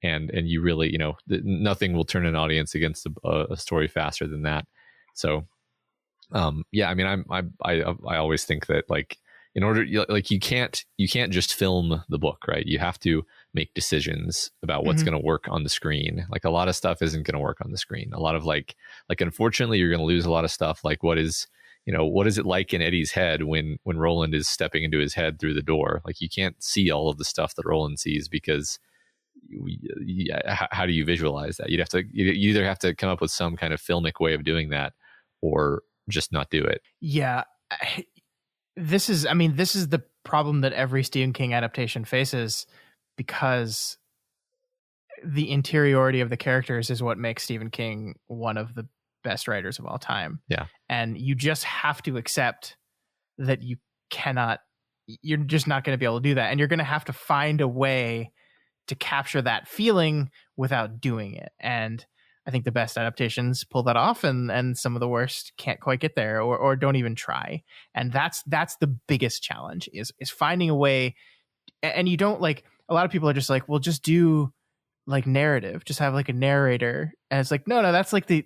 and you really nothing will turn an audience against a story faster than that. So, I mean, I always think that like in order like you can't just film the book, right? You have to make decisions about what's going to work on the screen. Like a lot of stuff isn't going to work on the screen. A lot of like unfortunately you're going to lose a lot of stuff. Like what is it like in Eddie's head when Roland is stepping into his head through the door? Like you can't see all of the stuff that Roland sees because how do you visualize that? You either have to come up with some kind of filmic way of doing that or just not do it. Yeah. This is the problem that every Stephen King adaptation faces, because the interiority of the characters is what makes Stephen King one of the best writers of all time. Yeah. And you just have to accept that you're just not going to be able to do that. And you're going to have to find a way to capture that feeling without doing it. And I think the best adaptations pull that off, and some of the worst can't quite get there, or don't even try. And that's the biggest challenge is finding a way. And you don't, like, a lot of people are just like, well, just do like narrative, just have like a narrator. And it's like, no, that's the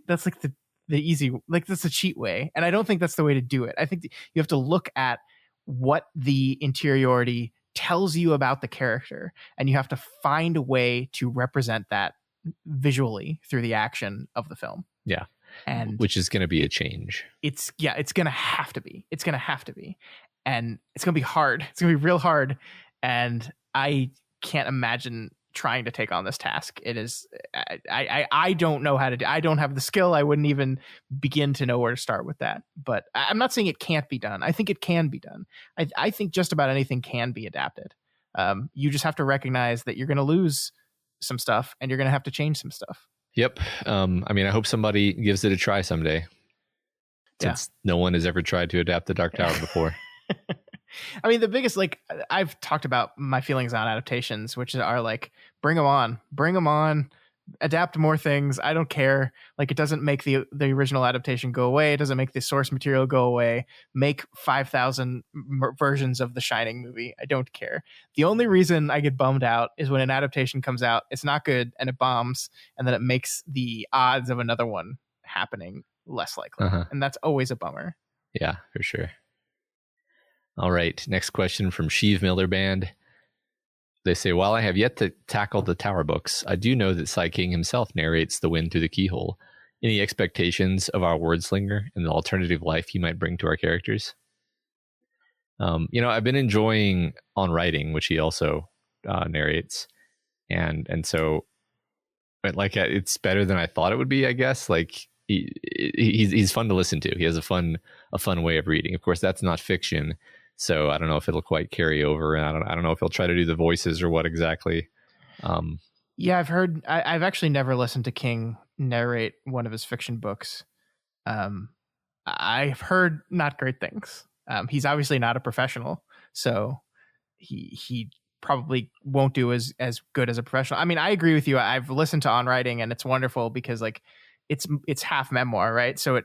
easy, like, that's the cheat way. And I don't think that's the way to do it. I think you have to look at what the interiority tells you about the character, and you have to find a way to represent that visually through the action of the film. Yeah. And which is going to be a change. It's going to have to be. And it's going to be hard. It's going to be real hard. And I can't imagine trying to take on this task. It is, I don't know how to do. I don't have the skill. I wouldn't even begin to know where to start with that. But I'm not saying it can't be done. I think it can be done. I think just about anything can be adapted. You just have to recognize that you're going to lose some stuff, and you're going to have to change some stuff. Yep. I mean, I hope somebody gives it a try someday, since no one has ever tried to adapt the Dark Tower before. I mean, the biggest, like, I've talked about my feelings on adaptations, which are like, bring them on, adapt more things. I don't care. Like, it doesn't make the original adaptation go away. It doesn't make the source material go away. Make 5,000 versions of the Shining movie. I don't care. The only reason I get bummed out is when an adaptation comes out, it's not good, and it bombs, and then it makes the odds of another one happening less likely. And that's always a bummer. Yeah, for sure. All right. Next question from Sheev Miller Band. They say, while I have yet to tackle the Tower books, I do know that Cy King himself narrates The Wind Through the Keyhole. Any expectations of our wordslinger and the alternative life he might bring to our characters? I've been enjoying On Writing, which he also narrates. And so, like, it's better than I thought it would be, I guess. Like, he's fun to listen to. He has a fun way of reading. Of course, that's not fiction. So I don't know if it'll quite carry over, and I don't know if he'll try to do the voices or what exactly. Yeah, I've heard. I've actually never listened to King narrate one of his fiction books. I've heard not great things. He's obviously not a professional, so he probably won't do as good as a professional. I mean, I agree with you. I've listened to On Writing, and it's wonderful because, like, it's half memoir, right? So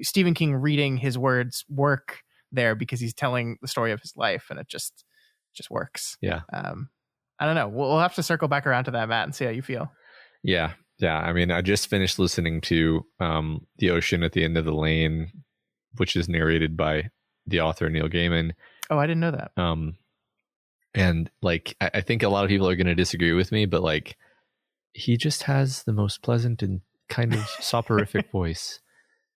Stephen King reading his words work there because he's telling the story of his life, and it just works. Yeah. I don't know. We'll have to circle back around to that, Matt, and see how you feel. Yeah. I mean, I just finished listening to The Ocean at the End of the Lane, which is narrated by the author Neil Gaiman. Oh, I didn't know that. And, like, I think a lot of people are going to disagree with me, but, like, he just has the most pleasant and kind of soporific voice.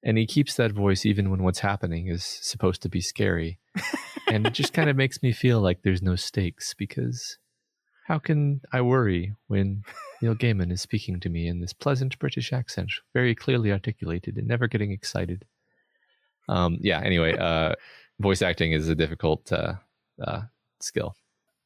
And he keeps that voice even when what's happening is supposed to be scary. And it just kind of makes me feel like there's no stakes, because how can I worry when Neil Gaiman is speaking to me in this pleasant British accent, very clearly articulated and never getting excited? Anyway, voice acting is a difficult skill.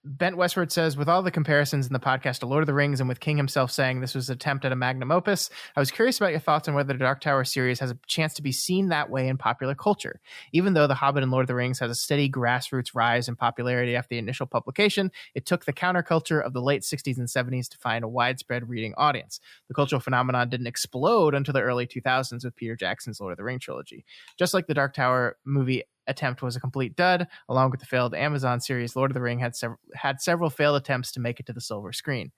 Bent Westward says, with all the comparisons in the podcast to Lord of the Rings, and with King himself saying this was an attempt at a magnum opus, I was curious about your thoughts on whether the Dark Tower series has a chance to be seen that way in popular culture. Even though The Hobbit and Lord of the Rings has a steady grassroots rise in popularity after the initial publication, it took the counterculture of the late 60s and 70s to find a widespread reading audience. The cultural phenomenon didn't explode until the early 2000s with Peter Jackson's Lord of the Rings trilogy. Just like the Dark Tower movie attempt was a complete dud, along with the failed Amazon series, Lord of the Ring had several failed attempts to make it to the silver screen.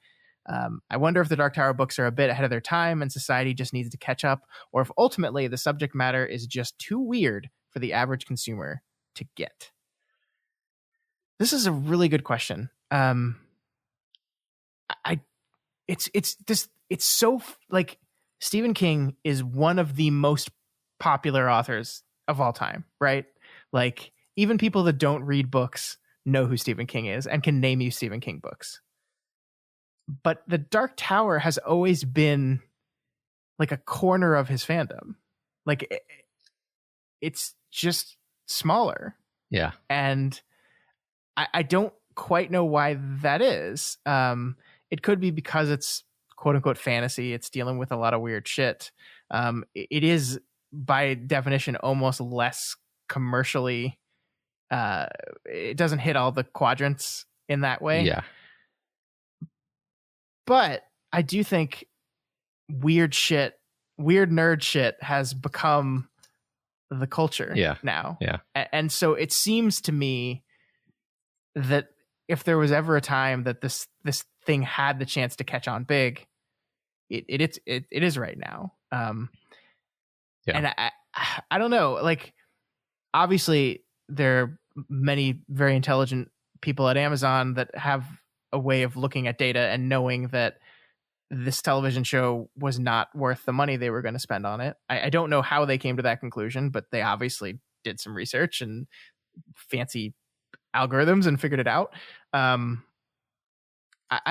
I wonder if the Dark Tower books are a bit ahead of their time and society just needs to catch up, or if ultimately the subject matter is just too weird for the average consumer to get. This is a really good question. It's so, like, Stephen King is one of the most popular authors of all time, right? Like, even people that don't read books know who Stephen King is and can name you Stephen King books. But the Dark Tower has always been like a corner of his fandom. Like, it's just smaller. Yeah. And I don't quite know why that is. It could be because it's quote unquote fantasy. It's dealing with a lot of weird shit. It is by definition almost less commercially. It doesn't hit all the quadrants in that way. Yeah. But I do think weird nerd shit has become the culture now. Yeah. And so it seems to me that if there was ever a time that this thing had the chance to catch on big, it is right now. And I don't know, like, obviously there are many very intelligent people at Amazon that have a way of looking at data and knowing that this television show was not worth the money they were going to spend on it. I don't know how they came to that conclusion, but they obviously did some research and fancy algorithms and figured it out. I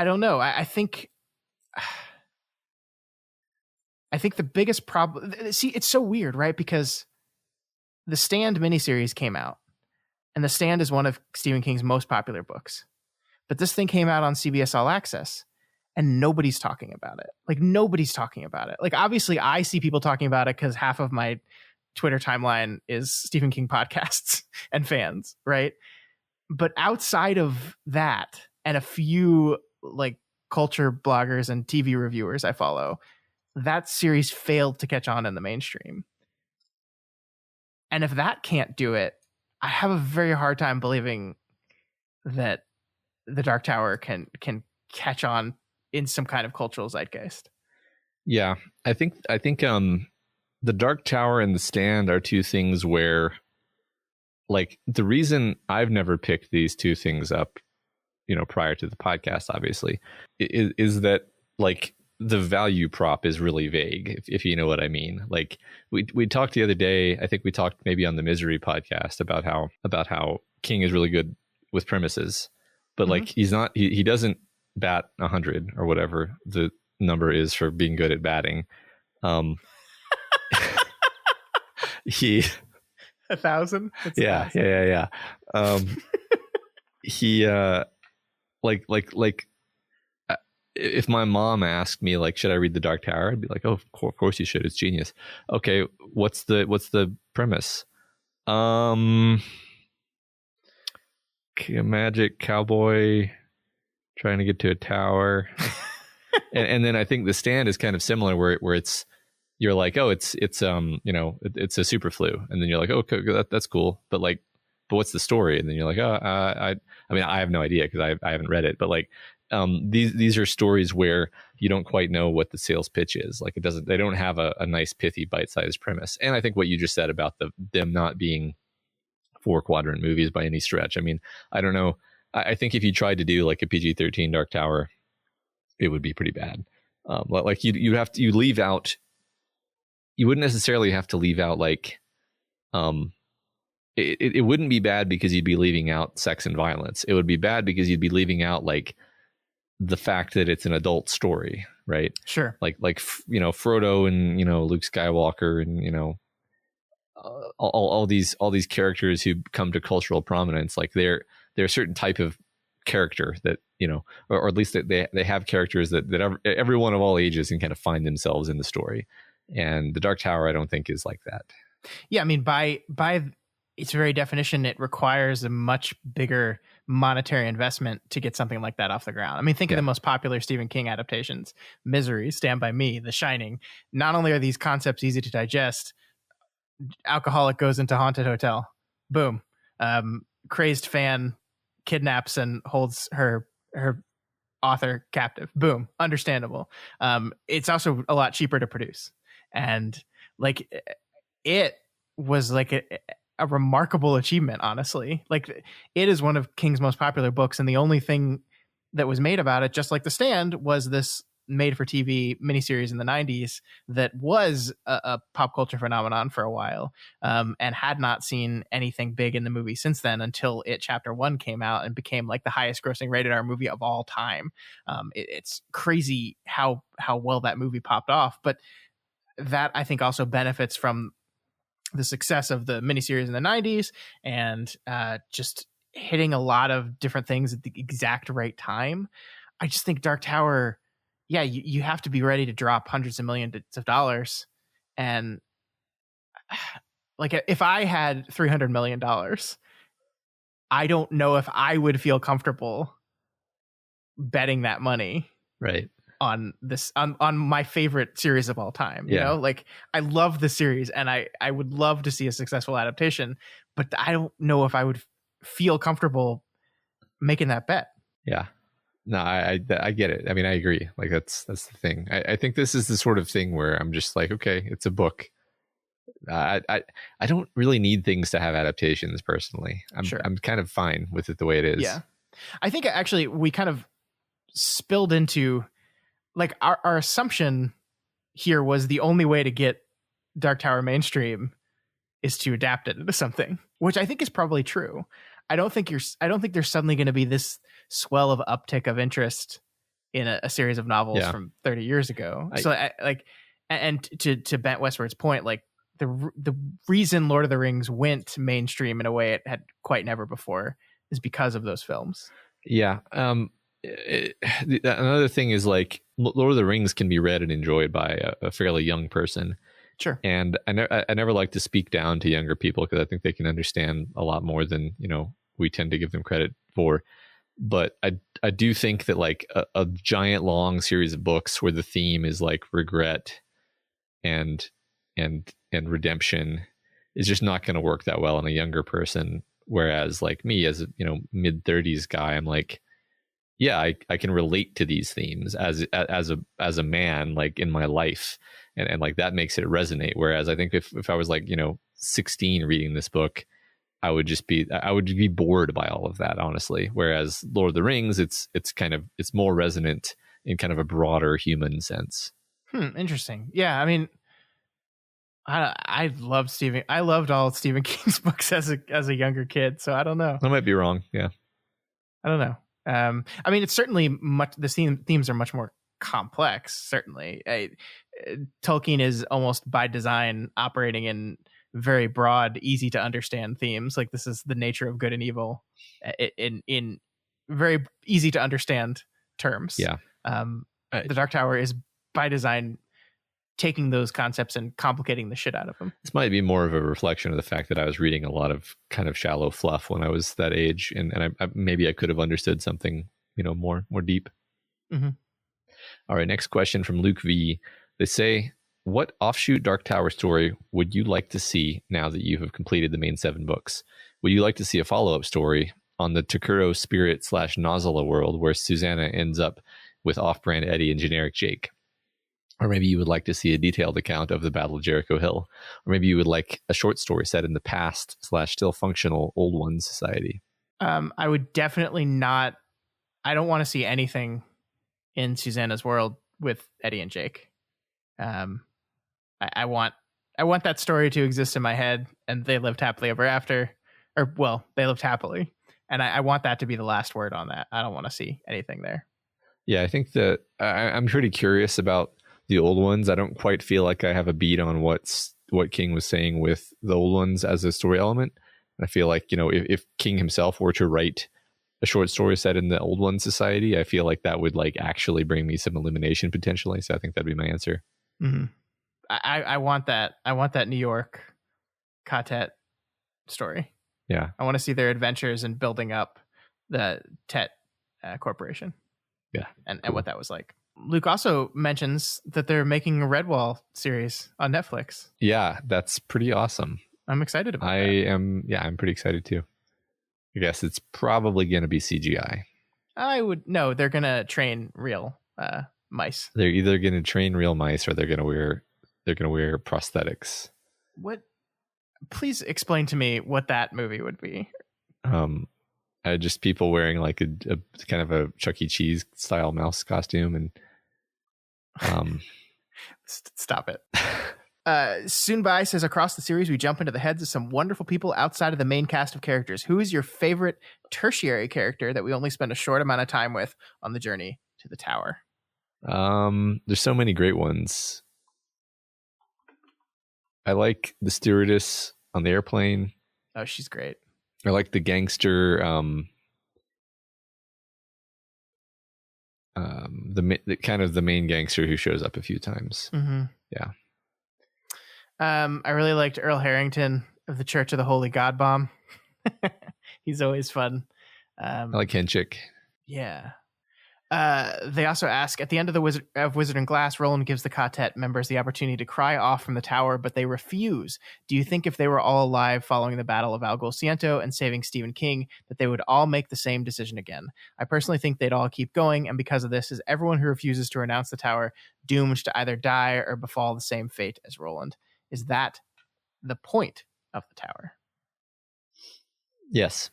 don't know. I think the biggest problem, see, it's so weird, right? Because the Stand miniseries came out, and the Stand is one of Stephen King's most popular books. But this thing came out on CBS All Access, and nobody's talking about it. Like, nobody's talking about it. Like, obviously I see people talking about it because half of my Twitter timeline is Stephen King podcasts and fans, right? But outside of that, and a few like culture bloggers and TV reviewers I follow, that series failed to catch on in the mainstream. And if that can't do it, I have a very hard time believing that The Dark Tower can catch on in some kind of cultural zeitgeist. Yeah, I think The Dark Tower and The Stand are two things where, like, the reason I've never picked these two things up, prior to the podcast, obviously, is that, like, the value prop is really vague, if you know what I mean. Like, we talked the other day, I think we talked maybe on the Misery podcast about how King is really good with premises, but like, he's not, he doesn't bat 100 or whatever the number is for being good at batting. He 1,000. Yeah. He if my mom asked me, like, should I read The Dark Tower, I'd be like, oh, of course you should, it's genius. Okay, what's the premise? A magic cowboy trying to get to a tower. and then I think The Stand is kind of similar, where it's, you're like, oh, it's it's a super flu, and then you're like, oh, okay, that's cool, but what's the story? And then you're like, oh, I have no idea because I haven't read it, but like, these are stories where you don't quite know what the sales pitch is. Like, they don't have a nice pithy bite-sized premise. And I think what you just said about them not being 4-quadrant movies by any stretch, I mean, I don't know. I think if you tried to do like a PG-13 Dark Tower, it would be pretty bad. Like, you leave out, you wouldn't necessarily have to leave out, like, it wouldn't be bad because you'd be leaving out sex and violence. It would be bad because you'd be leaving out, like, the fact that it's an adult story, right? Sure. Like Frodo and Luke Skywalker and all these everyone who come to cultural prominence. Like, they're a certain type of character that or at least that they have characters that everyone of all ages can kind of find themselves in the story. And The Dark Tower, I don't think, is like that. Yeah, I mean, by its very definition, it requires a much bigger monetary investment to get something like that off the ground. I mean, think of the most popular Stephen King adaptations: Misery, Stand By Me, The Shining. Not only are these concepts easy to digest, alcoholic goes into haunted hotel, boom. Crazed fan kidnaps and holds her author captive, boom, understandable. It's also a lot cheaper to produce, and like, it was like a remarkable achievement, honestly. Like, it is one of King's most popular books, and the only thing that was made about it, just like The Stand, was this made-for-TV miniseries in the 90s that was a pop culture phenomenon for a while, and had not seen anything big in the movie since then, until It Chapter 1 came out and became like the highest grossing rated R movie of all time. It's crazy how well that movie popped off, but that, I think, also benefits from the success of the miniseries in the 90s and just hitting a lot of different things at the exact right time. I just think Dark Tower, you have to be ready to drop hundreds of millions of dollars. And like, if I had $300 million, I don't know if I would feel comfortable betting that money right on my favorite series of all time. You Yeah. know, like I love the series and I would love to see a successful adaptation, but I don't know if I would feel comfortable making that bet. Yeah. No, I get it. I mean, I agree. Like that's the thing. I think this is the sort of thing where I'm just like, okay, it's a book. I don't really need things to have adaptations personally. I'm kind of fine with it the way it is. Yeah. I think actually we kind of spilled into like our assumption here was the only way to get Dark Tower mainstream is to adapt it into something, which I think is probably true. I don't think there's suddenly going to be this swell of uptick of interest in a series of novels from 30 years ago. To Bent Westward's point, like the reason Lord of the Rings went mainstream in a way it had quite never before is because of those films. Yeah. Another thing is like Lord of the Rings can be read and enjoyed by a fairly young person. Sure. And I never like to speak down to younger people because I think they can understand a lot more than, we tend to give them credit for. But I do think that like a giant long series of books where the theme is like regret and redemption is just not going to work that well in a younger person. Whereas like me as a mid-30s guy, I'm like, yeah, I can relate to these themes as a man, like in my life. And like that makes it resonate. Whereas I think if I was like, 16 reading this book, I would be bored by all of that, honestly. Whereas Lord of the Rings, it's more resonant in kind of a broader human sense. Interesting. Yeah. I mean, I loved all of Stephen King's books as a younger kid. So I don't know. I might be wrong. Yeah. I don't know. I mean, it's certainly the themes are much more complex. Certainly, Tolkien is almost by design operating in very broad, easy to understand themes. Like this is the nature of good and evil in very easy to understand terms. Yeah. The Dark Tower is by design taking those concepts and complicating the shit out of them. This might be more of a reflection of the fact that I was reading a lot of kind of shallow fluff when I was that age, and I maybe I could have understood something, more deep. Mm-hmm. All right, next question from Luke V. They say, what offshoot Dark Tower story would you like to see now that you have completed the main 7 books? Would you like to see a follow-up story on the Takuro spirit / Nozzla world where Susanna ends up with off-brand Eddie and generic Jake? Or maybe you would like to see a detailed account of the Battle of Jericho Hill. Or maybe you would like a short story set in the past / still functional Old Ones society. I would definitely not. I don't want to see anything in Susanna's world with Eddie and Jake. I want that story to exist in my head, and they lived happily ever after. Or, well, they lived happily. And I want that to be the last word on that. I don't want to see anything there. Yeah, I think that I'm pretty curious about the Old Ones. I don't quite feel like I have a beat on what King was saying with the Old Ones as a story element. I feel like, if King himself were to write a short story set in the Old One society, I feel like that would like actually bring me some elimination potentially. So I think that'd be my answer. Mm-hmm. I want that. I want that New York Katet story. Yeah. I want to see their adventures in building up the Tet corporation. Yeah. And what that was like. Luke also mentions that they're making a Redwall series on Netflix. Yeah, that's pretty awesome. I'm excited about that. I'm pretty excited too. I guess it's probably going to be CGI. They're going to train real mice. They're either going to train real mice or they're going to wear prosthetics. What? Please explain to me what that movie would be. Just people wearing like a kind of a Chuck E. Cheese style mouse costume and stop it. Soonbai says, across the series, we jump into the heads of some wonderful people outside of the main cast of characters. Who is your favorite tertiary character that we only spend a short amount of time with on the journey to the tower? There's so many great ones. I like the stewardess on the airplane. Oh, she's great. I like the gangster, the kind of the main gangster who shows up a few times. Mm-hmm. Yeah. I really liked Earl Harrington of the Church of the Holy God Bomb. He's always fun. I like Henchik. Yeah. They also ask, at the end of the Wizard and Glass, Roland gives the quartet members the opportunity to cry off from the tower, but they refuse. Do you think if they were all alive following the Battle of Algol-Ciento and saving Stephen King, that they would all make the same decision again? I personally think they'd all keep going, and because of this, is everyone who refuses to renounce the tower doomed to either die or befall the same fate as Roland? Is that the point of the tower? Yes.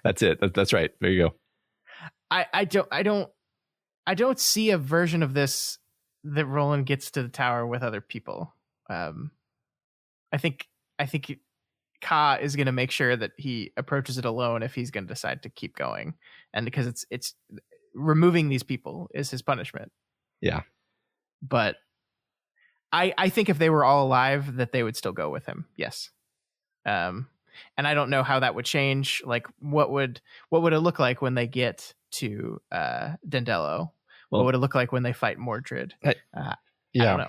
That's it. That's right. There you go. I don't see a version of this that Roland gets to the tower with other people. I think Ka is going to make sure that he approaches it alone if he's going to decide to keep going, and because it's removing these people is his punishment. Yeah, but I think if they were all alive, that they would still go with him. Yes. And I don't know how that would change. Like, what would it look like when they get to Dendello? What would it look like when they fight Mordred? I don't know.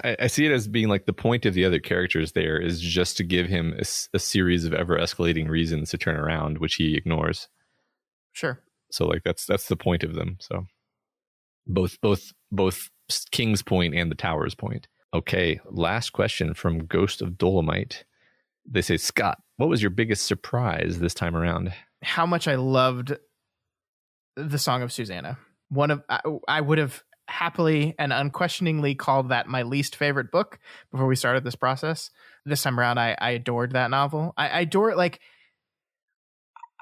I see it as being like the point of the other characters there is just to give him a series of ever escalating reasons to turn around, which he ignores. Sure. So like that's the point of them. So both King's point and the Tower's point. Okay, last question from Ghost of Dolomite. They say, Scott, what was your biggest surprise this time around? How much I loved The Song of Susanna. I would have happily and unquestioningly called that my least favorite book before we started this process. This time around, I adored that novel. I adore it. Like,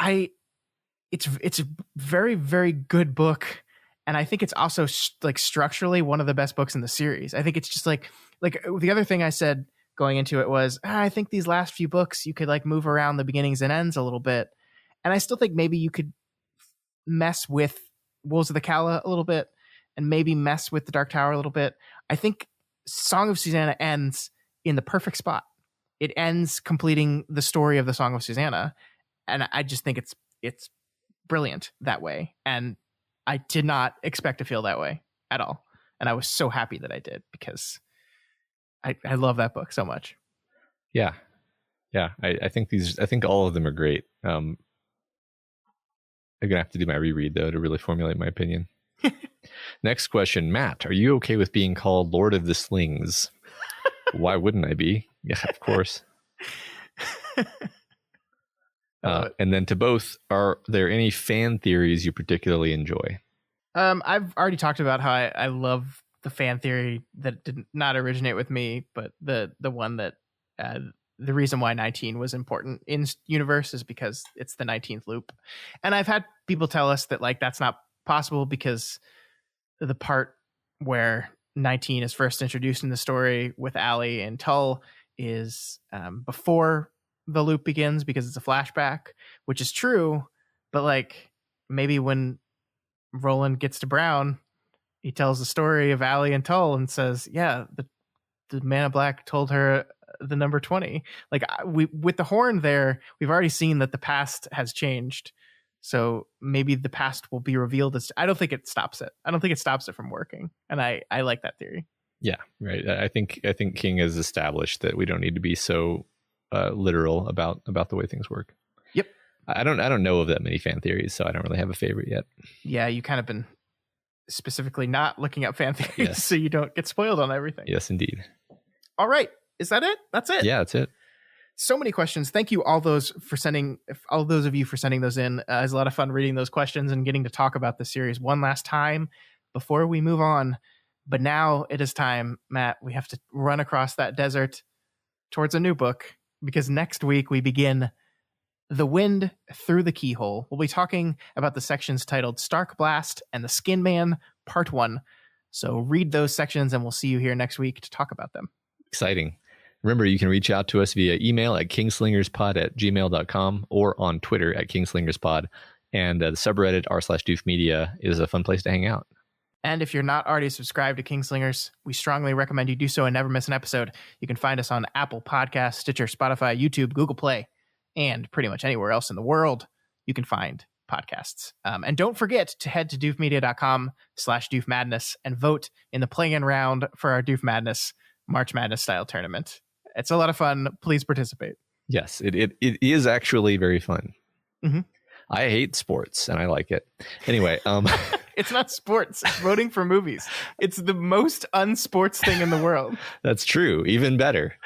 it's a very, very good book. And I think it's also like structurally one of the best books in the series. I think it's just like the other thing I said going into it was, I think these last few books, you could like move around the beginnings and ends a little bit. And I still think maybe you could mess with Wolves of the Calla a little bit and maybe mess with the Dark Tower a little bit. I think Song of Susanna ends in the perfect spot. It ends completing the story of the Song of Susanna. And I just think it's brilliant that way. And I did not expect to feel that way at all. And I was so happy that I did because I love that book so much. Yeah. I think all of them are great. I'm gonna have to do my reread though to really formulate my opinion. Next question, Matt, are you okay with being called Lord of the Slings? Why wouldn't I be? Yeah, of course. And then to both, are there any fan theories you particularly enjoy? I've already talked about how I love the fan theory that did not originate with me, but the one that the reason why 19 was important in universe is because it's the 19th loop. And I've had people tell us that like that's not possible because the part where 19 is first introduced in the story with Allie and Tull is before the loop begins because it's a flashback, which is true. But like maybe when Roland gets to Brown, he tells the story of Allie and Tull and says, yeah, the Man of Black told her the number 20. Like with the horn there, we've already seen that the past has changed. So maybe the past will be revealed. I don't think it stops it. I don't think it stops it from working. And I like that theory. Yeah, right. I think King has established that we don't need to be so literal about the way things work. Yep. I don't know of that many fan theories, so I don't really have a favorite yet. Yeah, you kind of been specifically not looking up fan theories, yes. So you don't get spoiled on everything. Yes, indeed. All right. Is that it? That's it. Yeah, that's it. So many questions. Thank you all those of you for sending those in. It was a lot of fun reading those questions and getting to talk about the series one last time before we move on. But now it is time, Matt. We have to run across that desert towards a new book because next week we begin The Wind Through the Keyhole. We'll be talking about the sections titled Starkblast and The Skin Man Part 1. So read those sections and we'll see you here next week to talk about them. Exciting. Remember, you can reach out to us via email at kingslingerspod@gmail.com or on Twitter at kingslingerspod. And the subreddit r/doofmedia is a fun place to hang out. And if you're not already subscribed to Kingslingers, we strongly recommend you do so and never miss an episode. You can find us on Apple Podcasts, Stitcher, Spotify, YouTube, Google Play, and pretty much anywhere else in the world you can find podcasts. And don't forget to head to doofmedia.com/Doof Madness and vote in the play-in round for our Doof Madness March Madness style tournament. It's a lot of fun. Please participate. Yes, it is actually very fun. Mm-hmm. I hate sports and I like it. Anyway, It's not sports. It's voting for movies. It's the most unsports thing in the world. That's true. Even better.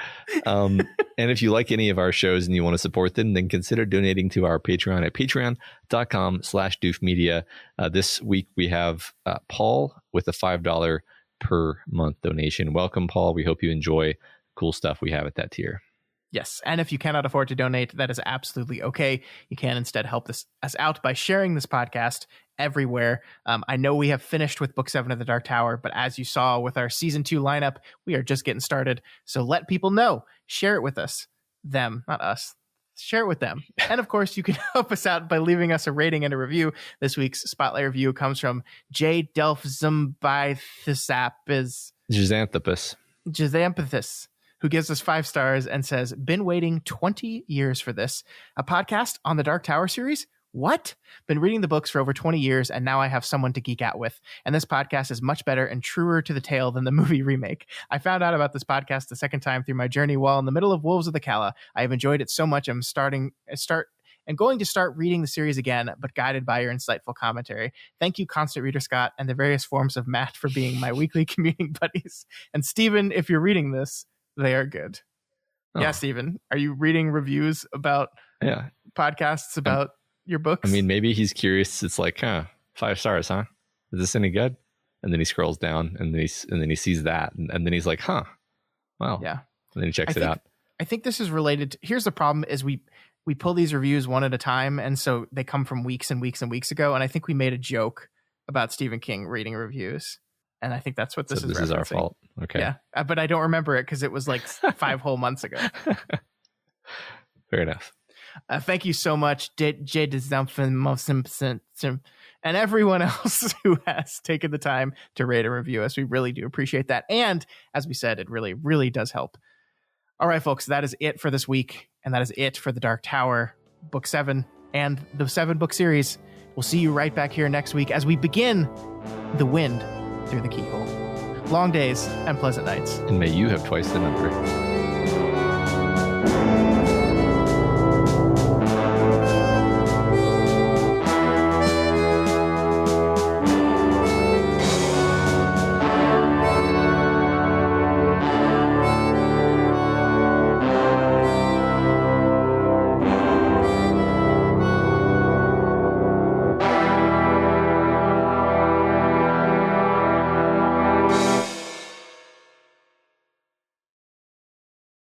And if you like any of our shows and you want to support them, then consider donating to our Patreon at patreon.com/doofmedia. This week we have Paul with a $5 per month donation. Welcome, Paul. We hope you enjoy cool stuff we have at that tier. Yes. And if you cannot afford to donate, that is absolutely okay. You can instead help us out by sharing this podcast everywhere. I know we have finished with Book 7 of the Dark Tower, but as you saw with our Season 2 lineup, we are just getting started. So let people know. Share it with us. Them, not us. Share it with them. And of course, you can help us out by leaving us a rating and a review. This week's Spotlight review comes from J. Delphzambithesapis. Jazanthopus, who gives us 5 stars and says, been waiting 20 years for this. A podcast on the Dark Tower series? What? Been reading the books for over 20 years, and now I have someone to geek out with. And this podcast is much better and truer to the tale than the movie remake. I found out about this podcast the second time through my journey while in the middle of Wolves of the Calla. I have enjoyed it so much I'm going to start reading the series again, but guided by your insightful commentary. Thank you, Constant Reader Scott, and the various forms of Matt for being my weekly commuting buddies. And Stephen, if you're reading this, they are good. Oh. Yeah, Stephen, are you reading reviews about podcasts about your books? I mean, maybe he's curious. It's like, 5 stars, huh? Is this any good? And then he scrolls down and then he sees that. And then he's like, wow. Yeah. And then he checks it out. I think this is related. Here's the problem is we pull these reviews one at a time. And so they come from weeks and weeks and weeks ago. And I think we made a joke about Stephen King reading reviews. And I think that's what this is. This is our fault. Okay. Yeah. But I don't remember it because it was like 5 whole months ago. Fair enough. Thank you so much, J. and everyone else who has taken the time to rate and review us. We really do appreciate that. And as we said, it really, really does help. All right, folks, that is it for this week. And that is it for The Dark Tower, Book 7, and the 7-book series. We'll see you right back here next week as we begin The Wind Through the Keyhole. Long days and pleasant nights. And may you have twice the number.